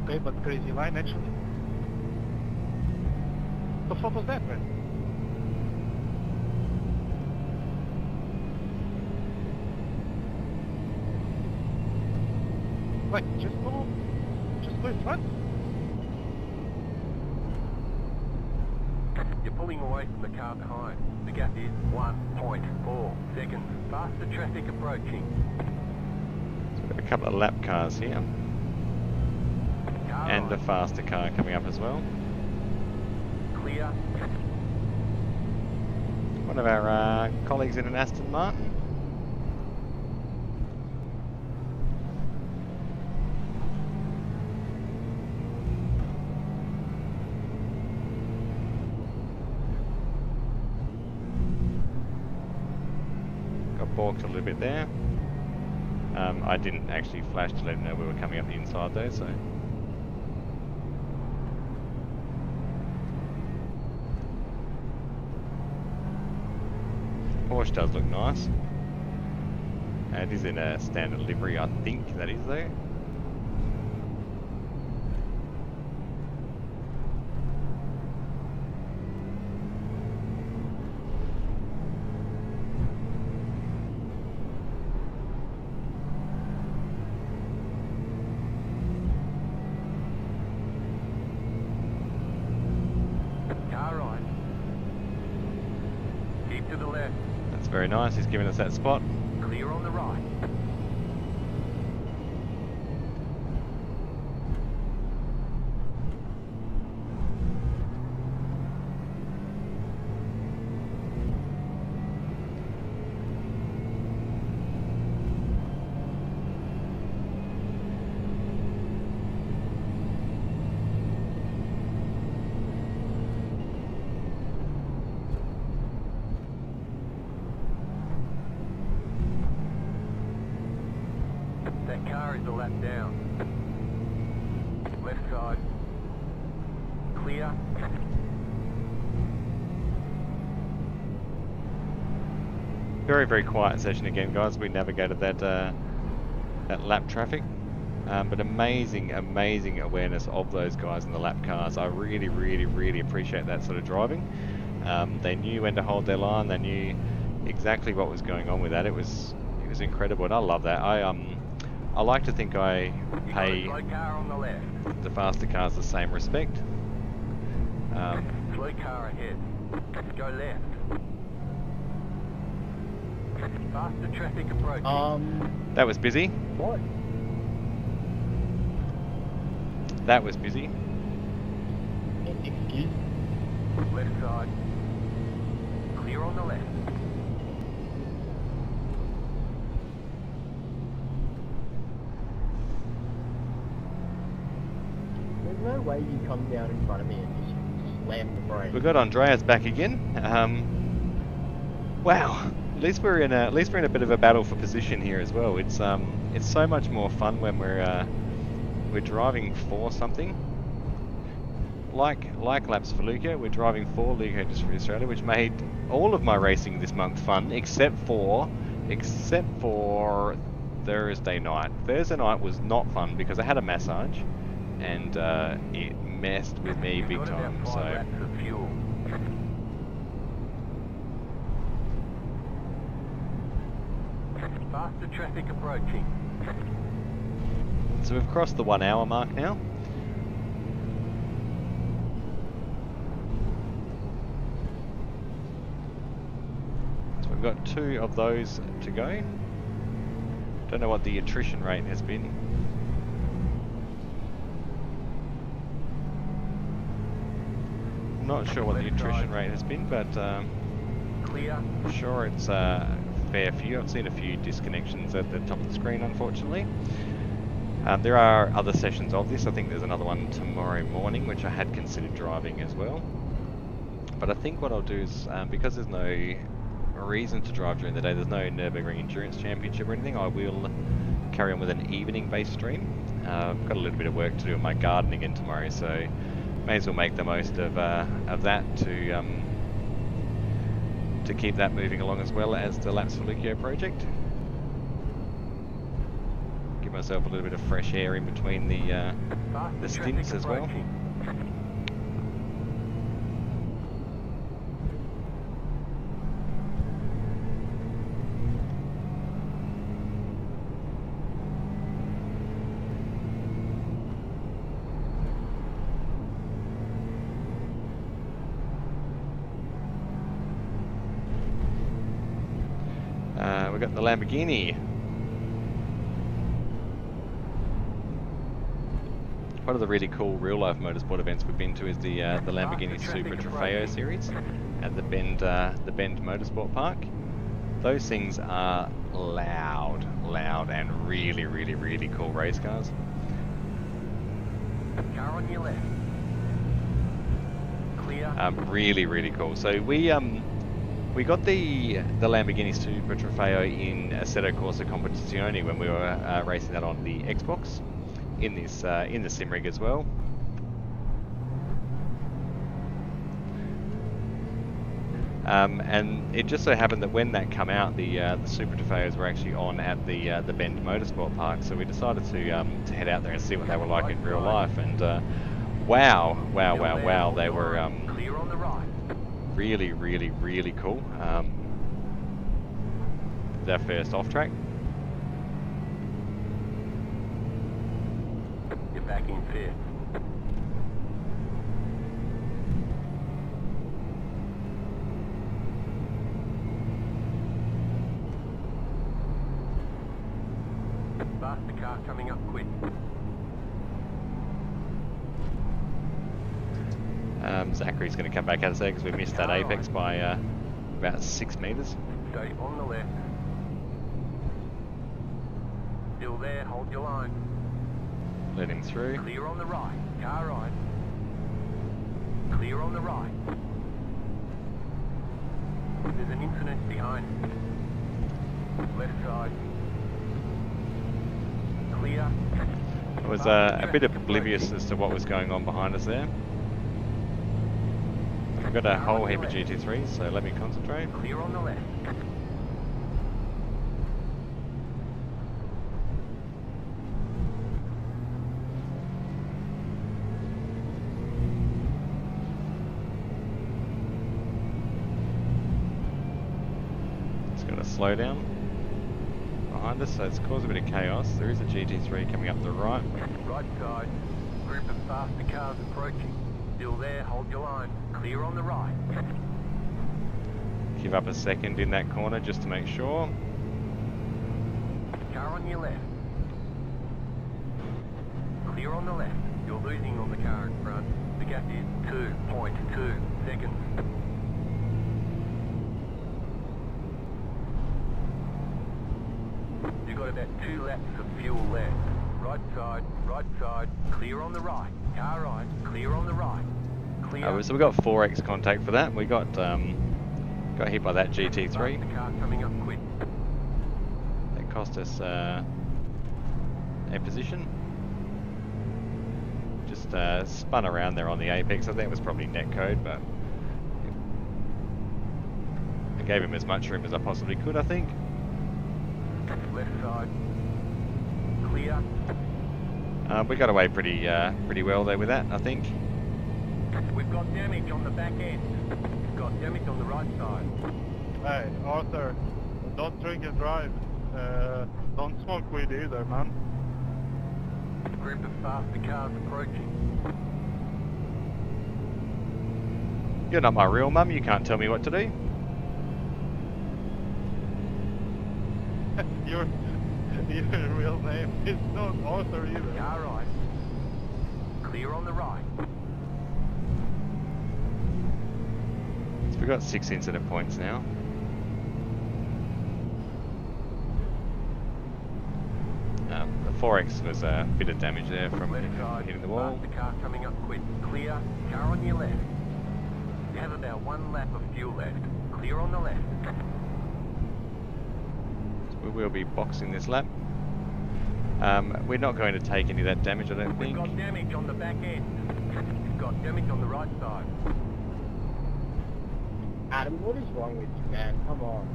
Okay, but crazy line actually. The fuck was that, man? Like, just go in front. You're pulling away from the car behind. The gap is 1.4 seconds. Faster traffic approaching. So we've got a couple of lap cars here. And a faster car coming up as well. Clear. One of our colleagues in an Aston Martin. Got balked a little bit there. I didn't actually flash to let him know we were coming up the inside though, so. Porsche does look nice. It is in a standard livery, I think that is though. Car right. Keep to the left. That's very nice, he's giving us that spot. Clear on the right. close the lap down. Left side. Clear. Very, very quiet session again, guys. We navigated that that lap traffic, but amazing awareness of those guys in the lap cars. I really, really, really appreciate that sort of driving. They knew when to hold their line. They knew exactly what was going on with that. It was incredible, and I love that. I like to think I pay the faster cars the same respect. Slow car ahead. Go left. Faster traffic approaching. That was busy. What? That was busy. Excuse? Left side. Clear on the left. There's no way you come down in front of me and just slam the brake. We got Andreas back again. Wow. At least we're in a bit of a battle for position here as well. It's so much more fun when we're driving for something. Like laps for Leuko, we're driving for Leukodystrophy Australia, which made all of my racing this month fun, except for Thursday night. Thursday night was not fun because I had a massage, and it messed with me big time. So. Faster traffic approaching. So we've crossed the 1 hour mark now. So we've got 2 of those to go. Don't know what the attrition rate has been. I'm not sure what the attrition rate has been, but I'm sure it's fair few. I've seen a few disconnections at the top of the screen, unfortunately. There are other sessions of this. I think there's another one tomorrow morning, which I had considered driving as well. But I think what I'll do is, because there's no reason to drive during the day, there's no Nürburgring Endurance Championship or anything, I will carry on with an evening-based stream. I've got a little bit of work to do in my garden again tomorrow, so may as well make the most of that to keep that moving along as well as the Laps for Leuko project. Give myself a little bit of fresh air in between the stints as well. We've got the Lamborghini. One of the really cool real-life motorsport events we've been to is the Lamborghini Super Trofeo series at the Bend Motorsport Park. Those things are loud, and really, really, really cool race cars. Car on your left. Clear. Really, really cool. So we got the Lamborghini Super Trofeo in Assetto Corsa Competizione when we were racing that on the Xbox in the sim rig as well. And it just so happened that when that came out, the Super Trofeos were actually on at the Bend Motorsport Park, so we decided to head out there and see what they were like in real life. And wow, they were Clear on the right. really, really, really cool. Our first off track. You're back in fifth. Faster car coming up quick. Zachary's going to come back out of there because we missed that apex by about 6 meters. Stay on the left. Still there, hold your line. Let him through. Clear on the right. Car right. Clear on the right. There's an incident behind. Left side. Clear. I was a bit oblivious as to what was going on behind us there. We've got a whole heap of GT3s, so let me concentrate. Clear on the left. It's got a slow down behind us, so it's caused a bit of chaos. There is a GT3 coming up the right. Right side. Group of faster cars approaching. Still there, hold your line. Clear on the right. Give up a second in that corner just to make sure. Car on your left. Clear on the left. You're losing on the car in front. The gap is 2.2 seconds. You've got about 2 laps of fuel left. Right side, clear on the right. Car right, clear on the right. Clear. So we got 4x contact for that. We got hit by that GT3. Faster car coming up quick. That cost us a position. Just spun around there on the apex. I think it was probably netcode, but I gave him as much room as I possibly could, I think. Left side. Clear. We got away pretty well there with that, I think. We've got damage on the back end. We've got damage on the right side. Hey, Arthur, don't drink and drive. Don't smoke weed either, man. Group of faster cars approaching. You're not my real mum, you can't tell me what to do. Your real name is not Arthur either. Car right. Clear on the right. So we've got 6 incident points now. The 4x was a bit of damage there from Left side. hitting the wall. Faster car coming up quick. Clear. Car on your left. You have about 1 lap of fuel left. Clear on the left. We will be boxing this lap. We're not going to take any of that damage, I don't We've think. got damage on the back end. We've got damage on the right side. Adam, what is wrong with you, man? Come on.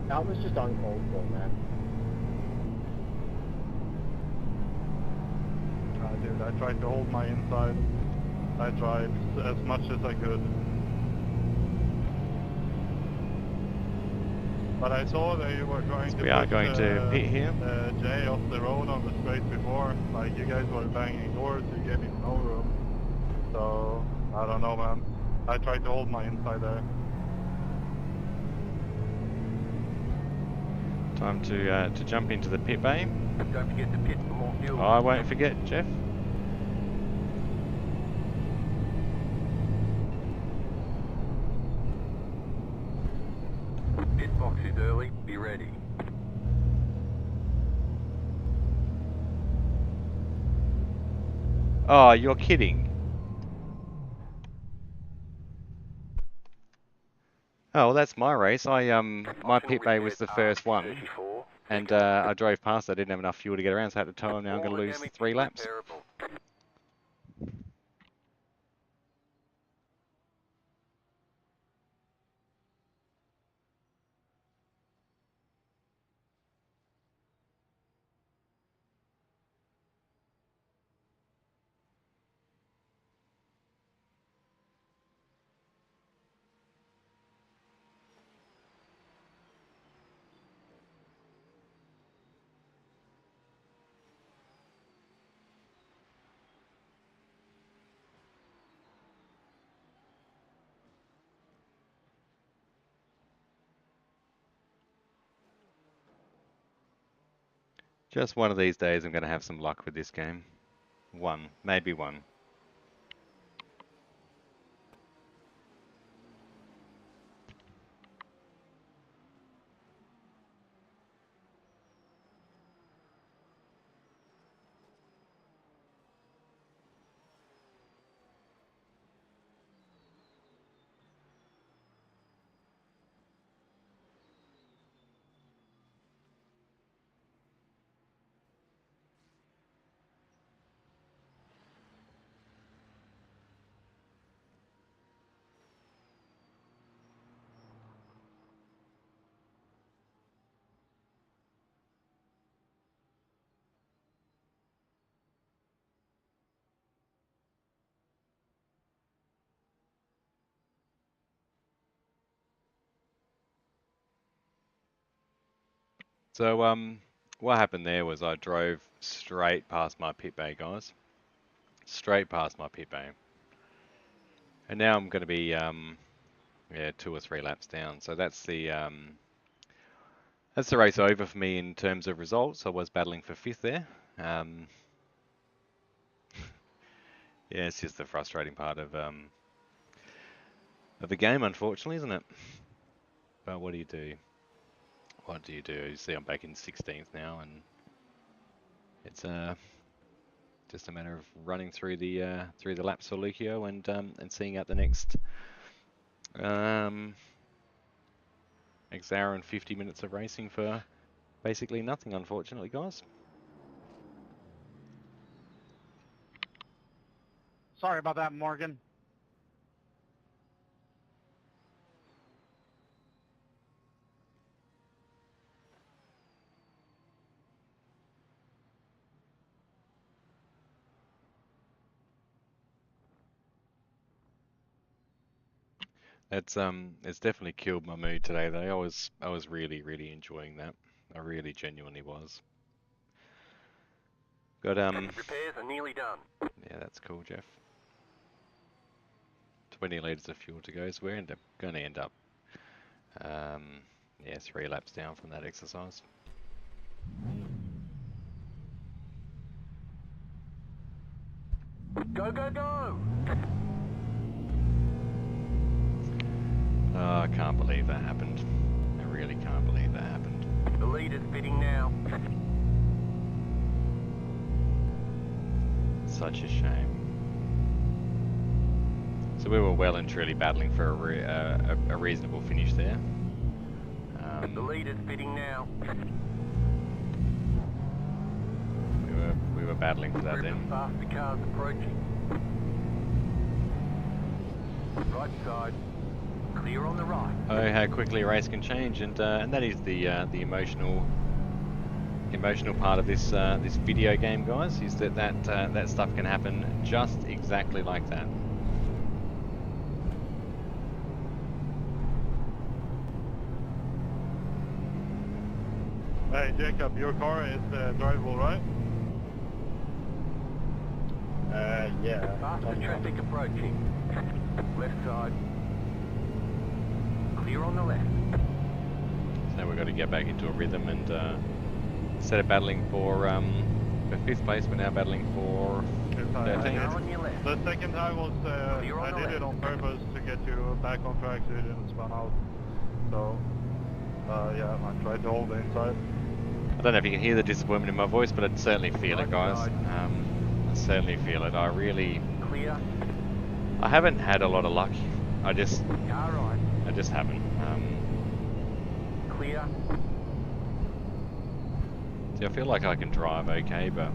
That was just uncalled for, man. Dude, I tried to hold my inside. I tried as much as I could. But I saw that you were trying to We are push, going to pit here. Jay off the road on the straight before. Like, you guys were banging doors, you gave him no room. So, I don't know, man. I tried to hold my inside there. Time to jump into the pit bay. Don't forget to pit for more fuel. I won't forget, Jeff. Pit box is early. Be ready. Oh, you're kidding. Oh, well, that's my race. My pit bay was the first one, 34. and I drove past. I didn't have enough fuel to get around, so I had to tow him. Now I'm going to lose 3 laps. Repairable. Just one of these days, I'm going to have some luck with this game. One, maybe one. So what happened there was I drove straight past my pit bay, guys. Straight past my pit bay. And now I'm going to be yeah, 2 or 3 laps down. So that's the race over for me in terms of results. I was battling for 5th there. Yeah, it's just the frustrating part of the game, unfortunately, isn't it? But what do you do? What do you do? You see, I'm back in 16th now, and it's just a matter of running through the laps for Leuko and seeing out the next next hour and 50 minutes of racing for basically nothing, unfortunately, guys. Sorry about that, Morgan. It's definitely killed my mood today though. I was really enjoying that. I really genuinely was. Got Repairs are nearly done. yeah, that's cool, Jeff. 20 litres of fuel to go, so we're going to end up yeah, 3 laps down from that exercise. Go, go, go! Oh, I can't believe that happened. I really can't believe that happened. The leader's pitting now. Such a shame. So we were well and truly battling for a reasonable finish there. The leader's pitting now. We were battling for that then. Faster cars approaching. Right side. Clear on the right. Oh, how quickly a race can change, and that is the emotional part of this this video game, guys. Is that stuff can happen just exactly like that. Hey Jacob, your car is drivable, right? Yeah. Faster traffic approaching. Left side. Clear on the left. So now we've got to get back into a rhythm, and instead of battling for 5th place, we're now battling for 13th. On your left. The second time was, I did it on purpose to get you back on track so you didn't spun out. So, yeah, I tried to hold the inside. I don't know if you can hear the disappointment in my voice, but I certainly feel it, guys. I certainly feel it. Clear. I haven't had a lot of luck. I just Car right. haven't. Clear. See, I feel like I can drive okay, but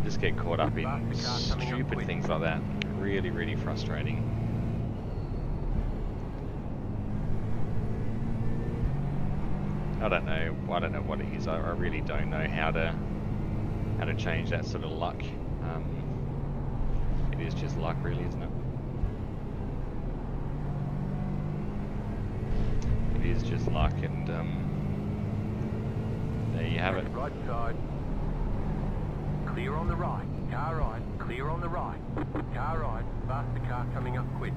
just get caught up in stupid things like that. Really frustrating. I don't know what it is. I really don't know how to change that sort of luck. It is just luck, really, isn't it? It is just luck, and there you have it. Right side. Clear on the right. Car right. Clear on the right. Car right. Faster car coming up quick.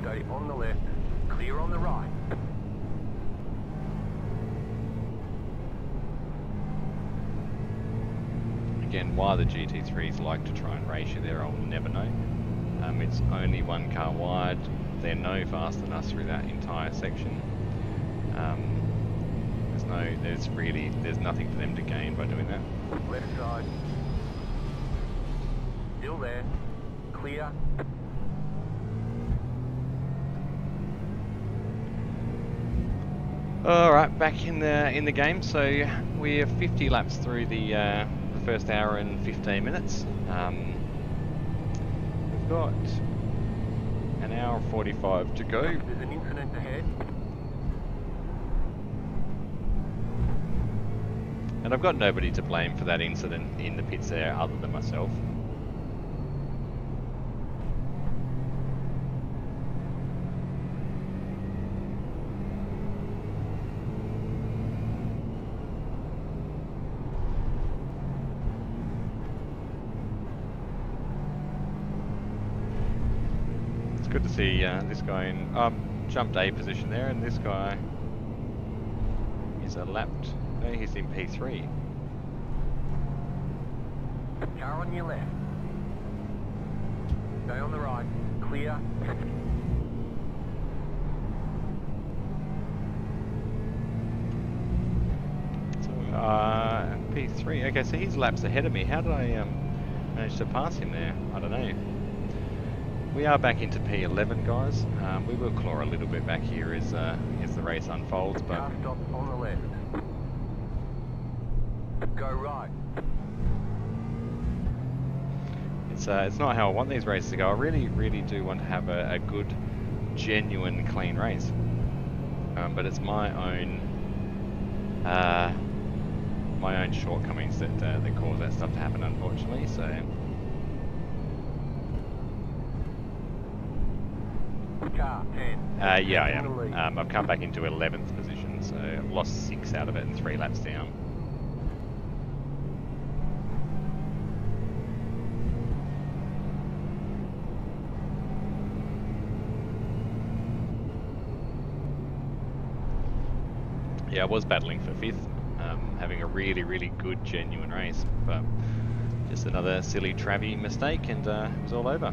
Stay on the left. Clear on the right. Again, why the GT3s like to try and race you there, I'll never know. It's only 1 car wide. They're no faster than us through that entire section. There's nothing for them to gain by doing that. Left side. Still there. Clear. All right, back in the game. So we're 50 laps through the first hour and 15 minutes. We've got an hour 45 to go. There's an incident ahead. And I've got nobody to blame for that incident in the pits there other than myself. good to see this guy in jumped A position there, and this guy is a lapped. No, he's in P3. Car on your left. Stay on the right. Clear. So P3. Okay, so he's laps ahead of me. How did I manage to pass him there? I don't know. We are back into P11, guys. We will claw a little bit back here as the race unfolds, but Car stop on the left. Go right. it's not how I want these races to go. I really do want to have a good, genuine, clean race. But it's my own shortcomings that cause that stuff to happen, unfortunately. So. Car 10. Yeah, I am. I've come back into 11th position, so I've lost 6 out of it and 3 laps down. Yeah, I was battling for 5th, having a really good, genuine race, but just another silly Travie mistake, and it was all over.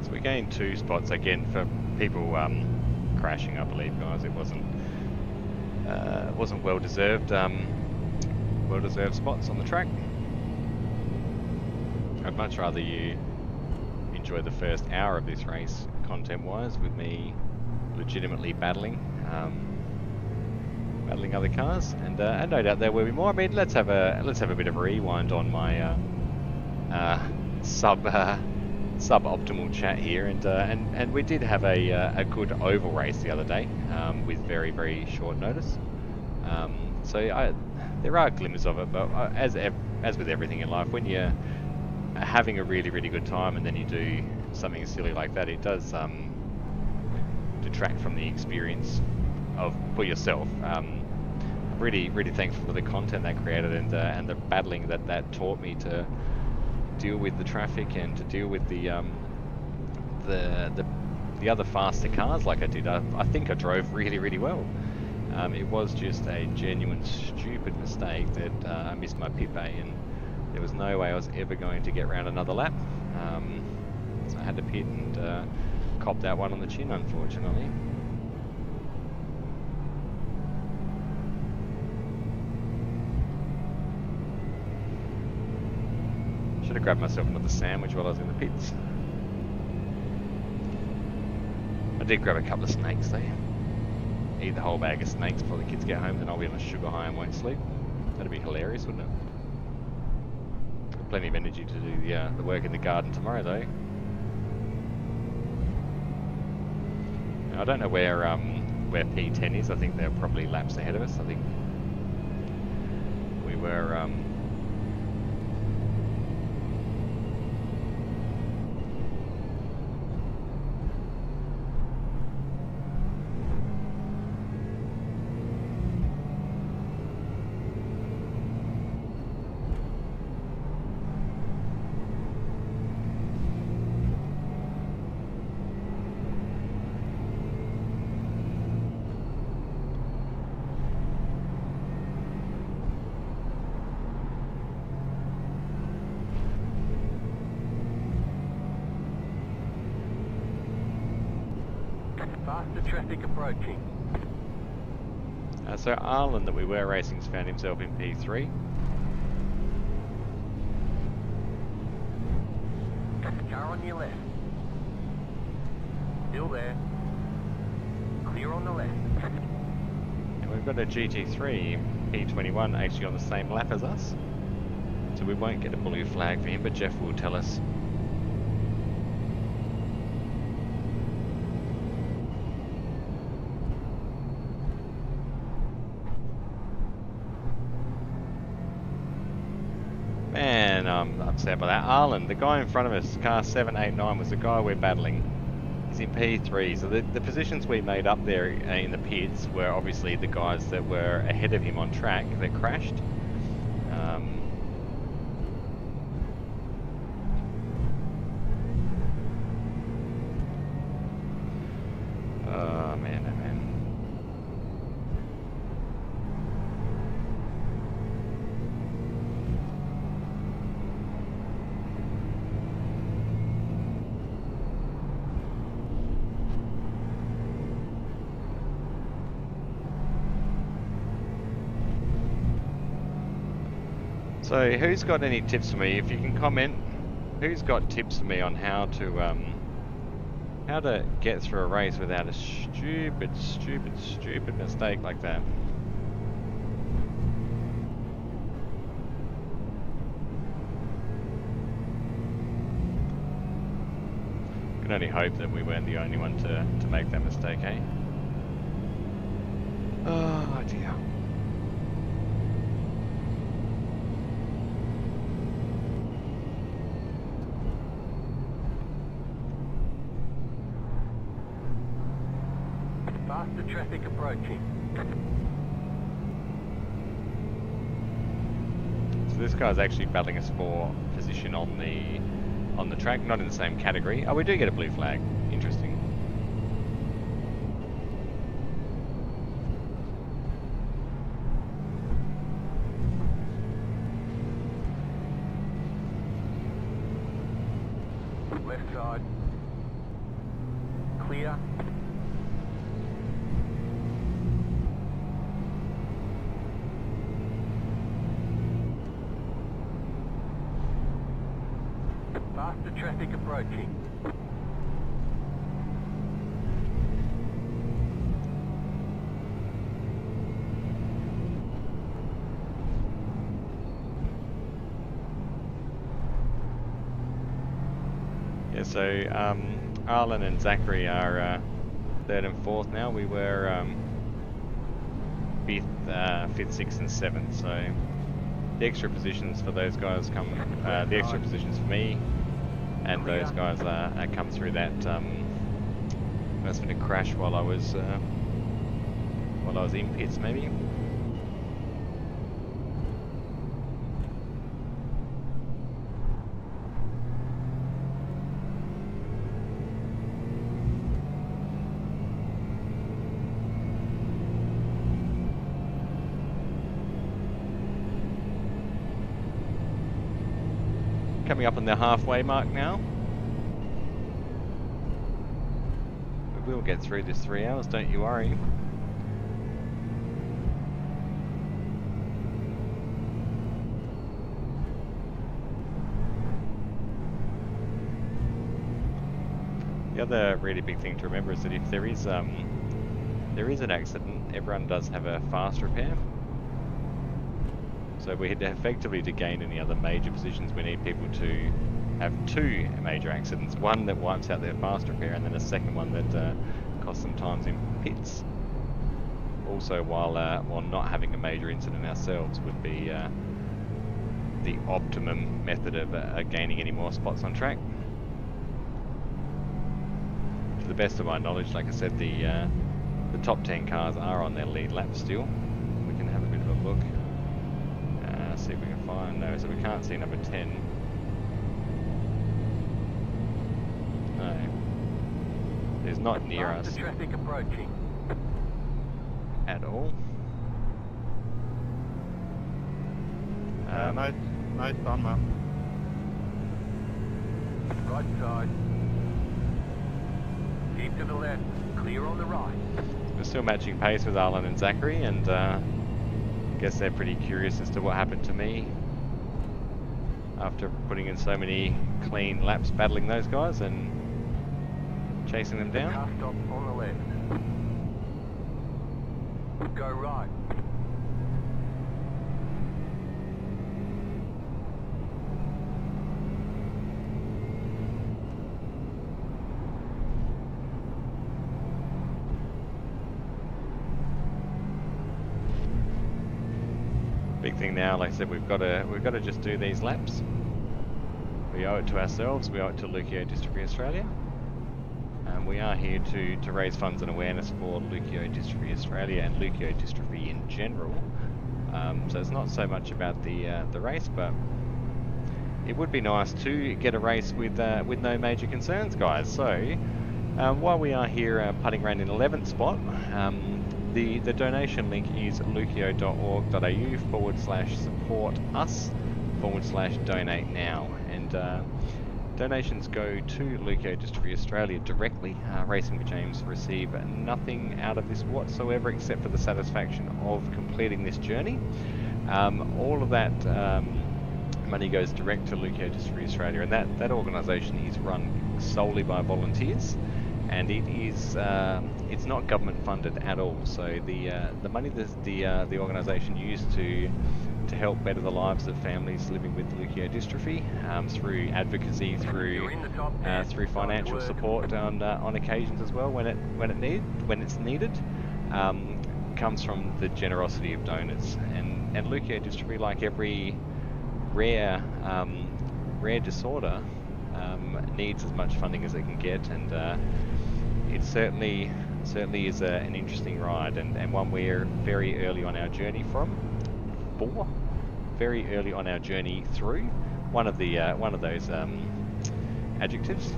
We gained 2 spots again for people crashing, I believe, guys. It wasn't well deserved spots on the track. I'd much rather you enjoy the first hour of this race content-wise with me legitimately battling other cars, and no doubt there will be more. I mean, let's have a bit of a rewind on my suboptimal chat here, and we did have a good oval race the other day with very short notice. So there are glimmers of it, but as with everything in life, when you're having a really good time and then you do something silly like that, it does detract from the experience for yourself. I'm really thankful for the content that created and the battling that taught me to deal with the traffic and to deal with the other faster cars like I did. I think I drove really well. It was just a genuine stupid mistake that I missed my pit bay, and there was no way I was ever going to get around another lap. So I had to pit and cop that one on the chin, unfortunately. Should have grabbed myself another sandwich while I was in the pits. I did grab a couple of snakes though. Eat the whole bag of snakes before the kids get home, then I'll be on a sugar high and won't sleep. That'd be hilarious, wouldn't it? Got plenty of energy to do the work in the garden tomorrow though. Now, I don't know where P10 is. I think they're probably laps ahead of us. I think we were faster traffic approaching. So Arlen, that we were racing, has found himself in P3. Car on your left. Still there. Clear on the left. And we've got a GT3 P21 actually on the same lap as us. So we won't get a blue flag for him, but Jeff will tell us. Man, and I'm upset by that. Arlen, the guy in front of us, car 789, was the guy we're battling. He's in P3, so the positions we made up there in the pits were obviously the guys that were ahead of him on track that crashed. Oh man, oh man. So who's got any tips for me? If you can comment, who's got tips for me on how to get through a race without a stupid mistake like that? Can only hope that we weren't the only one to make that mistake, eh? Oh dear. Faster traffic approaching. So this guy's actually battling us for position on the track, not in the same category. Oh, we do get a blue flag. Interesting. Left side. Clear. Faster traffic approaching. Yeah, so Arlen and Zachary are third and fourth now. We were fifth, sixth, and seventh. So the extra positions for those guys come. The extra positions for me and those guys come through that. Must have been a crash while I was in pits, maybe. Coming up on the halfway mark now. We will get through this 3 hours, don't you worry. The other really big thing to remember is that if there is an accident, everyone does have a fast repair. So we had effectively to gain any other major positions, we need people to have 2 major accidents. One that wipes out their fast repair, and then a second one that costs them times in pits. Also, while not having a major incident ourselves would be the optimum method of gaining any more spots on track. To the best of my knowledge, like I said, the top 10 cars are on their lead lap still. We can have a bit of a look. See if we can find those. So we can't see number 10. No. It's not near us Traffic approaching. at all. Nice done, man. Right side. Keep to the left. Clear on the right. We're still matching pace with Arlen and Zachary, and I guess they're pretty curious as to what happened to me after putting in so many clean laps battling those guys and chasing them down. Car stop on the left. Go right. Big thing now, like I said, we've got to just do these laps. We owe it to ourselves, we owe it to Leukodystrophy Australia. We are here to raise funds and awareness for Leukodystrophy Australia and leukodystrophy in general. So it's not so much about the race, but it would be nice to get a race with no major concerns, guys. So while we are here putting around in 11th spot, the donation link is leuko.org.au/support-us/donate now, and donations go to Leukodystrophy Australia directly. Racing with James receive nothing out of this whatsoever except for the satisfaction of completing this journey. All of that money goes direct to Leukodystrophy Australia, and that organisation is run solely by volunteers, and it is it's not government funded at all. So the money that the organisation used to help better the lives of families living with leukodystrophy through advocacy, through financial support on occasions as well when it's needed, comes from the generosity of donors. And leukodystrophy, like every rare disorder, needs as much funding as it can get, and it certainly is an interesting ride, and one we're very early on our journey very early on our journey through. One of those adjectives,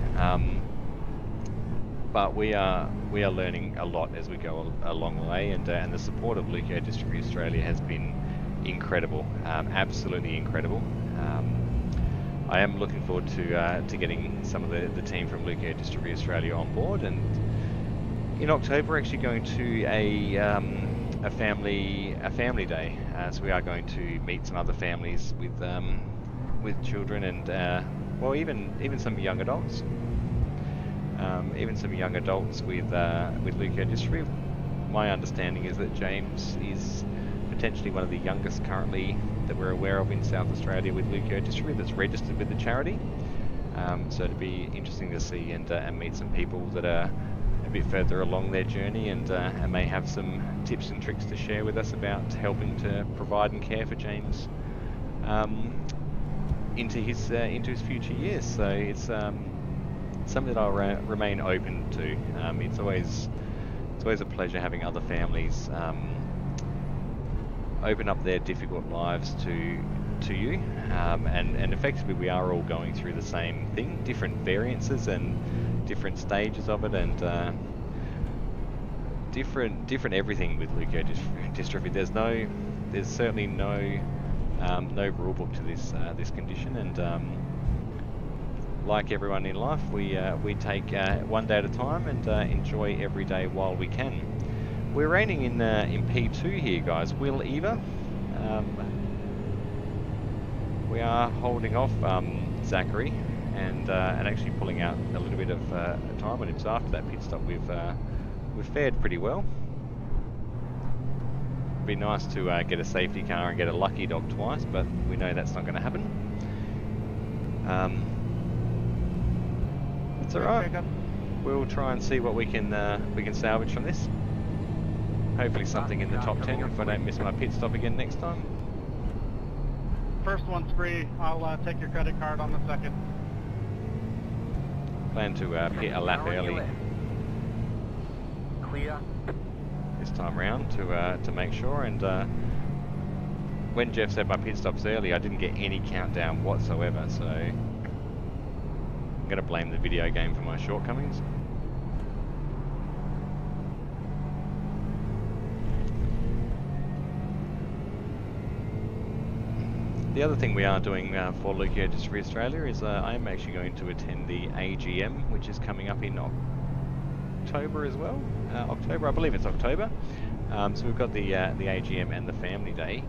but we are learning a lot as we go along the way, and the support of Leukodystrophy Australia has been incredible, absolutely incredible. I am looking forward to getting some of the team from Leukodystrophy Australia on board, and in October we're actually going to a family day. So we are going to meet some other families with children, and well, even some young adults, with leukodystrophy. My understanding is that James is potentially one of the youngest currently that we're aware of in South Australia with leukodystrophy that's registered with the charity. So it'd be interesting to see and meet some people that are a bit further along their journey, and may have some tips and tricks to share with us about helping to provide and care for James into his future years. So it's something that I'll remain open to. It's always a pleasure having other families open up their difficult lives to you, and effectively we are all going through the same thing, different variances and different stages of it, and different everything with leukodystrophy. There's certainly no rule book to this condition, and like everyone in life, we take one day at a time and enjoy every day while we can. We're reigning in P2 here, guys. Will Eva. We are holding off Zachary and actually pulling out a little bit of time on him. So after that pit stop, we've fared pretty well. It'd be nice to get a safety car and get a lucky dog twice, but we know that's not going to happen. It's all right. We'll try and see what we can salvage from this. Hopefully something in the top 10 if I don't miss my pit stop again next time. First one's free. I'll take your credit card on the second. Plan to pit a lap early Clear. this time round to make sure, and when Jeff said my pit stops early, I didn't get any countdown whatsoever, so I'm going to blame the video game for my shortcomings. The other thing we are doing for Leukodystrophy Australia is I am actually going to attend the AGM, which is coming up in October as well. October, I believe it's October. So we've got the AGM and the Family Day.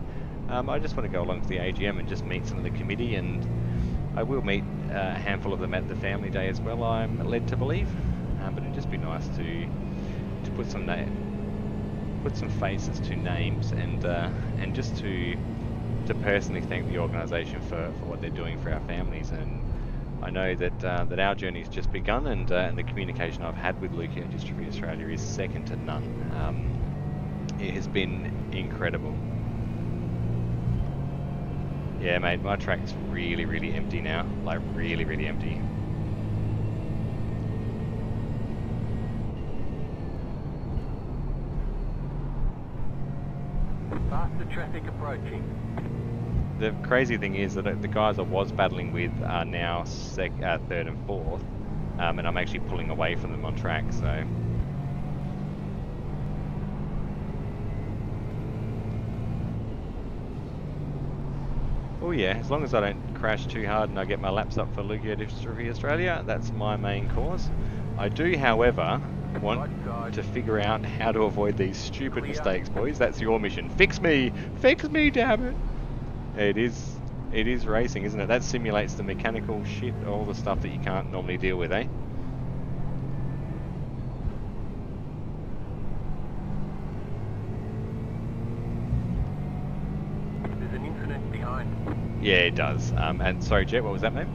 I just want to go along to the AGM and just meet some of the committee, and I will meet a handful of them at the Family Day as well, I'm led to believe. But it'd just be nice to put some faces to names, and just to personally thank the organisation for what they're doing for our families. And I know that our journey's just begun, and the communication I've had with Leukodystrophy Australia is second to none. It has been incredible. Yeah, mate, my track's really, really empty now. Like, really, really empty. Faster traffic approaching. The crazy thing is that the guys I was battling with are now third and fourth, and I'm actually pulling away from them on track, so... Oh yeah, as long as I don't crash too hard and I get my laps up for Leukodystrophy Australia, that's my main cause. I do, however, want to figure out how to avoid these stupid mistakes, boys. That's your mission. Fix me! Fix me, damn it! It is racing, isn't it? That simulates the mechanical shit, all the stuff that you can't normally deal with, eh? There's an incident behind. Yeah, it does. And sorry, Jet, what was that, mate?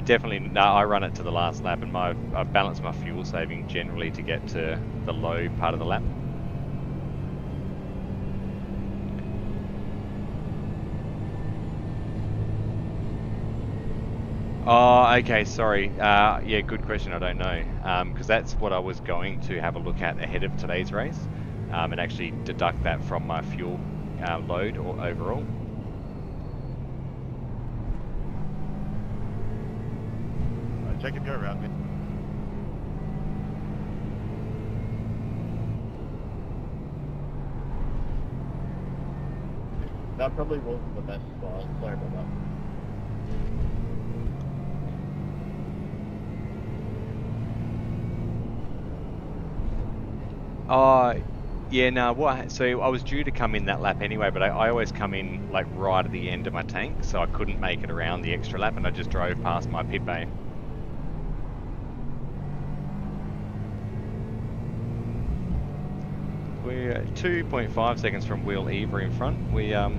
Definitely, no, I run it to the last lap, and I balance my fuel saving generally to get to the low part of the lap. Oh, okay, sorry. Yeah, good question, I don't know. Because that's what I was going to have a look at ahead of today's race, and actually deduct that from my fuel load or overall. Check if you're around me. That probably wasn't the best spot. Sorry about that. Yeah, no, so I was due to come in that lap anyway, but I always come in like right at the end of my tank, so I couldn't make it around the extra lap, and I just drove past my pit bay. We're 2.5 seconds from Will Eva in front. We're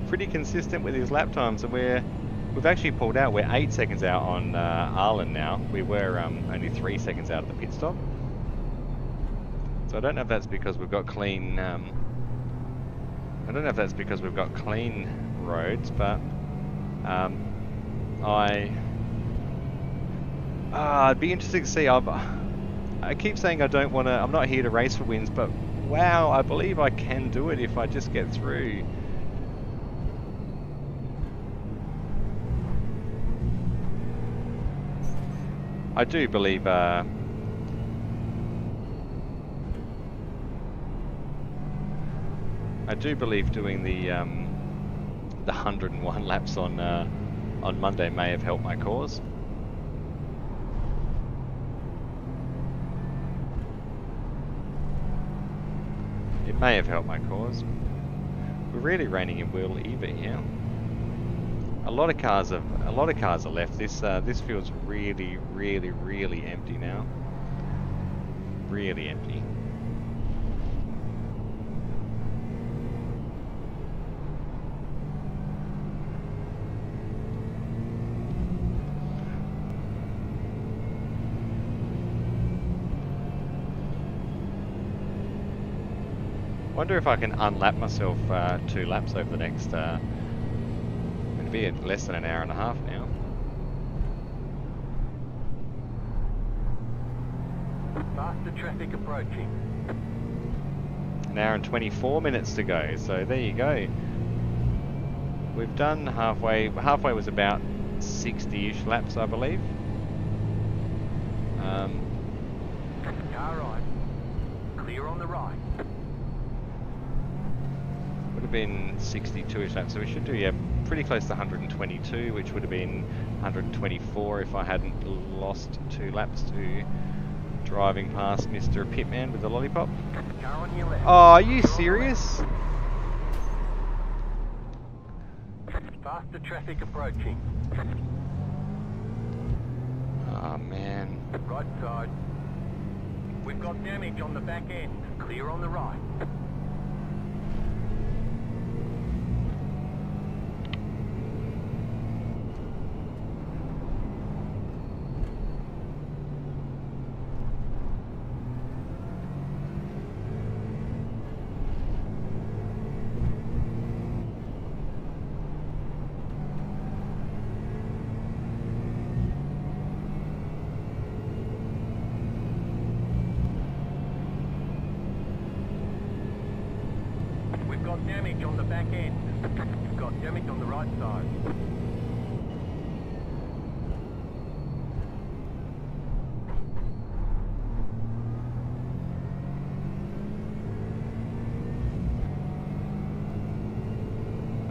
pretty consistent with his lap times, and we've actually pulled out. We're 8 seconds out on Arlen now. We were only 3 seconds out of the pit stop. So I don't know if that's because we've got clean. I don't know if that's because we've got clean roads, but it'd be interesting to see. I keep saying I don't want to. I'm not here to race for wins, but wow, I believe I can do it if I just get through. I do believe. I do believe doing the 101 laps on Monday may have helped my cause. It may have helped my cause. We're really reining in Will Eva here. A lot of cars are left. This field's really, really, really empty now. Really empty. Wonder if I can unlap myself 2 laps over the next. It'll be less than an hour and a half now. Faster traffic approaching. An hour and 24 minutes to go. So there you go. We've done halfway. Halfway was about 60-ish laps, I believe. Car right. Clear on the right. Would have been 62-ish laps, so we should do, yeah, pretty close to 122, which would have been 124 if I hadn't lost 2 laps to driving past Mr. Pitman with the lollipop. Car on your left. Oh, are you serious? Faster traffic approaching. Oh man. Right side. We've got damage on the back end. Clear on the right. back end. You've got damage on the right side.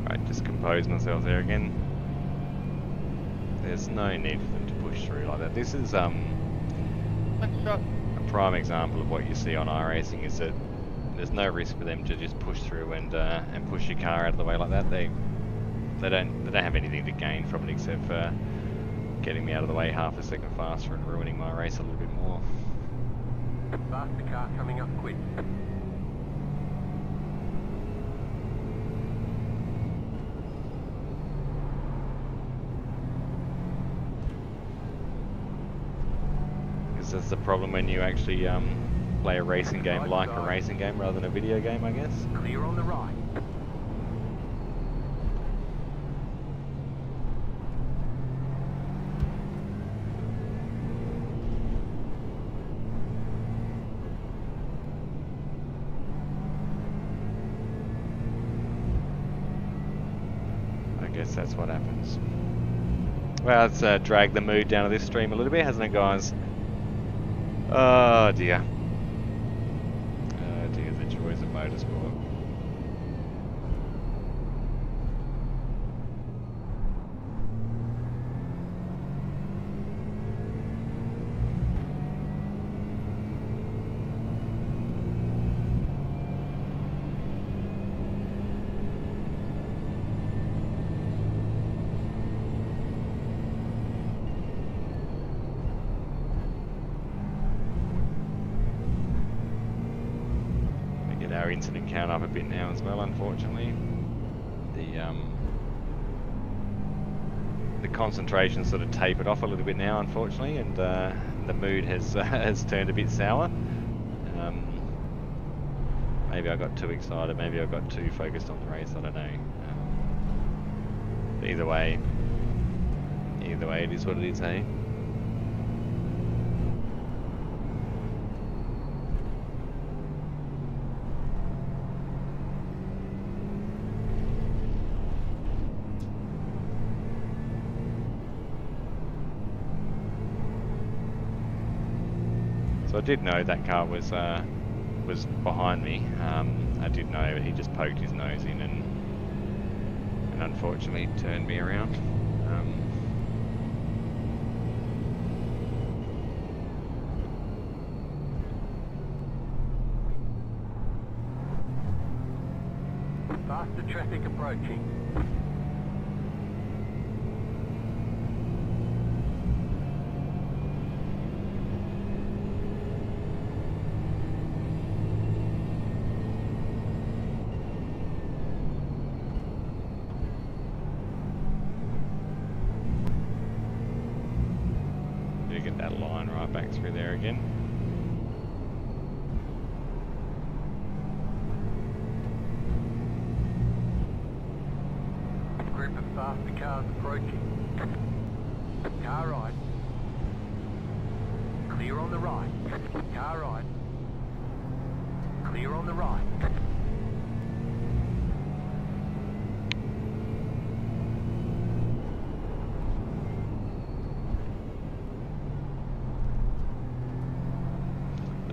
Alright, just compose myself there again. There's no need for them to push through like that. This is a prime example of what you see on iRacing, is that there's no risk for them to just push through and push your car out of the way like that. They don't have anything to gain from it except for getting me out of the way half a second faster and ruining my race a little bit more. Faster car coming up quick. Because that's the problem when you actually play a racing game like a racing game rather than a video game, I guess. Clear on the right. I guess that's what happens. Well, it's dragged the mood down to this stream a little bit, hasn't it, guys? Oh dear. Oh dear, the joys of motorsport. Our incident count up a bit now as well, unfortunately. The concentration sort of tapered off a little bit now, unfortunately, and the mood has has turned a bit sour. Maybe I got too excited, maybe I got too focused on the race, I don't know. Either way, it is what it is, eh? So I did know that car was behind me. I did know he just poked his nose in and unfortunately turned me around. Faster traffic approaching. Get that line right back through there again. Group of faster cars approaching. Car right. Clear on the right. Car right. Clear on the right.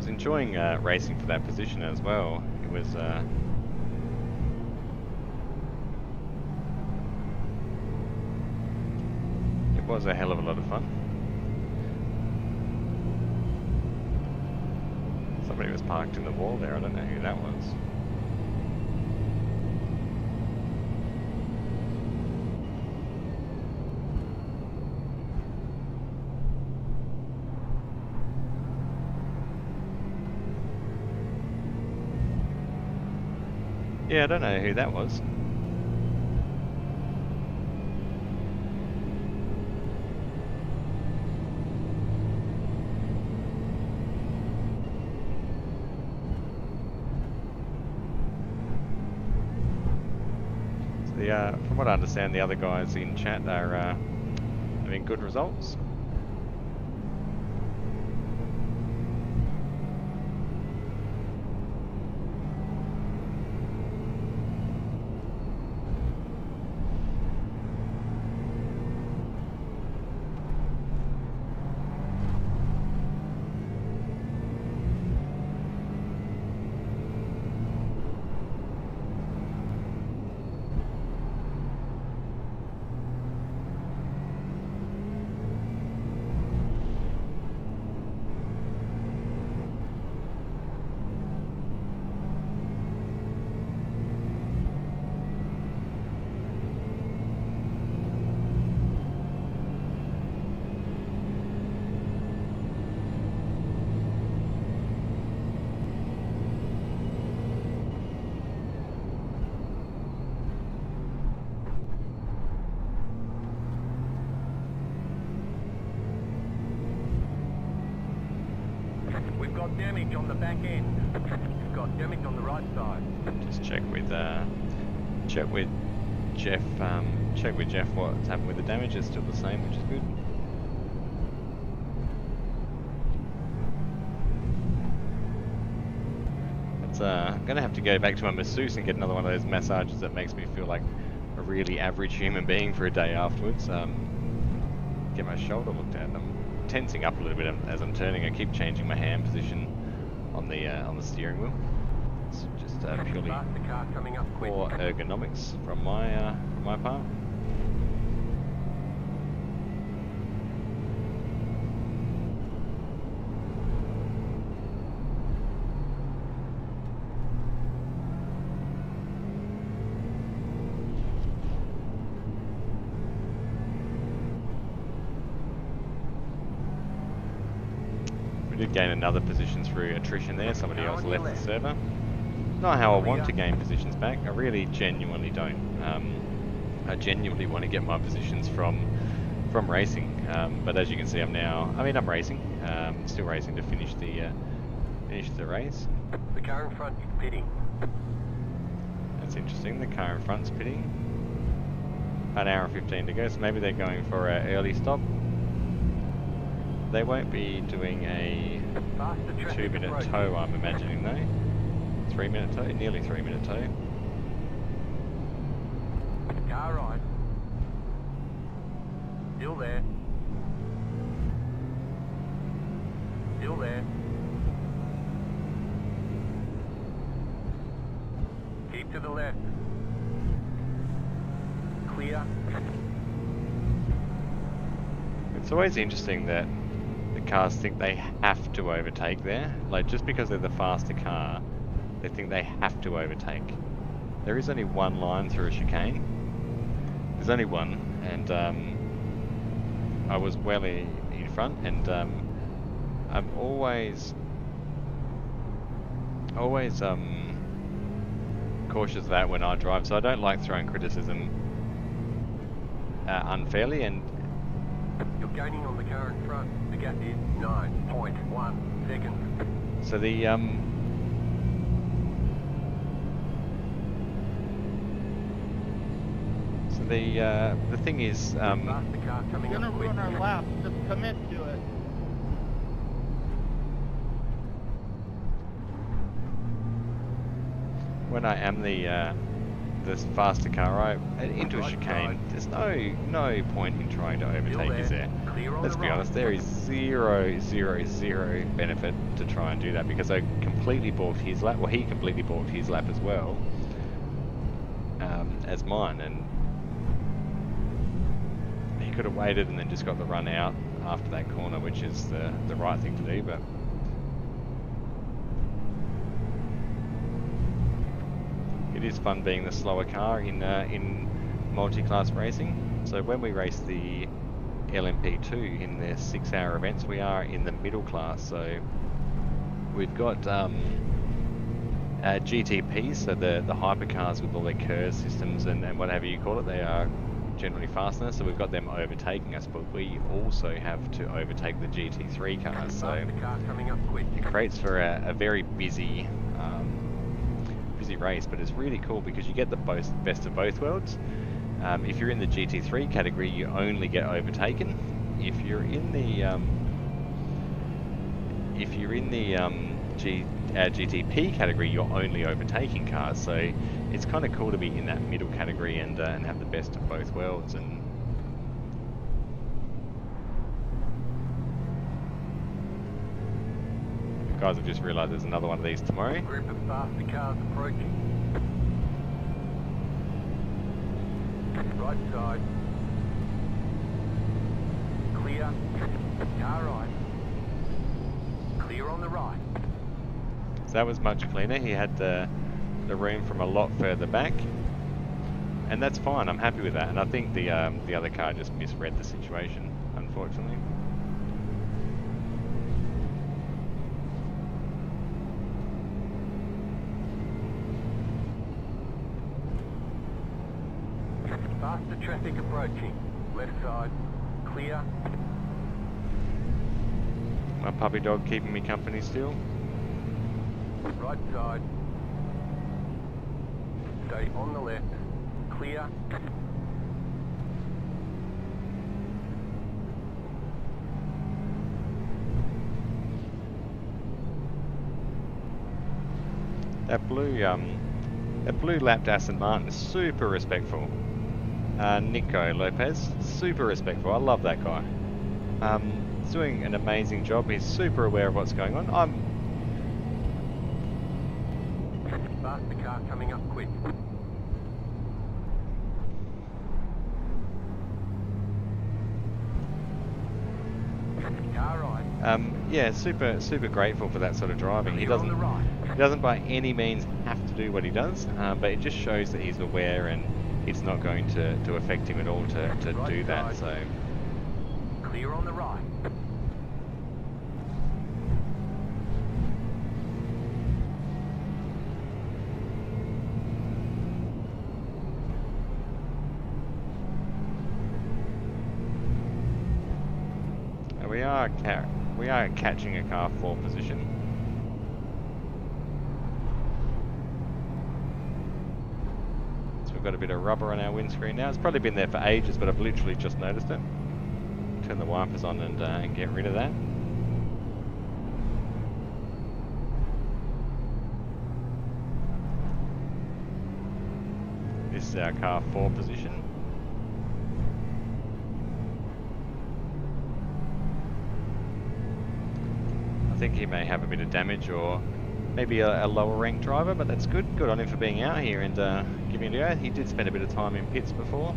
Enjoying racing for that position as well. It was a hell of a lot of fun. Somebody was parked in the wall there, I don't know who that was. Yeah, I don't know who that was. So from what I understand, the other guys in chat are having good results. damage on the back end. It's got damage on the right side. Just check with Jeff. Check with Jeff what's happened with the damage. It's still the same, which is good. I'm gonna have to go back to my masseuse and get another one of those massages that makes me feel like a really average human being for a day afterwards. Get my shoulder looked at. I'm tensing up a little bit as I'm turning. I keep changing my hand position on the steering wheel. It's just purely poor ergonomics from my part. We did gain another position through attrition there. Somebody else left the server. Not how I want to gain positions back. I really genuinely don't. I genuinely want to get my positions from racing. But as you can see, I'm racing. Still racing to finish the race. The car in front is pitting. That's interesting. The car in front's pitting. An hour and 15 to go, so maybe they're going for an early stop. They won't be doing a 2-minute tow, I'm imagining, though. 3-minute tow? Nearly 3-minute tow. Car right. Still there. Still there. Keep to the left. Clear. It's always interesting that the cars think they have to overtake there. Like, just because they're the faster car, they think they have to overtake. There is only one line through a chicane. There's only one, and I was well in front, and I'm always cautious of that when I drive, so I don't like throwing criticism unfairly. And you're gaining on the car in front. The gap is 9.1 seconds. So the thing is, You're gonna ruin our lap. Just commit to it. when I am the faster car into a chicane, there's no point in trying to overtake, is there? Let's be honest, there is zero benefit to try and do that, because I completely balked his lap. Well, he completely balked his lap as well as mine, and he could have waited and then just got the run out after that corner, which is the right thing to do. But it is fun being the slower car in multi-class racing. So when we race the LMP2 in their 6-hour events, we are in the middle class. So we've got GTPs, so the hypercars with all their curve systems and whatever you call it. They are generally faster, so we've got them overtaking us, but we also have to overtake the GT3 cars. So it creates for a very busy race, but it's really cool because you get the best of both worlds. If you're in the GT3 category, you only get overtaken. If you're in the GTP category, you're only overtaking cars. So it's kind of cool to be in that middle category and have the best of both worlds. And guys, I've just realised there's another one of these tomorrow. Group of faster cars approaching. Right side. Clear. Car right. Clear on the right. So that was much cleaner. He had the room from a lot further back, and that's fine. I'm happy with that. And I think the other car just misread the situation, unfortunately. Faster traffic approaching. Left side. Clear. My puppy dog keeping me company still. Right side. Stay on the left. Clear. That blue lapped Aston Martin is super respectful. Nico Lopez, super respectful. I love that guy. He's doing an amazing job. He's super aware of what's going on. Faster car coming up quick. Car right. Yeah, super grateful for that sort of driving. He Clear on the doesn't. right. He doesn't by any means have to do what he does, but it just shows that he's aware and it's not going to affect him at all to Right do that. side. So Clear on the right. we are catching a car 4 position. So we've got a bit of rubber on our windscreen now. It's probably been there for ages, but I've literally just noticed it. Turn the wipers on and get rid of that. This is our car 4 position. I think he may have a bit of damage or maybe a lower ranked driver, but that's good. Good on him for being out here and giving it a go. He did spend a bit of time in pits before.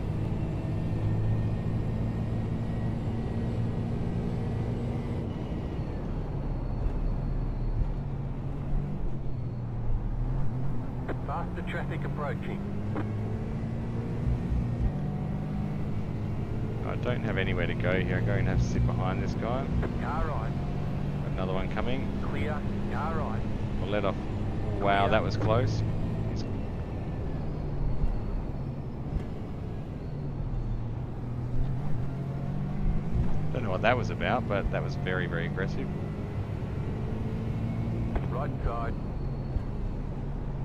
Faster traffic approaching. I don't have anywhere to go here. I'm going to have to sit behind this guy. Car right. Another one coming. Clear. Car right. We'll let off. Wow, that was close. Don't know what that was about, but that was very, very aggressive. Right side.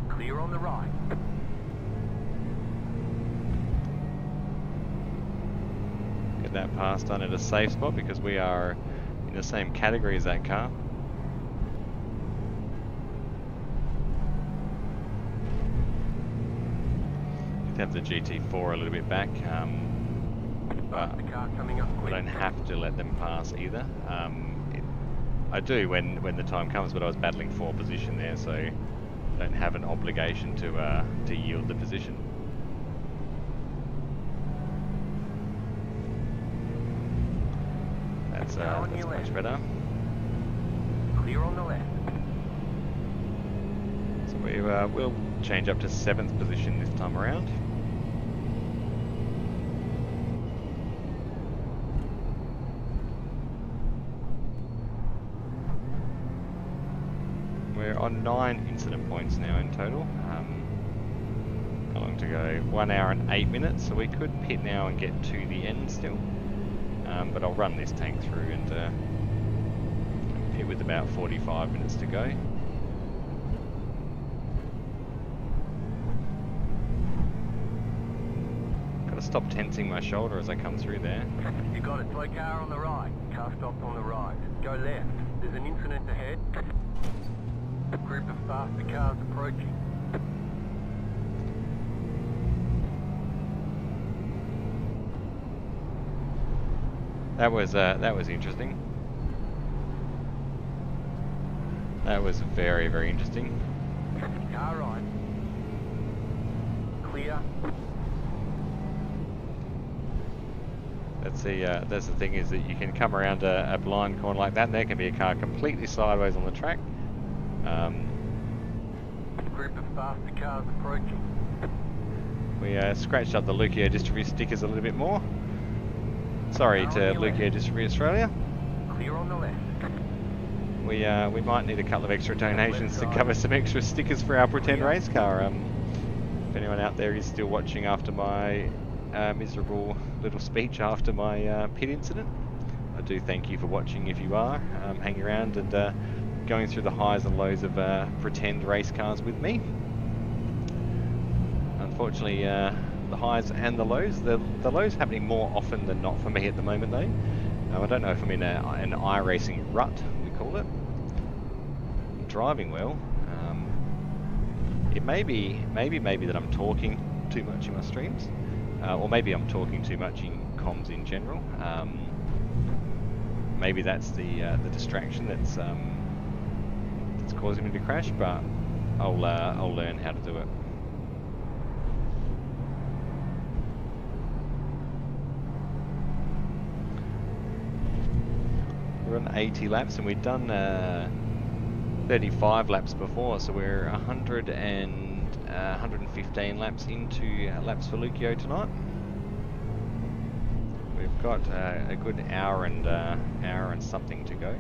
Clear on the right. Get that pass done at a safe spot because we are in the same category as that car. Have the GT4 a little bit back, but The car coming up I quick. don't have to let them pass either. I do when the time comes, but I was battling for position there, so I don't have an obligation to yield the position. That's much better. Clear on the left. So we will change up to 7th position this time around. We're on 9 incident points now in total. How long to go? 1 hour and 8 minutes, so we could pit now and get to the end still. But I'll run this tank through and pit with about 45 minutes to go. Gotta stop tensing my shoulder as I come through there. You got it. Slow car on the right. Car stopped on the right. Go left. There's an incident ahead. A group of faster cars approaching. That was interesting. That was very, very interesting. Car right. Clear. That's the thing, is that you can come around a blind corner like that and there can be a car completely sideways on the track. A group of faster cars approaching. We scratched up the Leukodystrophy stickers a little bit more. Sorry to Leukodystrophy Australia. Clear on the left. We might need a couple of extra donations to cover some extra stickers for our pretend race car. If anyone out there is still watching after my miserable little speech after my pit incident, I do thank you for watching if you are. Hang around and going through the highs and lows of pretend race cars with me. Unfortunately, the highs and the lows. The lows happening more often than not for me at the moment, though. I don't know if I'm in an iRacing rut, we call it. I'm driving well. It may be that I'm talking too much in my streams, or maybe I'm talking too much in comms in general. Maybe that's the distraction that's causing me to crash, but I'll learn how to do it. We're on 80 laps, and we've done 35 laps before, so we're 115 laps into laps for Leuko tonight. We've got a good hour and something to go.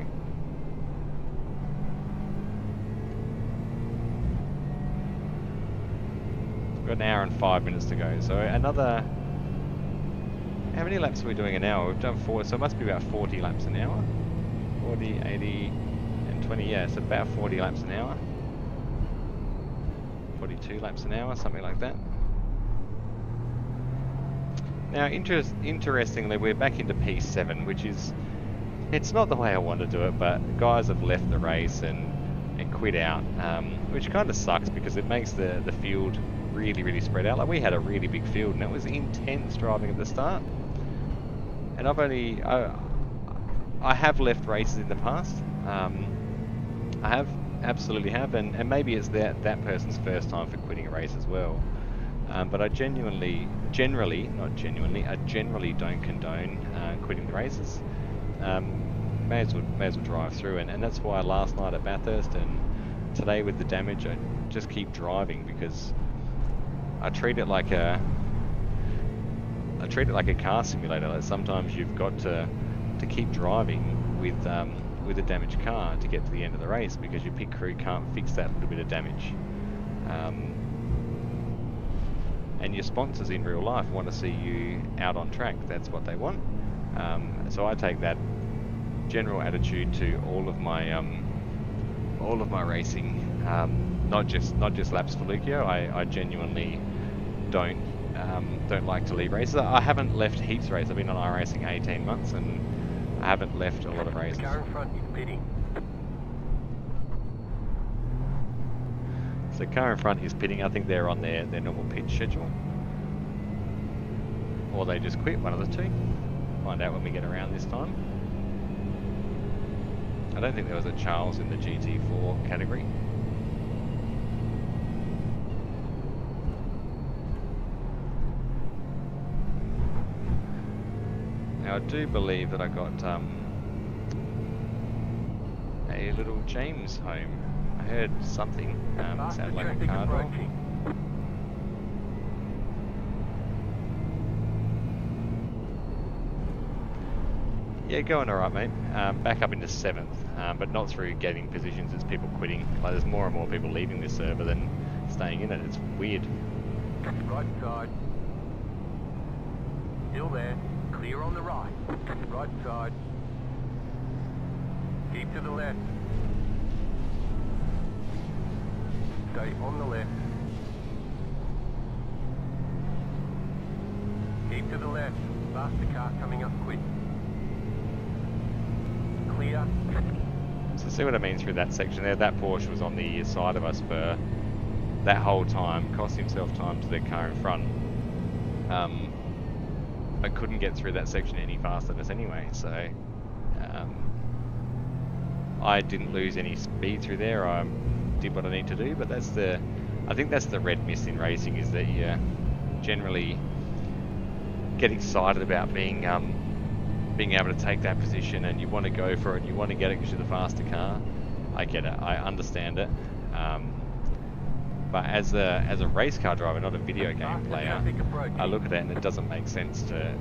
We've got an hour and 5 minutes to go, so another... How many laps are we doing an hour? We've done 4, so it must be about 40 laps an hour. 40, 80, and 20, yeah, so about 40 laps an hour. 42 laps an hour, something like that. Now, interestingly, we're back into P7, which is... It's not the way I want to do it, but guys have left the race and quit out, which kind of sucks because it makes the field really, really spread out. Like, we had a really big field, and it was intense driving at the start. And I have left races in the past. I absolutely have, and maybe it's that person's first time for quitting a race as well. But I generally don't condone quitting the races. May as well drive through, and that's why last night at Bathurst and today with the damage, I just keep driving because I treat it like a car simulator. Like sometimes you've got to keep driving with a damaged car to get to the end of the race because your pit crew can't fix that little bit of damage. And your sponsors in real life want to see you out on track. That's what they want. So I take that general attitude to all of my racing, not just laps for Leuko. I genuinely don't like to leave races. I haven't left heaps of races. I've been on iRacing 18 months and I haven't left a lot of races. The car in front is pitting. So the car in front is pitting. I think they're on their normal pit schedule. Or they just quit, one of the two. Find out when we get around this time. I don't think there was a Charles in the GT4 category. Now I do believe that I got a little James home. I heard something, sounded like a car door. Yeah, going alright, mate. Back up into 7th, but not through getting positions, it's people quitting. Like, there's more and more people leaving this server than staying in it. It's weird. Right side. Still there. Clear on the right. Right side. Keep to the left. Stay on the left. Keep to the left. Faster car coming up quick. Clear. So see what I mean through that section there? That Porsche was on the side of us for that whole time, cost himself time to the car in front. I couldn't get through that section any faster than us anyway, so I didn't lose any speed through there. I did what I need to do, but I think that's the red mist in racing, is that you generally get excited about being able to take that position, and you want to go for it, and you want to get it because you're the faster car. I get it, I understand it. But as a race car driver, not a video game player, I look at it and it doesn't make sense to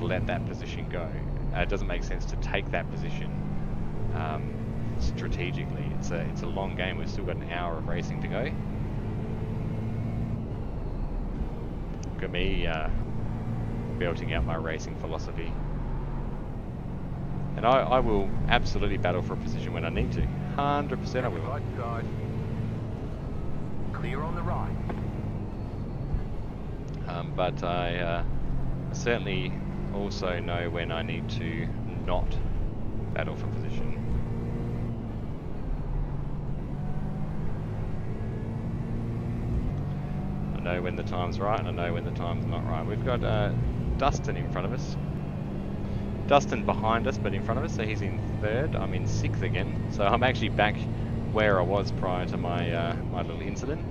let that position go. It doesn't make sense to take that position strategically. It's a long game. We've still got an hour of racing to go. Look at me belting out my racing philosophy. And I will absolutely battle for a position when I need to. 100% I will. Right side. Clear on the right. But I certainly also know when I need to not battle for position. I know when the time's right and I know when the time's not right. We've got Dustin in front of us. Dustin behind us but in front of us, so he's in 3rd. I'm in 6th again. So I'm actually back where I was prior to my my little incident.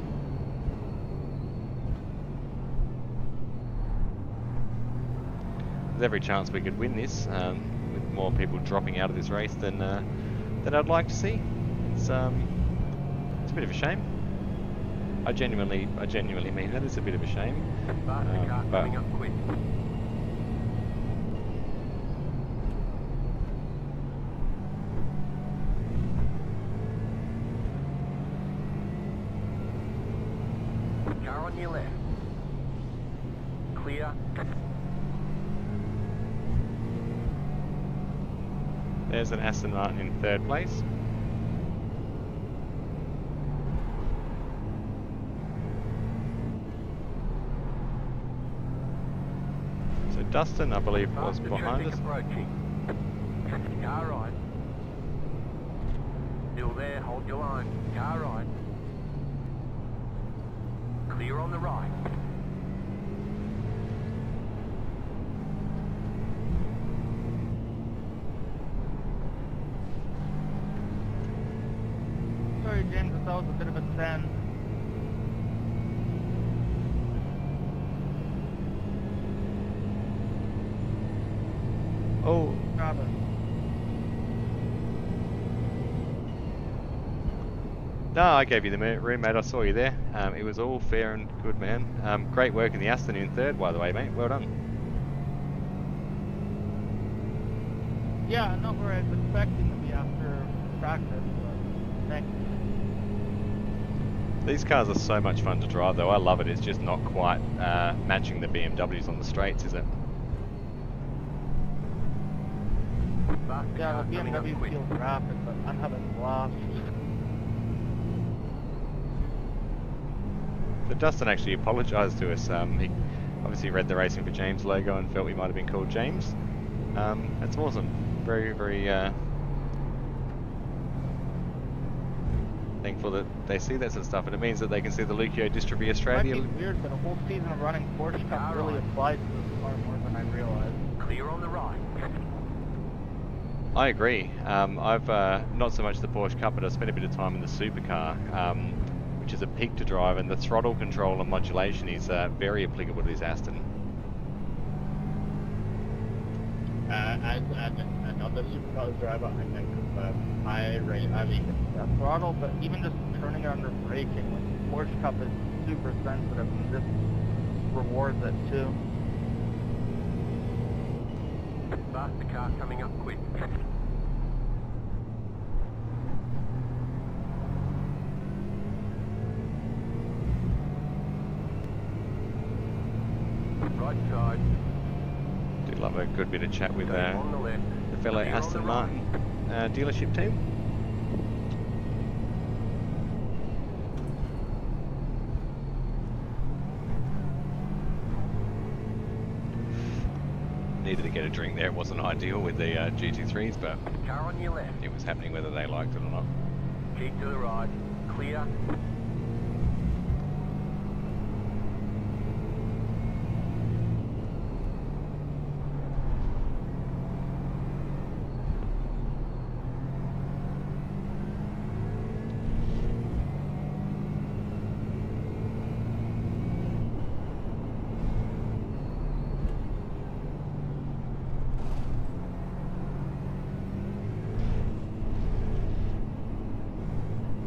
There's every chance we could win this with more people dropping out of this race than I'd like to see. It's a bit of a shame. I genuinely mean that. It's a bit of a shame. Car coming up quick. Car on your left. Clear. There's an Aston Martin in 3rd place. So Dustin, I believe, was Faster behind traffic us. approaching. Car right. Still there, hold your line. Car right. Clear on the right. Sorry, James, that was a bit of a 10. Oh, Grab it. no, I gave you the room, mate. I saw you there. It was all fair and good, man. Great work in the Aston in 3rd, by the way, mate. Well done. Yeah, not where I was expecting to be after practice, but thanks. These cars are so much fun to drive, though. I love it. It's just not quite matching the BMWs on the straights, is it? Faster Yeah, car the coming up BMW quick. feels rapid, but I'm having a blast. So Dustin actually apologised to us. He obviously read the Racing for James logo and felt we might have been called James. That's awesome. Very, very thankful that they see that sort of stuff, and it means that they can see the Leukodystrophy Might Australia. be weird, but a whole season of running Porsche Cup really applies to this car more than I realized. Clear on the right. I agree. I've not so much the Porsche Cup, but I've spent a bit of time in the supercar, which is a peak to drive, and the throttle control and modulation is very applicable to this Aston. As another supercar driver, I can confirm. I mean, Yeah, throttle, but even just turning it under braking, like Porsche Cup is super sensitive, and this rewards it too. Faster car coming up quick. Right side. Do love a good bit of chat with On the left. the fellow Clear on Aston the Martin dealership team. Needed to get a drink there. It wasn't ideal with the GT3s, but Car on your left. it was happening whether they liked it or not. Keep to the right. Clear.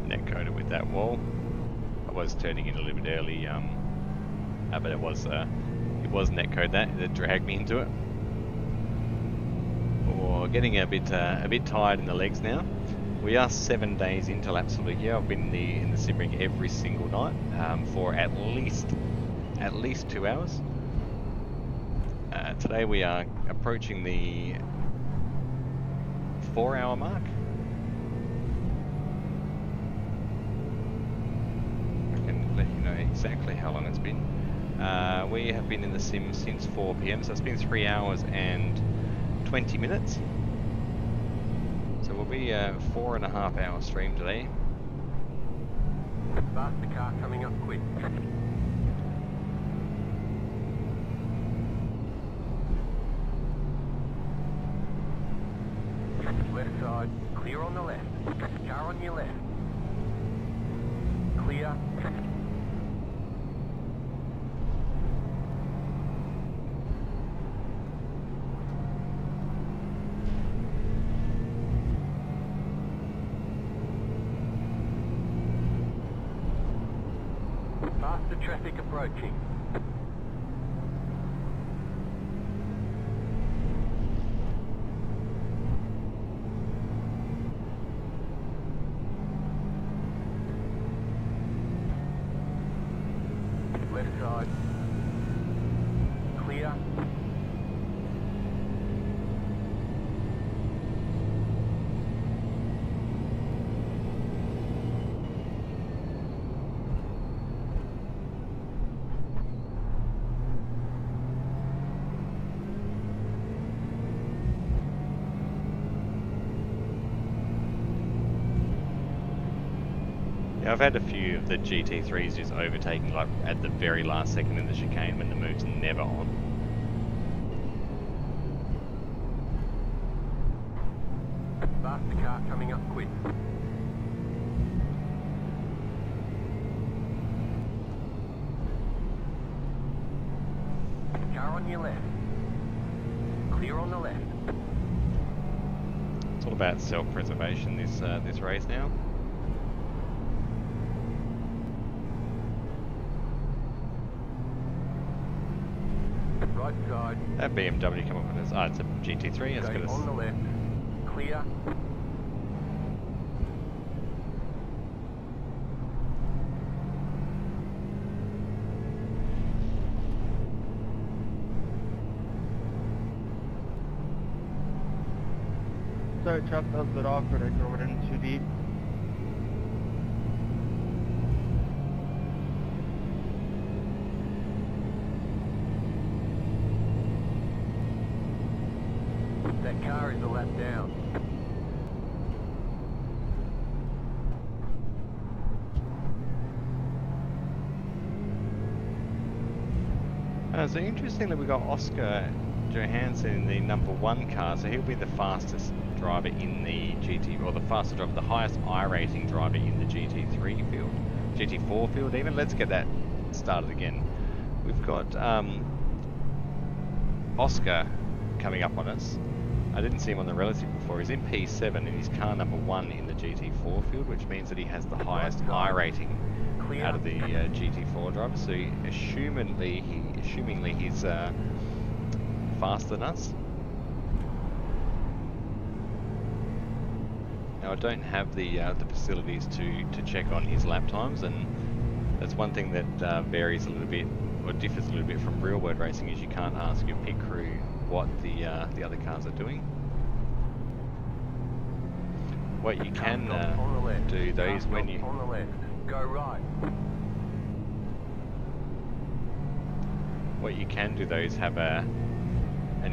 Netcoder with that wall. I was turning in a little bit early, but it was netcode that dragged me into it. Or getting a bit tired in the legs now. We are 7 days into laps for Leuko. I've been in the sim rig every single night for at least 2 hours. Today we are approaching the 4-hour mark. I can let you know exactly how long it's been. We have been in the sim since 4 p.m, so it's been 3 hours and 20 minutes. So we'll be a 4.5 hour stream today. Faster car coming up quick. Left side, clear on the left. Car on your left. Clear. Faster traffic approaching. Left side. Clear. Yeah, I've had a few of the GT3s just overtaking like at the very last second in the chicane when the move's never on. Faster car coming up quick. Car on your left. Clear on the left. It's all about self-preservation this race now. Right side. That BMW come up with us. Ah, it's a GT3. It's Stay got on the a left. Clear. Sorry, Chuck, that was a bit awkward. I drove it in too deep. That car is a lap down. So interestingly, we got Oscar Johansson in the #1 car, so he'll be the fastest driver in the GT, or the fastest driver, the highest iRacing driver in the GT3 field, GT4 field even. Let's get that started again. We've got Oscar coming up on us. I didn't see him on the relative before. He's in P7 and he's car #1 in the GT4 field, which means that he has the highest iRating out of the GT4 drivers. So assumingly he's faster than us. Now I don't have the facilities to check on his lap times, and that's one thing that varies a little bit, or differs a little bit from real world racing, is you can't ask your pit crew what the other cars are doing. What you can do though is when you on the left. Go right. What you can do though is have an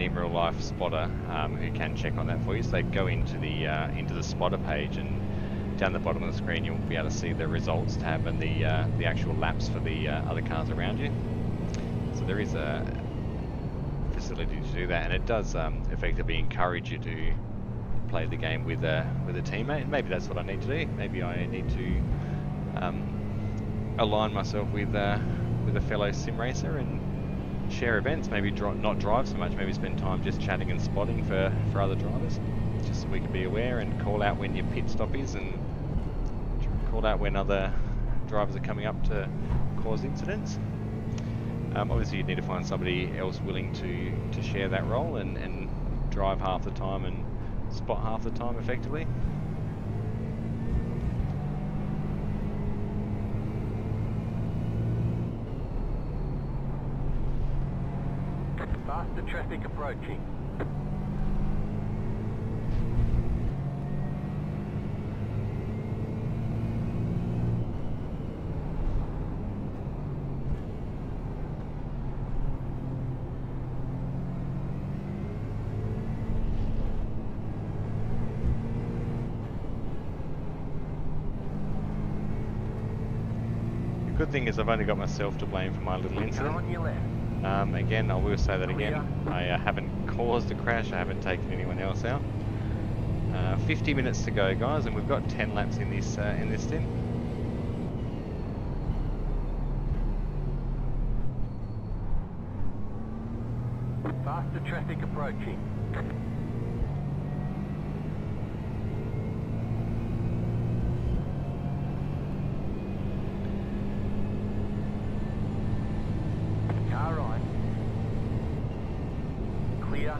in real life spotter who can check on that for you. So they go into the spotter page, and down the bottom of the screen you'll be able to see the results tab and the actual laps for the other cars around you. So there is a facility to do that, and it does effectively encourage you to play the game with a teammate. And maybe that's what I need to do. Maybe I need to align myself with a fellow sim racer and share events. Maybe not drive so much. Maybe spend time just chatting and spotting for other drivers, just so we can be aware and call out when your pit stop is, and call out when other drivers are coming up to cause incidents. Obviously you'd need to find somebody else willing to share that role and drive half the time and spot half the time effectively. Faster traffic approaching. Good thing is I've only got myself to blame for my little Car incident. on your left. Again, I will say that again. I haven't caused a crash. I haven't taken anyone else out. 50 minutes to go, guys, and we've got 10 laps in this stint. Faster traffic approaching. Car right. Clear.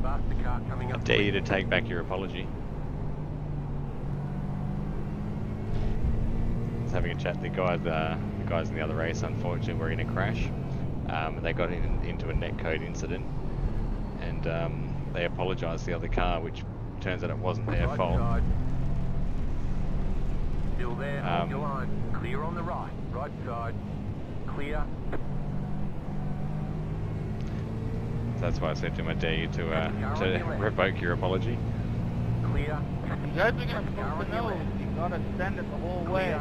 Faster car coming I up. dare you to take back your apology. Just having a chat. The guys in the other race, unfortunately, were in a crash. They got into a netcode incident, and they apologised to the other car, which turns out it wasn't their Right fault. side. Still there, hold your line. Clear on the right. Right side. Clear. So that's why I said to him, I dare you to revoke your apology. Clear. You guys are gonna poke the nose. You gotta send it the whole way.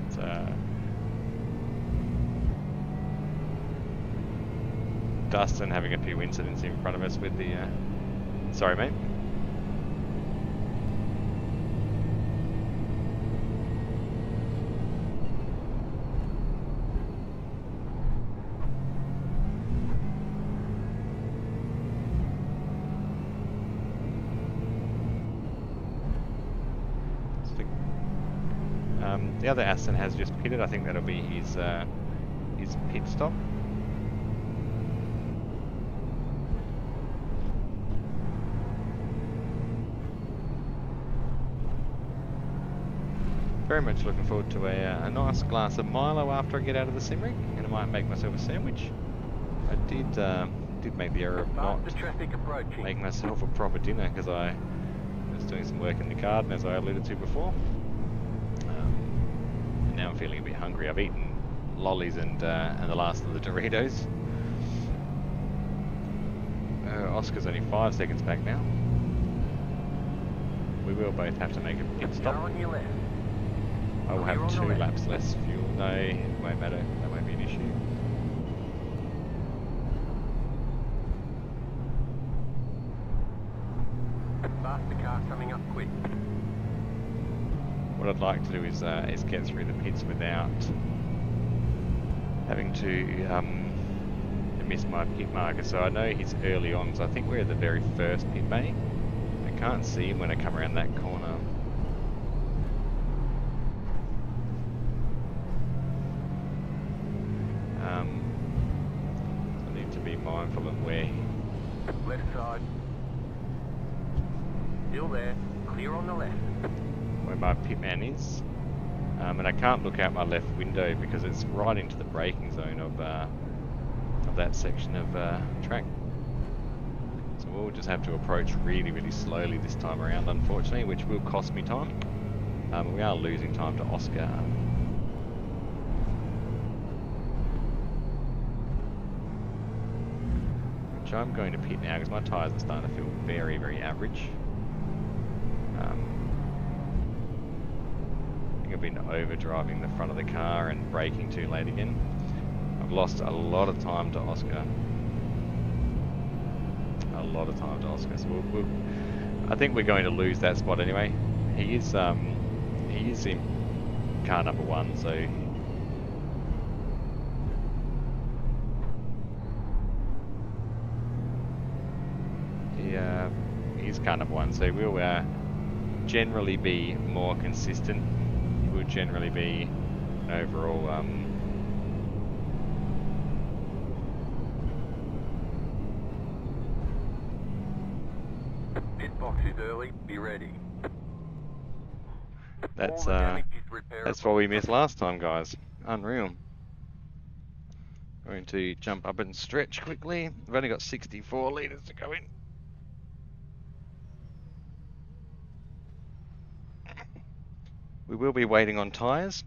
It's, Dustin having a few incidents in front of us with the... Sorry, mate. The other Aston has just pitted. I think that'll be his pit stop. Very much looking forward to a nice glass of Milo after I get out of the sim rig, and I might make myself a sandwich. I did make the error of not Faster traffic approaching. making myself a proper dinner because I was doing some work in the garden, as I alluded to before. And now I'm feeling a bit hungry. I've eaten lollies and the last of the Doritos. Oscar's only 5 seconds back now. We will both have to make a pit stop. Car on your left. I will have 2 laps less fuel. No, it won't matter. That won't be an issue. Faster car coming up quick. What I'd like to do is get through the pits without having to miss my pit marker. So I know he's early on, so I think we're at the very first pit bay. I can't see him when I come around that corner. I need to be mindful of where Left side. Still there. Clear on the left. my pit man is. And I can't look out my left window because it's right into the braking zone of that section of track. So we'll just have to approach really, really slowly this time around, unfortunately, which will cost me time. We are losing time to Oscar. Which I'm going to pit now because my tyres are starting to feel very, very average. I think I've been overdriving the front of the car and braking too late again. I've lost a lot of time to Oscar. A lot of time to Oscar. So I think we're going to lose that spot anyway. He is in car number 1, so he's car number 1. So we'll generally be more consistent. It will generally be an overall Pit box is early. Be ready. That's All the damage is repairable. that's what we missed last time, guys. Unreal. Going to jump up and stretch quickly. We've only got 64 litres to go in. We will be waiting on tyres.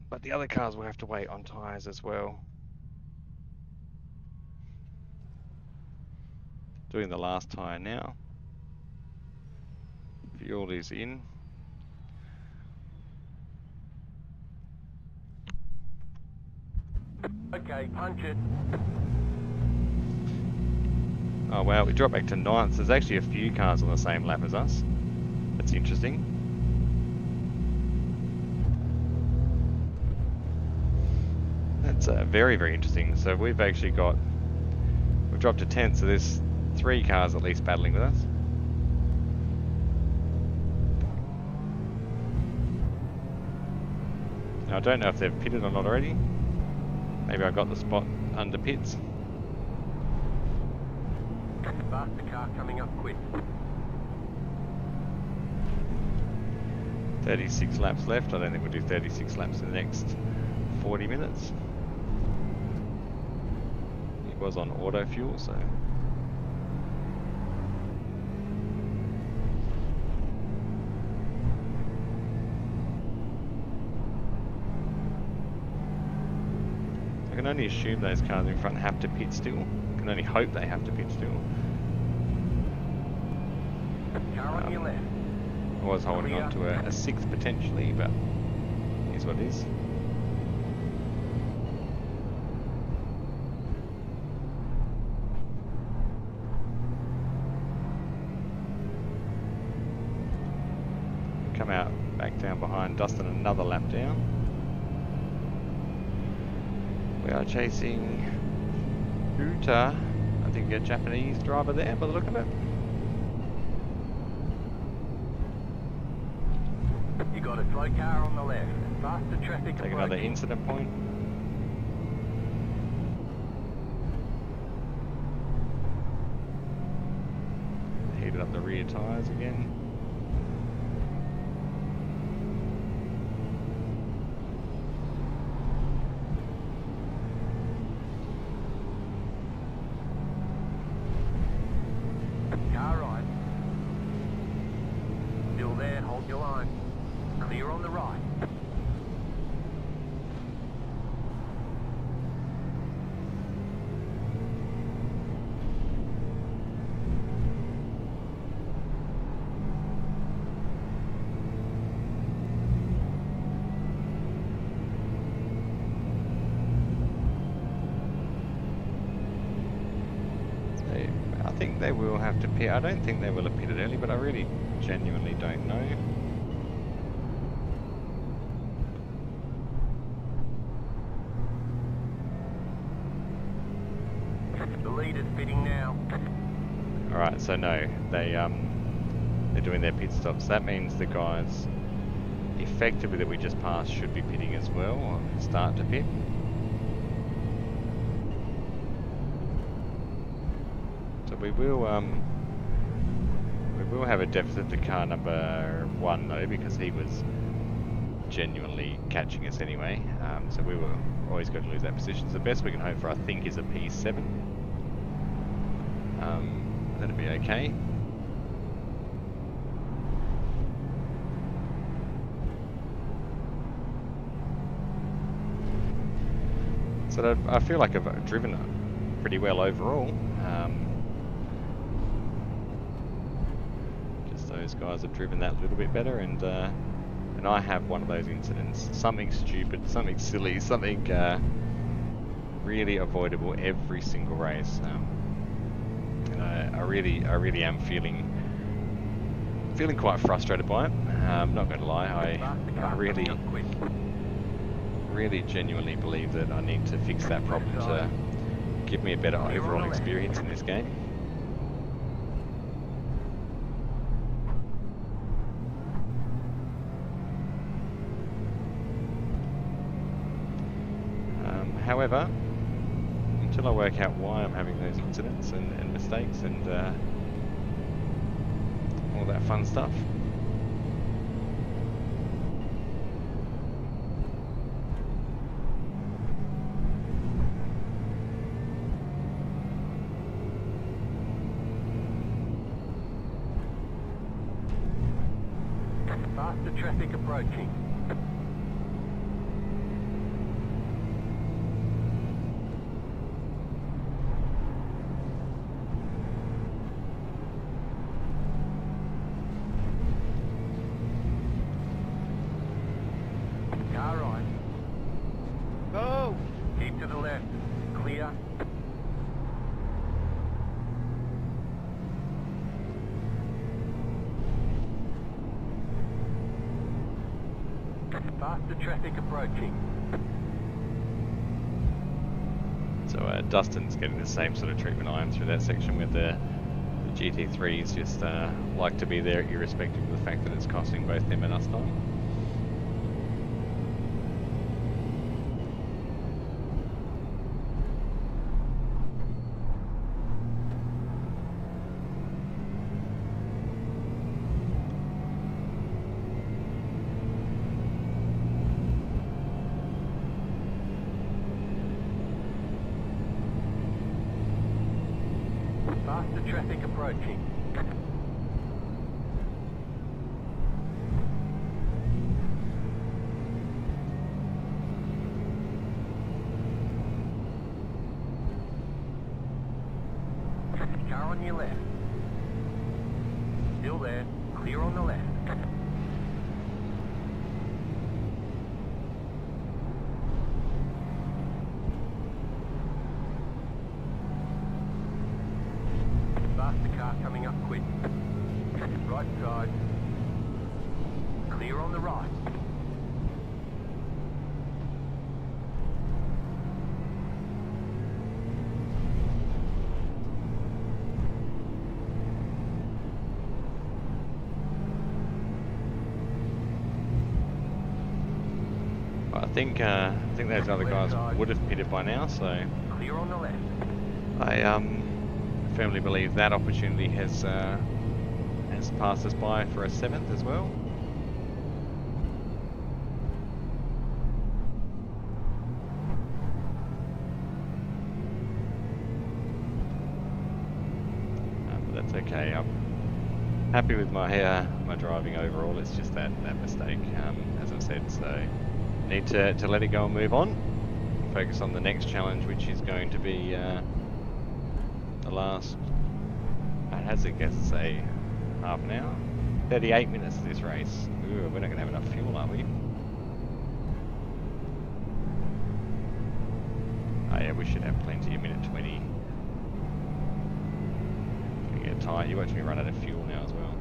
But the other cars will have to wait on tyres as well. Doing the last tyre now. Fuel is in. Okay, punch it. Oh wow, we dropped back to 9th. There's actually a few cars on the same lap as us. That's interesting. That's very, very interesting. So we've dropped to 10th, so there's 3 cars at least battling with us. Now I don't know if they've pitted or not already. Maybe I got the spot under pits. Faster car coming up quick. 36 laps left. I don't think we'll do 36 laps in the next 40 minutes. It was on auto fuel, so. I can only assume those cars in front have to pit still. I can only hope they have to pit still. Car on your left. I was holding on to a 6th potentially, but here's what it is. Come out back down behind Dustin, another lap down. We are chasing Uta. I think a Japanese driver there by the look of it. You got a slow car on the left. Faster traffic Take another approaching. incident point. Heated up the rear tyres again. Car right. Still there, hold your line. Clear on the right. I think they will have to pit. I don't think they will have pitted early, but I really genuinely don't know. The leader's pitting now. Alright, so no, they're doing their pit stops. That means the guys effectively that we just passed should be pitting as well, or start to pit. So we will have a deficit to car number 1 though, because he was genuinely catching us anyway. So we were always going to lose that position. So the best we can hope for, I think, is a P7. That'll be okay. So I feel like I've driven pretty well overall. Just those guys have driven that a little bit better, and I have one of those incidents. Something stupid, something silly, something really avoidable every single race. I really am feeling quite frustrated by it. I'm not going to lie. I really genuinely believe that I need to fix that problem to give me a better overall experience in this game. However, until I work out why I'm having those incidents and mistakes and all that fun stuff. Faster traffic approaching. Car right. Go! Keep to the left. Clear. Faster traffic approaching. So Dustin's getting the same sort of treatment I am through that section with the GT3s, just like to be there irrespective of the fact that it's costing both them and us time. Faster traffic approaching. Car on your left. Still there. Clear on the left. Faster car coming up quick. Right side. Clear on the right. I think those other guys would have pitted by now, so Clear on the left. I firmly believe that opportunity has passed us by for a 7th as well. But that's okay. I'm happy with my driving overall. It's just that mistake, as I said. So need to let it go and move on. Focus on the next challenge, which is going to be the last. It has to guess say half an hour, 38 minutes of this race. Ooh, we're not going to have enough fuel, are we? Oh yeah, we should have plenty. A minute 20. Gonna get tight. You watch me run out of fuel now as well.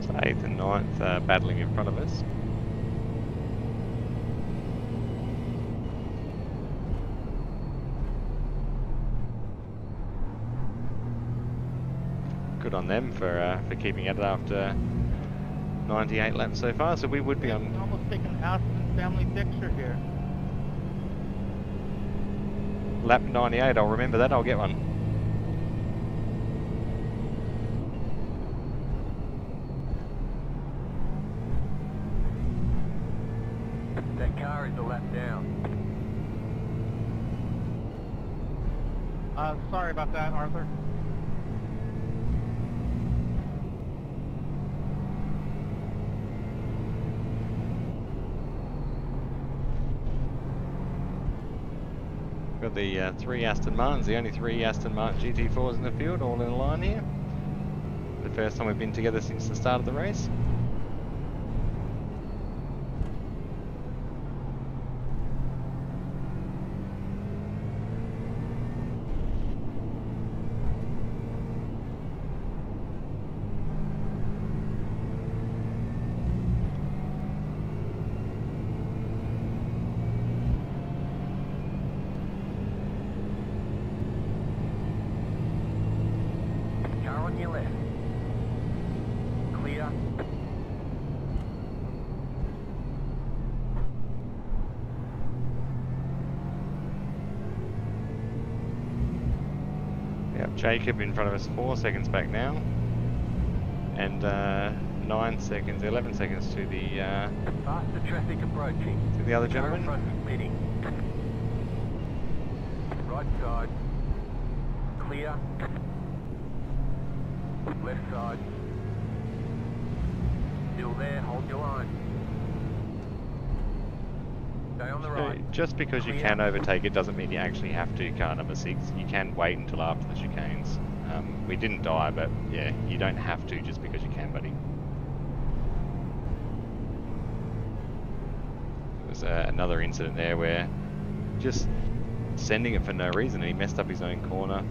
So 8th and 9th battling in front of us. Good on them for keeping at it after 98 laps so far. So we would be on. Almost taking Aston family picture here. Lap 98, I'll remember that, I'll get one. That car is a lap down. Sorry about that, Arthur. Got the 3 Aston Martins, the only 3 Aston Martin GT4s in the field, all in a line here. The first time we've been together since the start of the race. Jacob in front of us 4 seconds back now. And 9 seconds, 11 seconds to the Faster traffic approaching. to the other Car in gentleman. front pitting. Right side. Clear. Left side. Still there, hold your line. Stay on the right. Just because you can overtake it doesn't mean you actually have to, car number 6. You can wait until after the chicanes. We didn't die, but yeah, you don't have to just because you can, buddy. There was another incident there where just sending it for no reason and he messed up his own corner.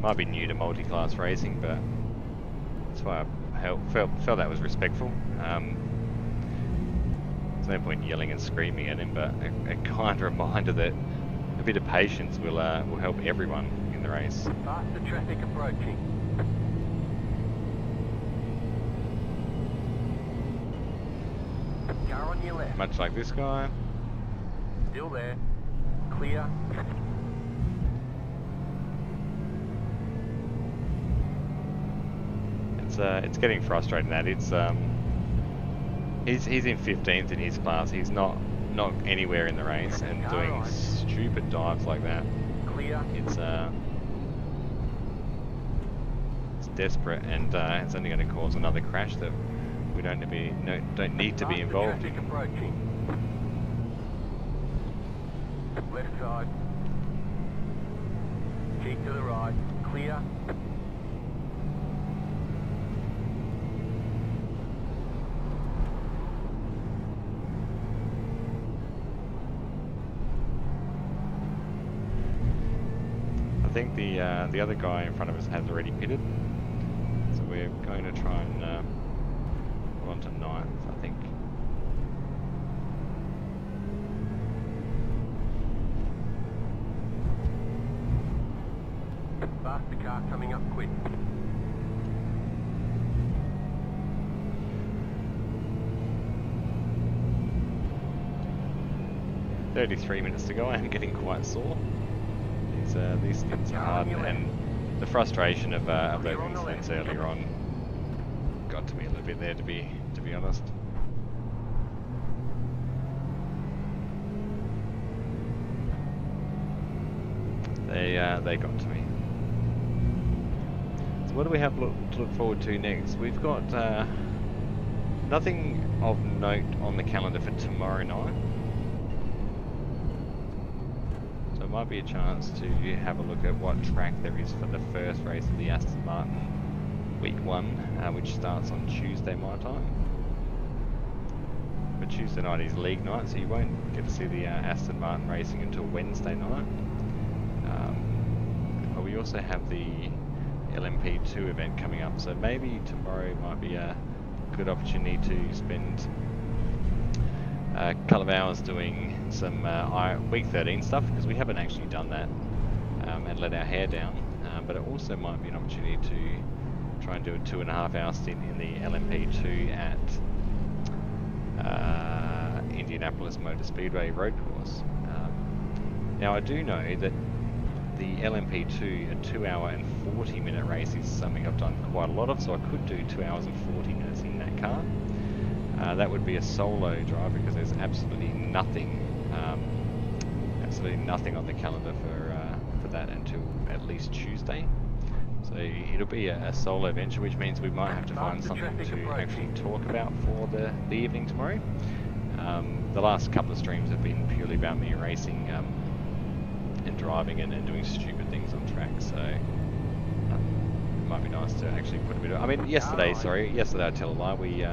Might be new to multi-class racing, but that's why I felt that was respectful. There's no point yelling and screaming at him, but a kind reminder that a bit of patience will help everyone in the race. Faster traffic approaching. Car on your left. Much like this guy. Still there. Clear. It's getting frustrating that he's in 15th in his class. He's not anywhere in the race and doing stupid dives like that. Clear. It's desperate, and it's only going to cause another crash that we don't need to be involved in. Traffic approaching. Left side. Keep to the right. Clear. I think the other guy in front of us has already pitted, so we're going to try and go on to 9th, I think. Faster car coming up quick. "33 minutes to go." I am getting quite sore. These stints are hard, and the frustration of those incidents earlier on got to me a little bit there, to be honest. They got to me. So what do we have to look forward to next? We've got nothing of note on the calendar for tomorrow night. So it might be a chance to have a look at what track there is for the first race of the Aston Martin Week 1, which starts on Tuesday my time. But Tuesday night is league night, so you won't get to see the Aston Martin racing until Wednesday night. But we also have the LMP2 event coming up, so maybe tomorrow might be a good opportunity to spend a couple of hours doing some Week 13 stuff, because we haven't actually done that and let our hair down. But it also might be an opportunity to try and do a 2.5 hour stint in the LMP2 at Indianapolis Motor Speedway road course. Now I do know that the LMP2, a 2 hour and 40 minute race, is something I've done quite a lot of, so I could do 2 hours and 40 minutes in that car. That would be a solo drive, because there's absolutely nothing on the calendar for that until at least Tuesday. So it'll be a solo venture, which means we might have to find something to actually talk about for the evening tomorrow. The last couple of streams have been purely about me racing and driving and doing stupid things on track, so it might be nice to actually put a bit of... I mean, yesterday I tell a lie, we...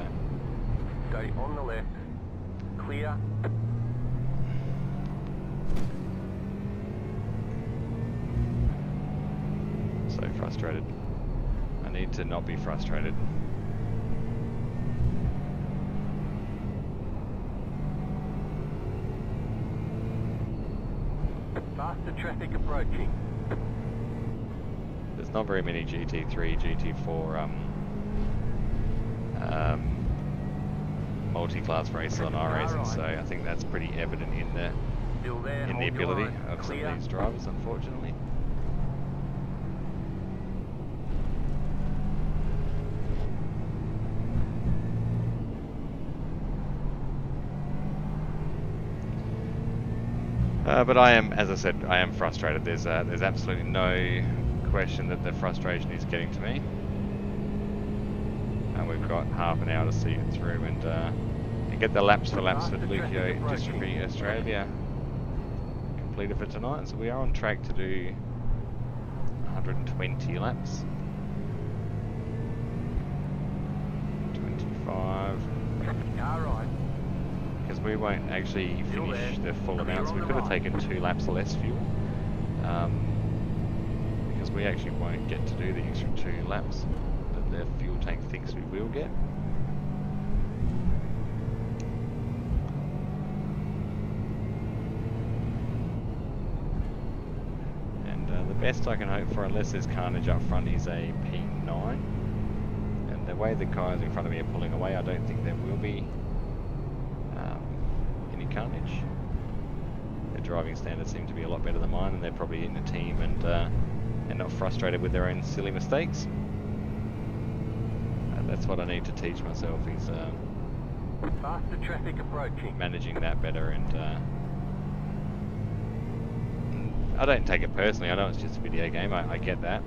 Stay on the left. Clear. So frustrated. I need to not be frustrated. Faster traffic approaching. There's not very many GT3, GT4 multi-class races on iRacing, so I think that's pretty evident in the Still there, in the hold your ability line. of some Clear. of these drivers, unfortunately. But I am, as I said, I am frustrated. There's absolutely no question that the frustration is getting to me. And we've got half an hour to see it through and get the laps for Leukodystrophy Australia completed for tonight. So we are on track to do 120 laps. 25. Car right. Because we won't actually finish the full amount, so we could have taken 2 laps less fuel. Because we actually won't get to do the extra 2 laps that the fuel tank thinks we will get. And the best I can hope for, unless there's carnage up front, is a P9. And the way the cars in front of me are pulling away, I don't think there will be any carnage. Their driving standards seem to be a lot better than mine, and they're probably in a team and not frustrated with their own silly mistakes. That's what I need to teach myself, is Faster traffic approaching. managing that better. And I don't take it personally. I know it's just a video game. I get that.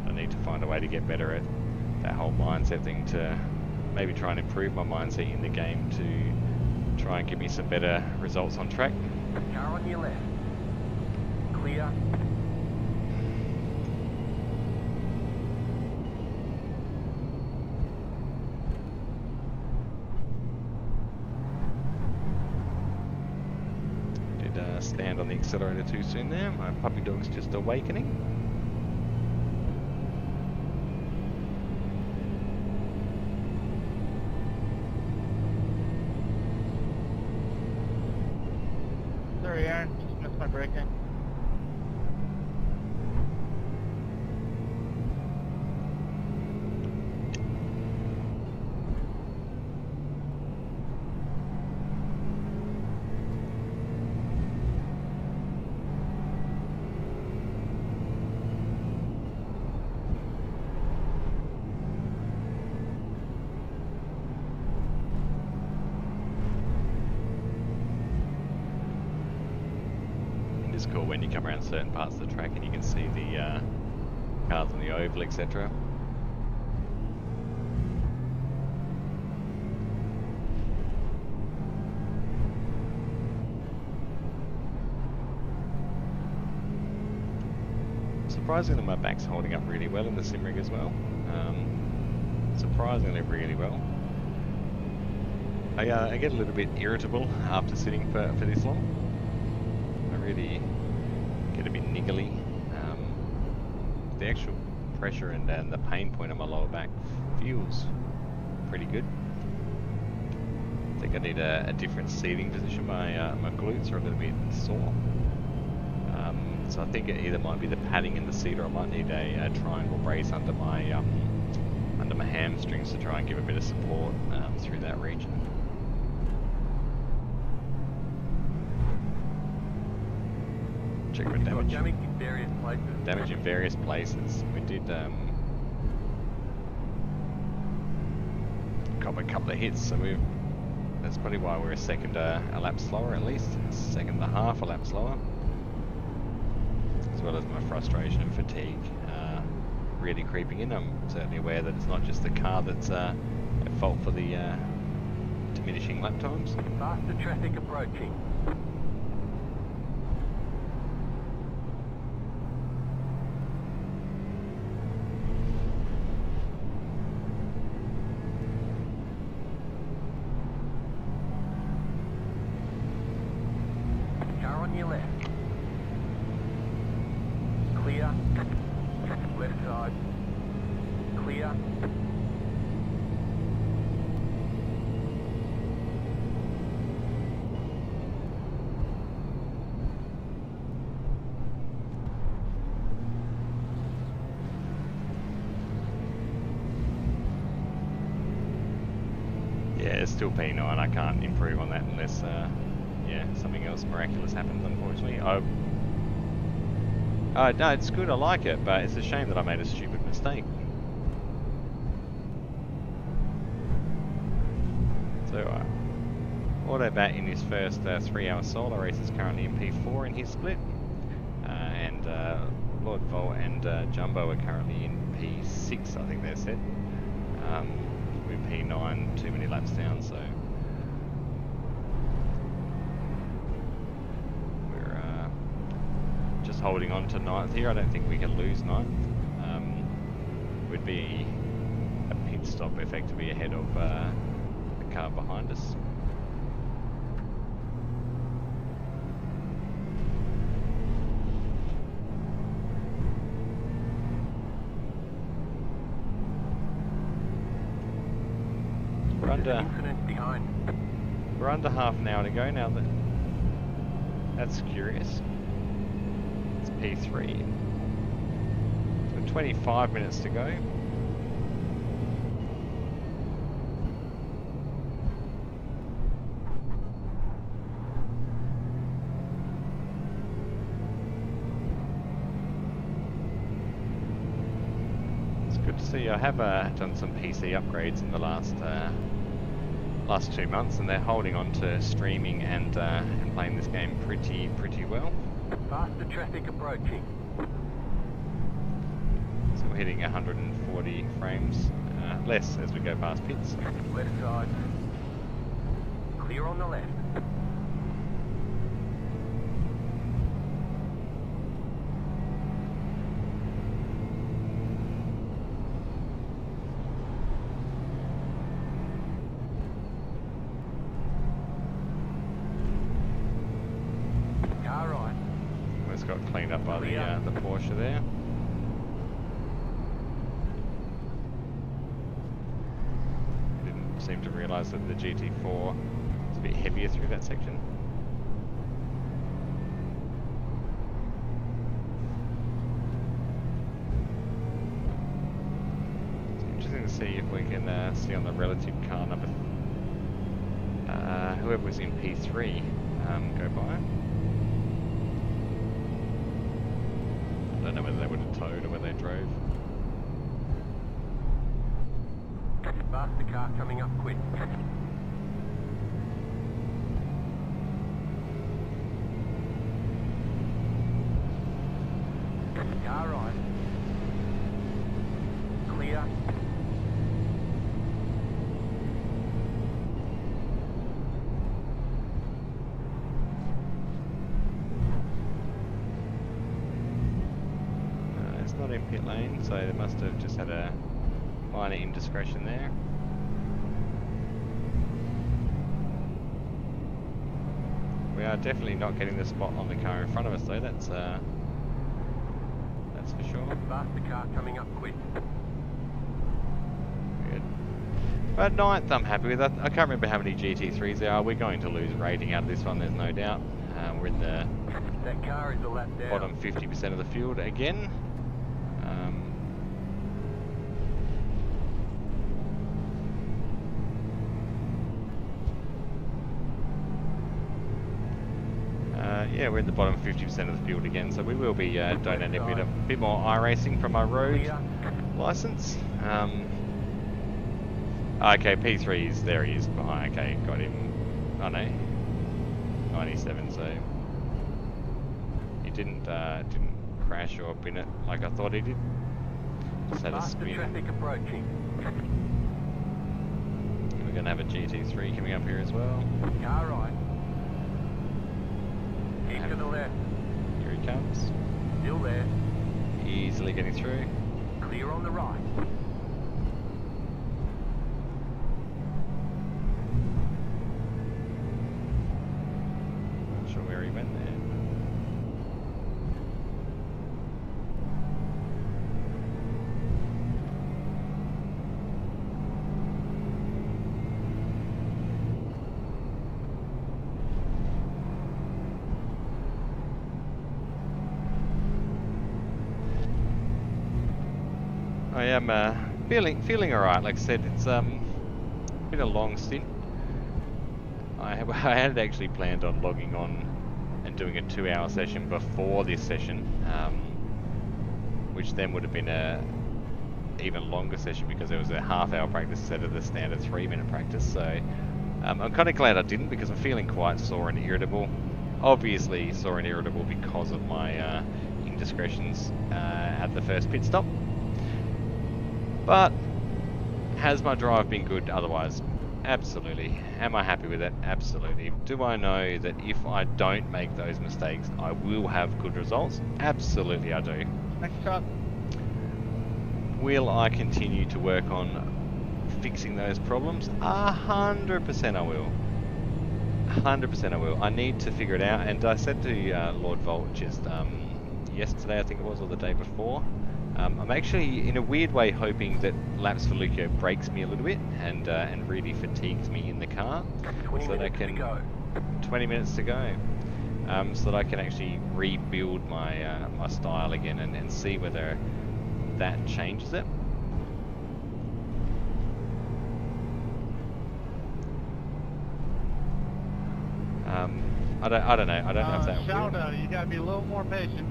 I need to find a way to get better at that whole mindset thing, to maybe try and improve my mindset in the game to try and give me some better results on track. Car on your left. Clear. Did stand on the accelerator too soon there. My puppy dog's just awakening. Sorry, Aaron, just missed my braking. It's cool when you come around certain parts of the track and you can see the cars on the oval, etc. Surprisingly, my back's holding up really well in the sim rig as well. Surprisingly, really well. I get a little bit irritable after sitting for this long. I really get a bit niggly. The actual pressure and the pain point on my lower back feels pretty good. I think I need a different seating position. My glutes are a little bit sore. So I think it either might be the padding in the seat, or I might need a triangle brace under my hamstrings to try and give a bit of support through that region. Check for damage. Damage in various places. Damage in various places. We did cop a couple of hits, so that's probably why we're a second a lap slower, at least. Second and a half a lap slower. As well as my frustration and fatigue really creeping in. I'm certainly aware that it's not just the car that's at fault for the diminishing lap times. Faster traffic approaching. Car on your left. Clear. Left side. Clear. it's still P9. I can't improve on that unless, yeah, something else miraculous happens, unfortunately. No, it's good, I like it, but it's a shame that I made a stupid mistake. So, Autobat in his first 3-hour solo race is currently in P4 in his split. And Lord Volt and Jumbo are currently in P6, I think they're set. With P9 too many laps down, so we're just holding on to 9th here. I don't think we can lose 9th. Would be a pit stop effectively ahead of the car behind us. We're under half an hour to go now. That's curious. It's P3. So 25 minutes to go. It's good to see. I have done some PC upgrades in the last 2 months, and they're holding on to streaming and playing this game pretty well. Faster traffic approaching. So we're hitting 140 frames less as we go past pits. Left side. Clear on the left. Got cleaned up by the Porsche there. Didn't seem to realise that the GT4 is a bit heavier through that section. It's interesting to see if we can see on the relative car number whoever was in P3 go by. I don't know whether they would have towed or whether they drove. Faster car coming up quick. Car right. Clear. Not in pit lane, so they must have just had a minor indiscretion there. We are definitely not getting the spot on the car in front of us, though. That's for sure. Faster car coming up quick. Good. But 9th, I'm happy with. I can't remember how many GT3s there are. We're going to lose rating out of this one. There's no doubt. We're in the That car is a lap down. bottom 50% of the field again. Yeah, we're in the bottom 50% of the field again, so we will be donating a bit more iRacing from our road license. Okay, P3 is there. He is behind. Okay, got him. Oh no, 97. So he didn't crash or bin it like I thought he did. Just had a spin. Traffic approaching. We're going to have a GT3 coming up here as well. Car right. Keep to the left. Here he comes. Still there. Easily getting through. Clear on the right. Not sure where he went there. I am feeling alright. Like I said, it's been a long stint. I had actually planned on logging on and doing a 2-hour session before this session, which then would have been a even longer session because there was a half-hour practice instead of the standard 3-minute practice. So I'm kind of glad I didn't, because I'm feeling quite sore and irritable. Obviously sore and irritable because of my indiscretions at the first pit stop. But has my drive been good otherwise? Absolutely. Am I happy with it? Absolutely. Do I know that if I don't make those mistakes, I will have good results? Absolutely I do. Next truck. Will I continue to work on fixing those problems? 100% I will. 100% I will. I need to figure it out, and I said to Lord Volt just yesterday, I think it was, or the day before, I'm actually in a weird way hoping that Laps for Leuko breaks me a little bit and really fatigues me in the car, so that I can 20 minutes to go, so that I can actually rebuild my my style again and see whether that changes it. I don't know. I don't know if that will. Shouta, you gotta be a little more patient.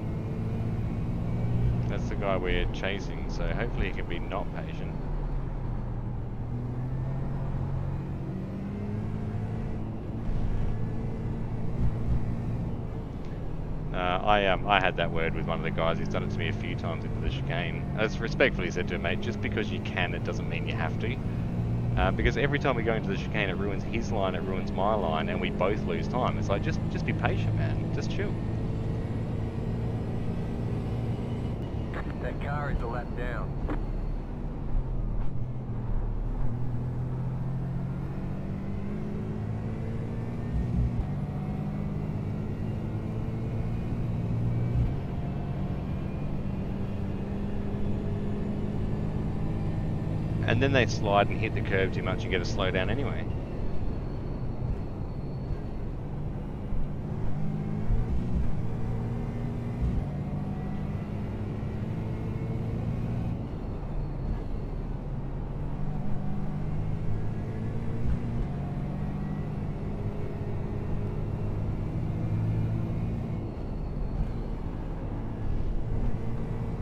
That's the guy we're chasing, so hopefully he can be not patient. I had that word with one of the guys. He's done it to me a few times into the chicane. As respectfully said to him, mate, just because you can, it doesn't mean you have to. Because every time we go into the chicane, it ruins his line, it ruins my line, and we both lose time. It's like, just be patient, man. Just chill. That car is a lap down. And then they slide and hit the curb too much, you get to slow down anyway.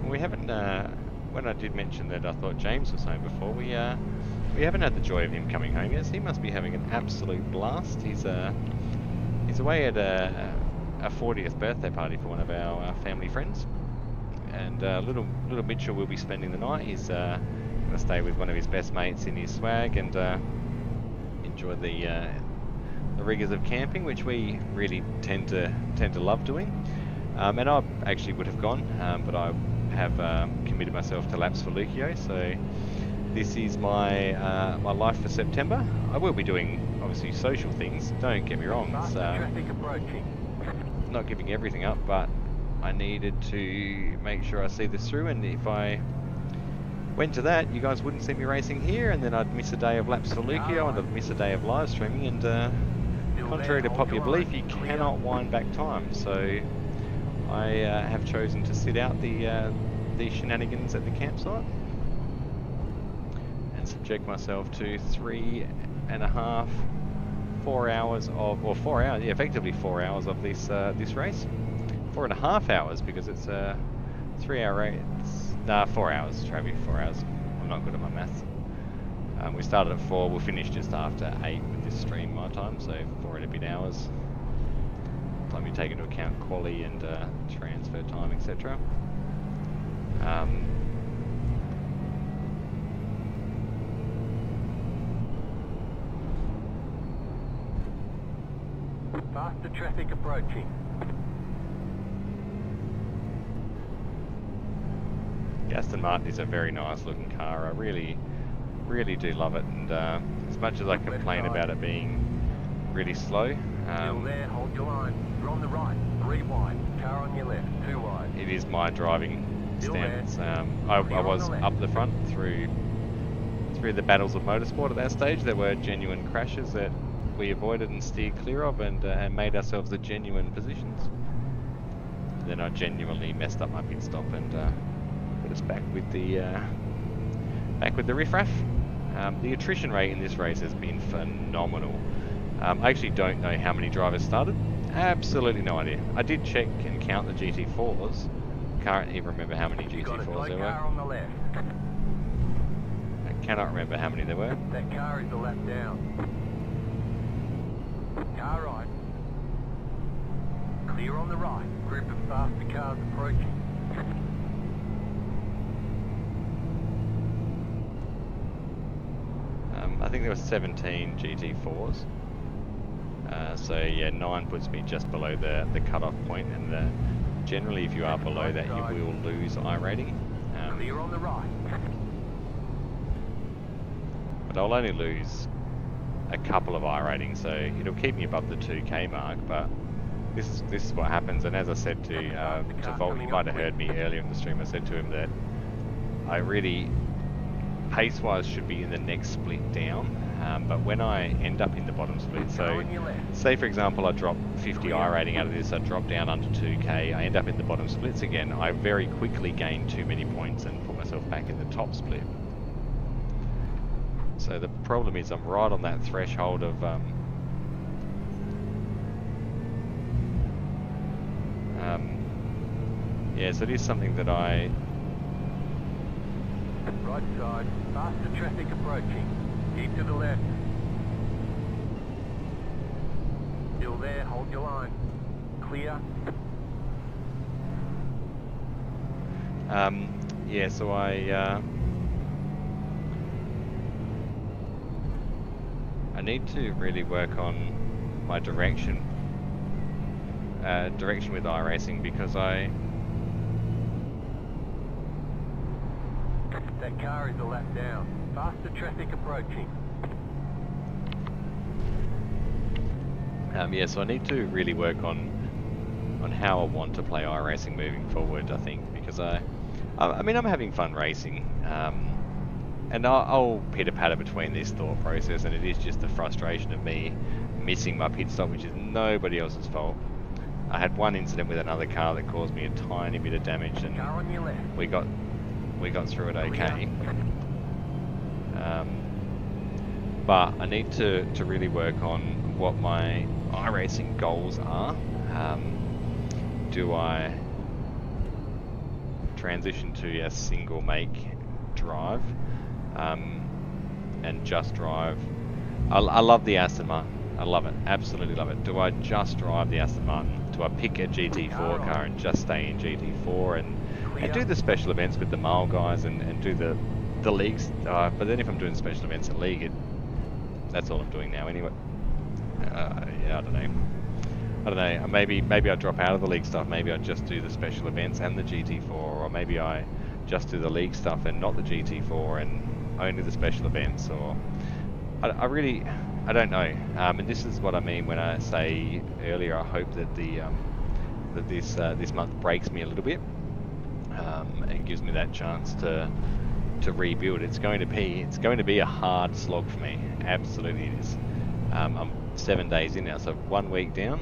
We haven't, when I did mention that I thought James was home before, we haven't had the joy of him coming home yet. So he must be having an absolute blast. He's away at a 40th birthday party for one of our family friends, and little Mitchell will be spending the night. He's going to stay with one of his best mates in his swag and enjoy the rigours of camping, which we really tend to love doing. And I actually would have gone, but I have committed myself to Laps for Leuko, so this is my my life for September. I will be doing obviously social things, don't get me wrong, it's not giving everything up, but I needed to make sure I see this through, and if I went to that, you guys wouldn't see me racing here, and then I'd miss a day of Laps for Leuko, and I'd miss a day of live streaming, and contrary to popular belief, you cannot wind back time, so I have chosen to sit out the shenanigans at the campsite and subject myself to 3.5, 4 hours of, or 4 hours, yeah, effectively 4 hours of this this race. 4.5 hours because it's a 3-hour race. Nah, 4 hours, Travi, 4 hours. I'm not good at my maths. We started at 4, we'll finish just after 8 with this stream my time, so 4 and a bit hours. Time you take into account quali and transfer time, etc. Faster traffic approaching. The Aston Martin is a very nice looking car. I really do love it, and as much as I complain about it being really slow, Still there, hold your line. You're on the right, 3 wide. Car on your left, 2 wide. it is my driving standards. I was up the front through the battles of motorsport at that stage. There were genuine crashes that we avoided and steered clear of, and made ourselves the genuine positions. And then I genuinely messed up my pit stop and put us back with the riffraff. The attrition rate in this race has been phenomenal. I actually don't know how many drivers started. Absolutely no idea. I did check and count the GT4s. Can't even remember how many You've got a GT4s slow there car were. on the left. I cannot remember how many there were. That car is a lap down. Car right. Clear on the right. Group of faster cars approaching. I think there were 17 GT4s. So yeah, 9 puts me just below the cutoff point, and generally if you are below that you will lose iRating. Clear on the right. But I'll only lose a couple of iRatings, so it'll keep me above the 2k mark, but this is what happens. And as I said to Volt, you might have heard me earlier in the stream, I said to him that I really, pace-wise, should be in the next split down. But when I end up in the bottom split, so say for example I drop 50 iRating out of this, I drop down under 2k, I end up in the bottom splits again, I very quickly gain too many points and put myself back in the top split. So the problem is I'm right on that threshold of yeah, so it is something that I... Right side. Faster traffic approaching. Keep to the left. Still there, hold your line. Clear. Yeah, so I need to really work on my direction with iRacing, because That car is a lap down. Faster traffic approaching. yeah, so I need to really work on how I want to play iRacing moving forward, I think, because I mean, I'm having fun racing, and I'll pitter-patter between this thought process, and it is just the frustration of me missing my pit stop, which is nobody else's fault. I had one incident with another car that caused me a tiny bit of damage, and Car on your left. we got through it okay. But I need to really work on what my iRacing goals are. Do I transition to a single make drive and just drive? I love the Aston Martin. I love it, absolutely love it. Do I just drive the Aston Martin? Do I pick a GT4 car and just stay in GT4 and do the special events with the male guys and do the leagues? But then if I'm doing special events at league, that's all I'm doing now anyway. Yeah, I don't know. Maybe I drop out of the league stuff. Maybe I just do the special events and the GT4, or maybe I just do the league stuff and not the GT4 and only the special events. Or I don't know. And this is what I mean when I say earlier, I hope that this month breaks me a little bit and gives me that chance to rebuild. It's going to be a hard slog for me. Absolutely it is. I'm 7 days in now, so 1 week down.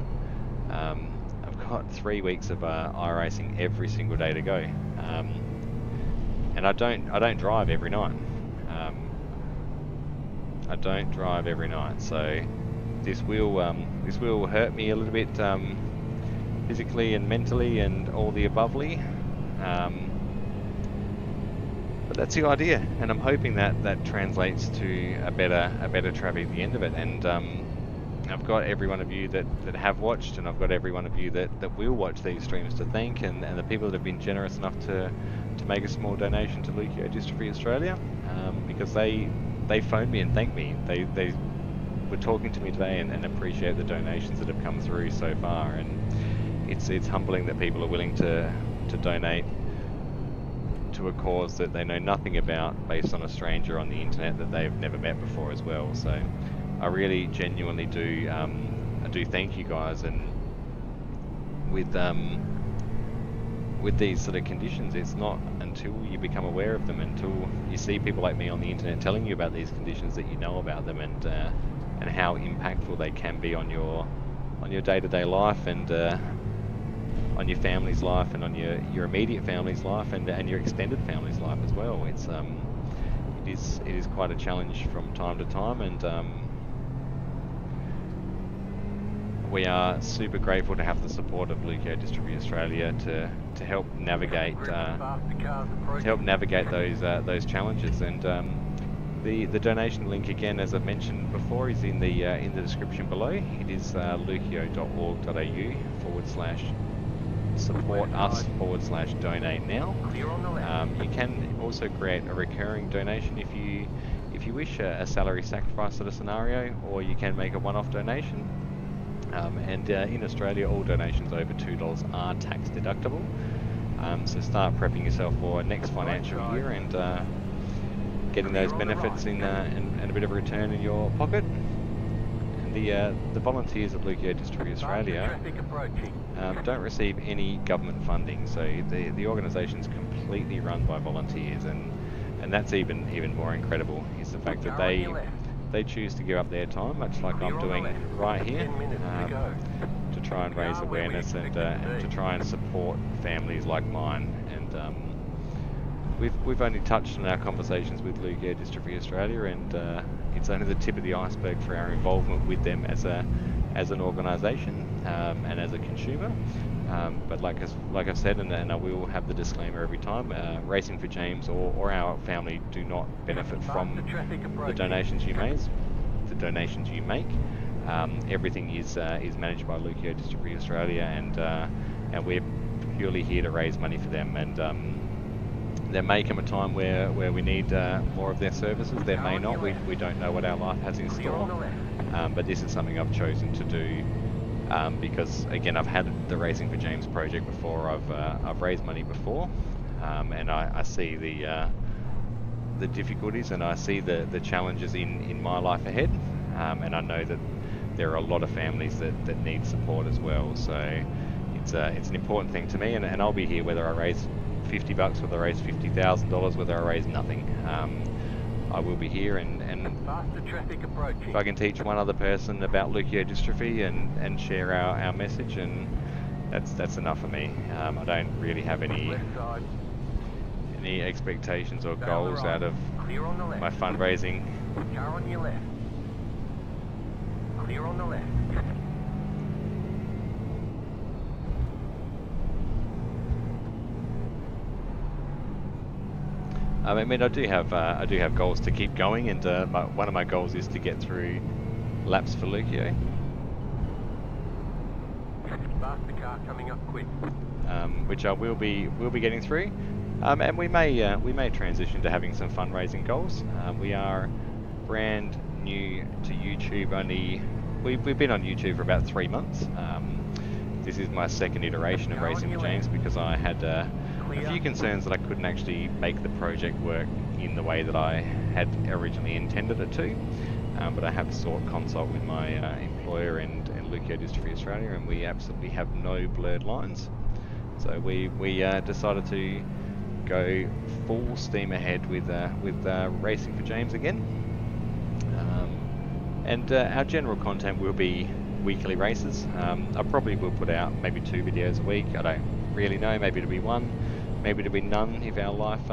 I've got 3 weeks of iRacing every single day to go, and I don't drive every night. I don't drive every night, so this will hurt me a little bit physically and mentally and all the abovely. But that's the idea, and I'm hoping that translates to a better Travi at the end of it. And I've got every one of you that have watched, and I've got every one of you that will watch these streams to thank, and the people that have been generous enough to make a small donation to Leukodystrophy Australia, because they phoned me and thanked me. They were talking to me today and appreciate the donations that have come through so far, and it's humbling that people are willing to donate to a cause that they know nothing about, based on a stranger on the internet that they've never met before as well. So I really genuinely do thank you guys. And with these sort of conditions, it's not until you become aware of them, until you see people like me on the internet telling you about these conditions, that you know about them and how impactful they can be on your day-to-day life, and on your family's life, and on your immediate family's life, and your extended family's life as well. It is quite a challenge from time to time, and we are super grateful to have the support of Leukodystrophy Australia to help navigate those challenges. And the donation link, again, as I've mentioned before, is in the description below. It is leukio.org.au/support us/donate now. You can also create a recurring donation if you wish, a salary sacrifice sort of scenario, or you can make a one-off donation. And in Australia, all donations over $2 are tax deductible. So start prepping yourself for next financial year and getting those benefits and a bit of a return in your pocket. And the volunteers of Leukodystrophy Australia don't receive any government funding, so the organisation is completely run by volunteers, and that's even more incredible, is the fact that they choose to give up their time, much like I'm doing right here, to try and raise awareness and to try and support families like mine. And we've only touched on our conversations with Leukodystrophy Australia, and it's only the tip of the iceberg for our involvement with them as an organisation and as a consumer. But like I've said, and I will have the disclaimer every time, Racing for James or our family do not benefit from the donations you make. Everything is managed by Leukodystrophy Australia, and we're purely here to raise money for them. And there may come a time where we need more of their services. There may not. We don't know what our life has in store. But this is something I've chosen to do. Because again, I've had the Racing for James project before. I've raised money before, and I see the difficulties, and I see the challenges in my life ahead, and I know that there are a lot of families that need support as well. So it's an important thing to me, and I'll be here whether I raise $50, whether I raise $50,000, whether I raise nothing. I will be here, and if I can teach one other person about leukodystrophy and share our message, and that's enough for me. I don't really have any expectations or goals out of my fundraising. Car on your left. Clear on the left. I mean, I do have goals to keep going, and one of my goals is to get through laps for Leukio. Faster car coming up quick. Which I will be getting through, and we may transition to having some fundraising goals. We are brand new to YouTube. We've been on YouTube for about 3 months. This is my second iteration of Racing for James, because I had a few concerns that I couldn't actually make the project work in the way that I had originally intended it to. But I have sought consult with my employer and Leukodystrophy Australia, and we absolutely have no blurred lines. So we decided to go full steam ahead with Racing for James again. And our general content will be weekly races. I probably will put out maybe 2 videos a week. I don't really know. Maybe it'll be 1, maybe it'll be none if our life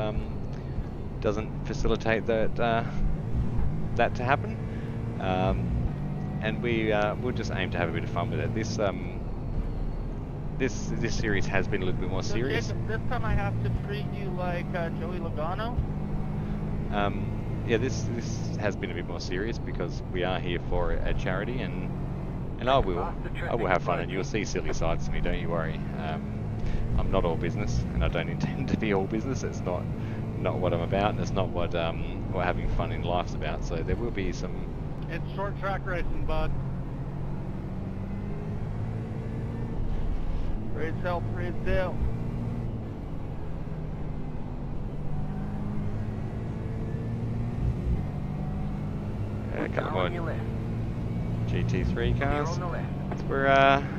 doesn't facilitate that to happen. And we'll just aim to have a bit of fun with it. This series has been a little bit more serious. So Jacob, this time I have to treat you like Joey Logano? Yeah, this has been a bit more serious because we are here for a charity, and I will have fun, and you'll see silly sides to me, don't you worry. I'm not all business, and I don't intend to be all business. It's not what I'm about, and it's not what having fun in life's about. So there will be some. It's short track racing, bud. Praise help, praise help. Come on, GT3 cars. On the left. So we're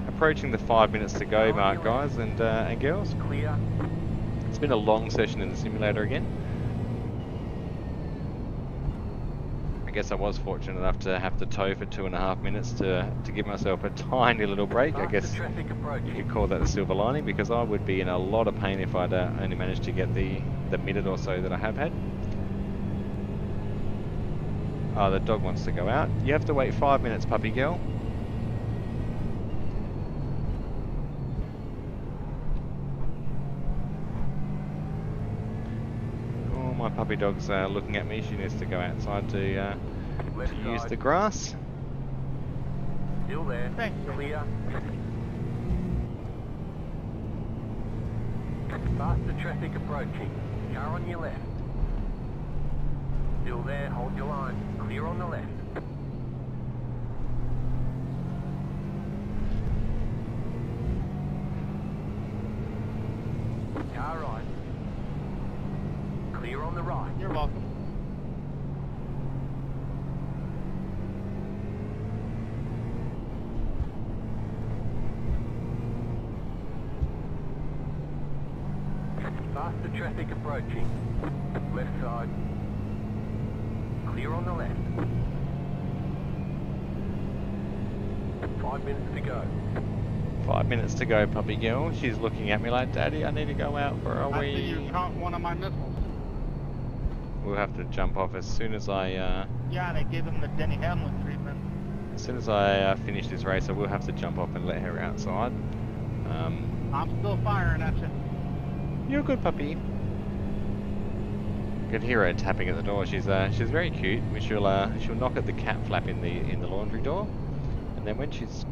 approaching the 5 minutes to go mark, guys and girls. Clear. It's been a long session in the simulator again. I guess I was fortunate enough to have to tow for 2.5 minutes to give myself a tiny little break. I guess you could call that the silver lining, because I would be in a lot of pain if I'd only managed to get the minute or so that I have had. Oh, the dog wants to go out. You have to wait 5 minutes, puppy girl. My puppy dog's looking at me. She needs to go outside to Left use side. the grass. Still there. Thanks, Jake. Clear. Faster traffic approaching. Car on your left. Still there. Hold your line. Clear on the left. Car right. Clear on the right. You're welcome. Faster traffic approaching. Left side. Clear on the left. 5 minutes to go. 5 minutes to go, puppy girl. She's looking at me like, Daddy, I need to go out for a I see you wee. caught one of my missiles. We'll have to jump off as soon as I Yeah, they gave him the Denny Hamlin treatment. finish this race. I will have to jump off and let her outside. I'm still firing at you. You're a good puppy. You can hear her tapping at the door. She's very cute. She'll knock at the cat flap in the laundry door, and then when she's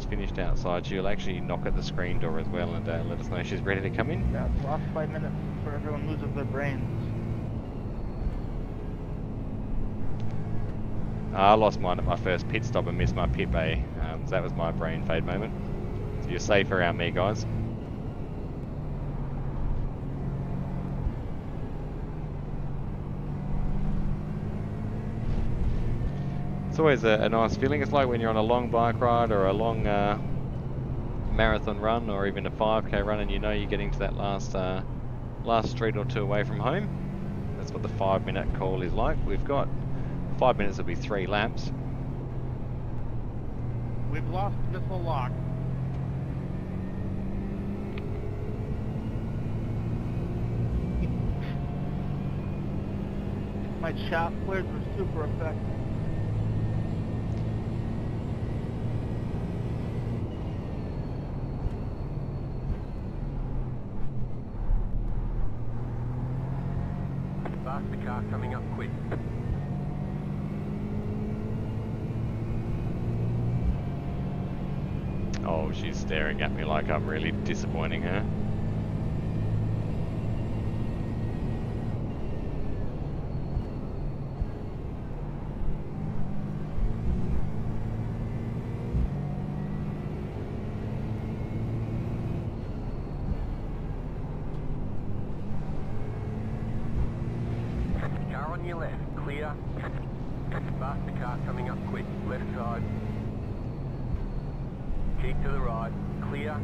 finished outside, she'll actually knock at the screen door as well and let us know she's ready to come in. Yeah, it's lost 5 minutes before everyone loses their brains. I lost mine at my first pit stop and missed my pit bay. So that was my brain fade moment. So you're safe around me, guys. It's always a nice feeling. It's like when you're on a long bike ride or a long marathon run or even a 5k run and you know you're getting to that last street or two away from home. That's what the 5 minute call is like. We've got 5 minutes, will be 3 laps. We've lost missile lock. My shot flares were super effective. Faster car coming up quick. Oh, she's staring at me like I'm really disappointing her. Car on your left. Clear. Faster car coming up quick. Left side. Keep to the right. Clear.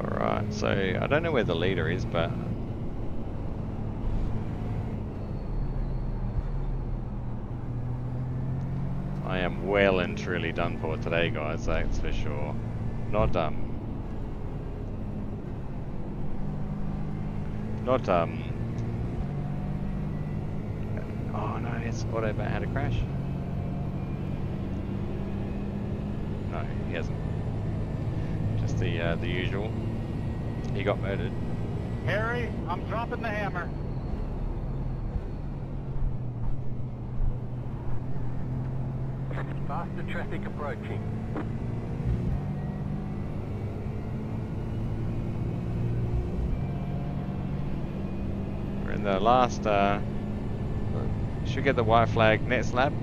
Alright, so I don't know where the leader is, but I am well and truly done for today, guys, that's for sure. Not oh no, it's Autobot had a crash. No, he hasn't. Just the usual. He got murdered. Harry, I'm dropping the hammer. Faster traffic approaching. We're in the last, should get the white flag next lap.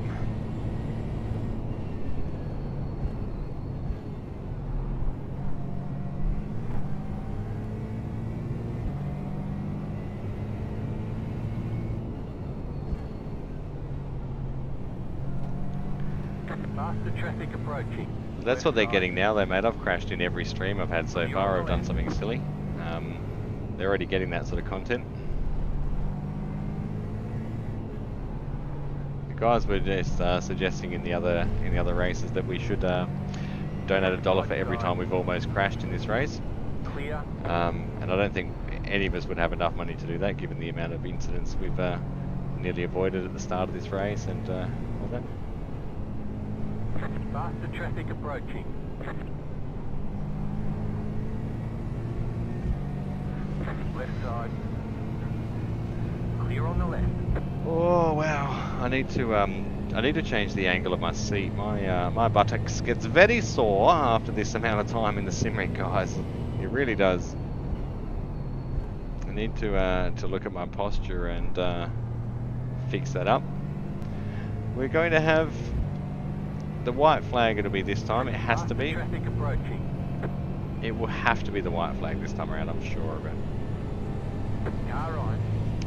Faster traffic approaching. That's what they're getting now, though, mate. I've crashed in every stream I've had so far. I've done something silly. They're already getting that sort of content. The guys were just suggesting in the other races that we should donate $1 for every time we've almost crashed in this race. Clear. And I don't think any of us would have enough money to do that, given the amount of incidents we've nearly avoided at the start of this race and all that. Faster traffic approaching. Left side. Clear on the left. Oh wow! I need to change the angle of my seat. My buttocks gets very sore after this amount of time in the sim rig, guys. It really does. I need to look at my posture and fix that up. We're going to have the white flag. It'll be this time. It has to be. Traffic approaching. It will have to be the white flag this time around. I'm sure of it. Car right.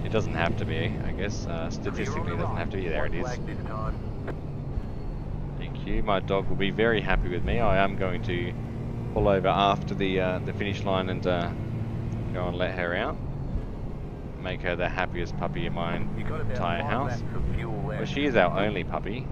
It doesn't have to be, I guess. Statistically, it doesn't have to be. There it is. Flag this time. Thank you. My dog will be very happy with me. I am going to pull over after the finish line and go and let her out. Make her the happiest puppy in my You got about entire 5 house. laps of fuel left. Well, she is our only puppy.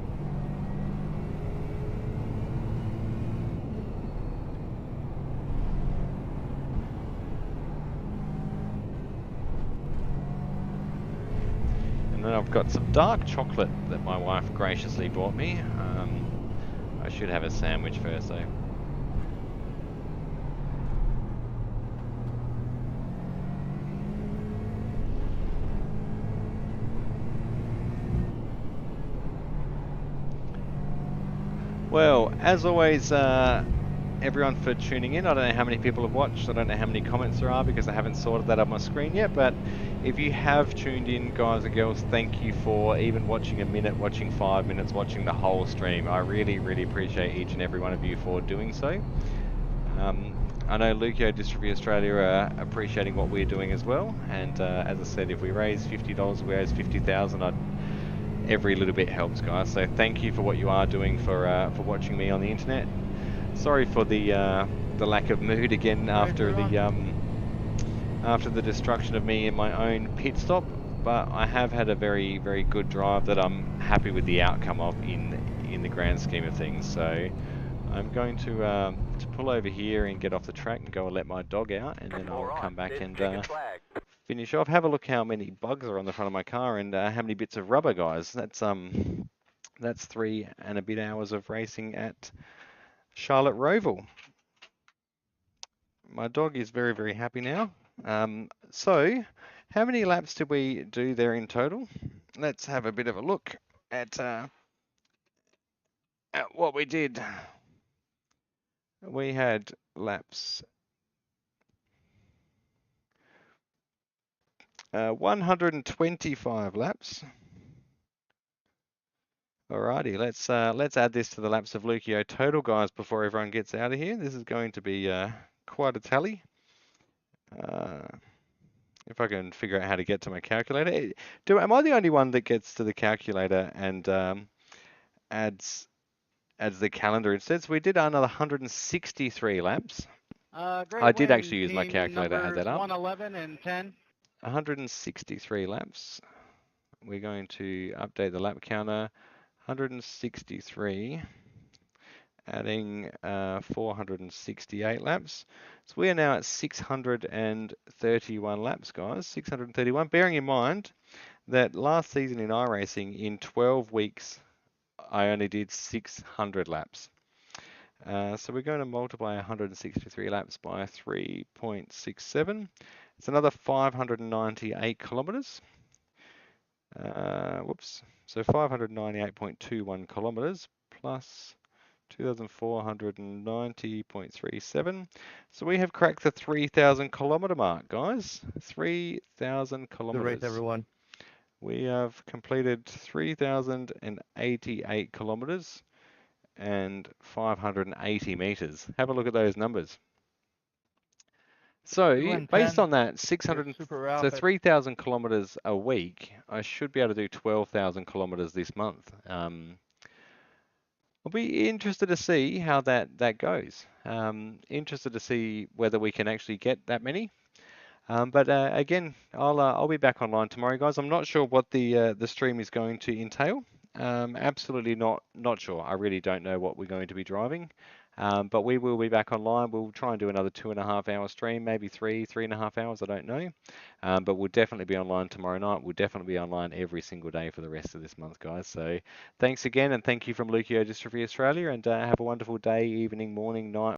And then I've got some dark chocolate that my wife graciously bought me. I should have a sandwich first though. Well, as always, everyone for tuning in. I don't know how many people have watched. I don't know how many comments there are because I haven't sorted that up my screen yet. But if you have tuned in, guys and girls, thank you for even watching a minute, watching 5 minutes, watching the whole stream. I really, really appreciate each and every one of you for doing so. I know Leukodystrophy Australia are appreciating what we're doing as well. And as I said, if we raise $50, we raise 50,000. Every little bit helps, guys. So thank you for what you are doing for watching me on the internet. Sorry for the lack of mood again after the destruction of me in my own pit stop. But I have had a very, very good drive that I'm happy with the outcome of in the grand scheme of things. So I'm going to pull over here and get off the track and go and let my dog out, and then I'll come back and finish off. Have a look how many bugs are on the front of my car and how many bits of rubber, guys. That's 3 and a bit hours of racing at Charlotte Roval. My dog is very, very happy now. So how many laps did we do there in total? Let's have a bit of a look at what we did. We had laps 125 laps. Alrighty, let's add this to the laps of Leuko total, guys, before everyone gets out of here. This is going to be quite a tally. If I can figure out how to get to my calculator. Am I the only one that gets to the calculator and adds the calendar instead? So we did another 163 laps. I did actually use my calculator to add that up. 111 and 10. 163 laps. We're going to update the lap counter. 163, adding 468 laps. So we are now at 631 laps, guys. 631. Bearing in mind that last season in iRacing, in 12 weeks, I only did 600 laps. So we're going to multiply 163 laps by 3.67. It's another 598 kilometers. Whoops. So 598.21 kilometers plus 2,490.37. So we have cracked the 3,000 kilometer mark, guys. 3,000 kilometers. Good race, everyone. We have completed 3,088 kilometers and 580 meters. Have a look at those numbers. So based on that, 3,000 kilometers a week, I should be able to do 12,000 kilometers this month. I'll be interested to see how that goes. Interested to see whether we can actually get that many. But again, I'll be back online tomorrow, guys. I'm not sure what the stream is going to entail. Absolutely not sure. I really don't know what we're going to be driving. But we will be back online. We'll try and do another 2.5 hour stream, maybe 3.5 hours, I don't know. But we'll definitely be online tomorrow night. We'll definitely be online every single day for the rest of this month, guys. So thanks again, and thank you from Leukodystrophy Australia, and have a wonderful day, evening, morning, night.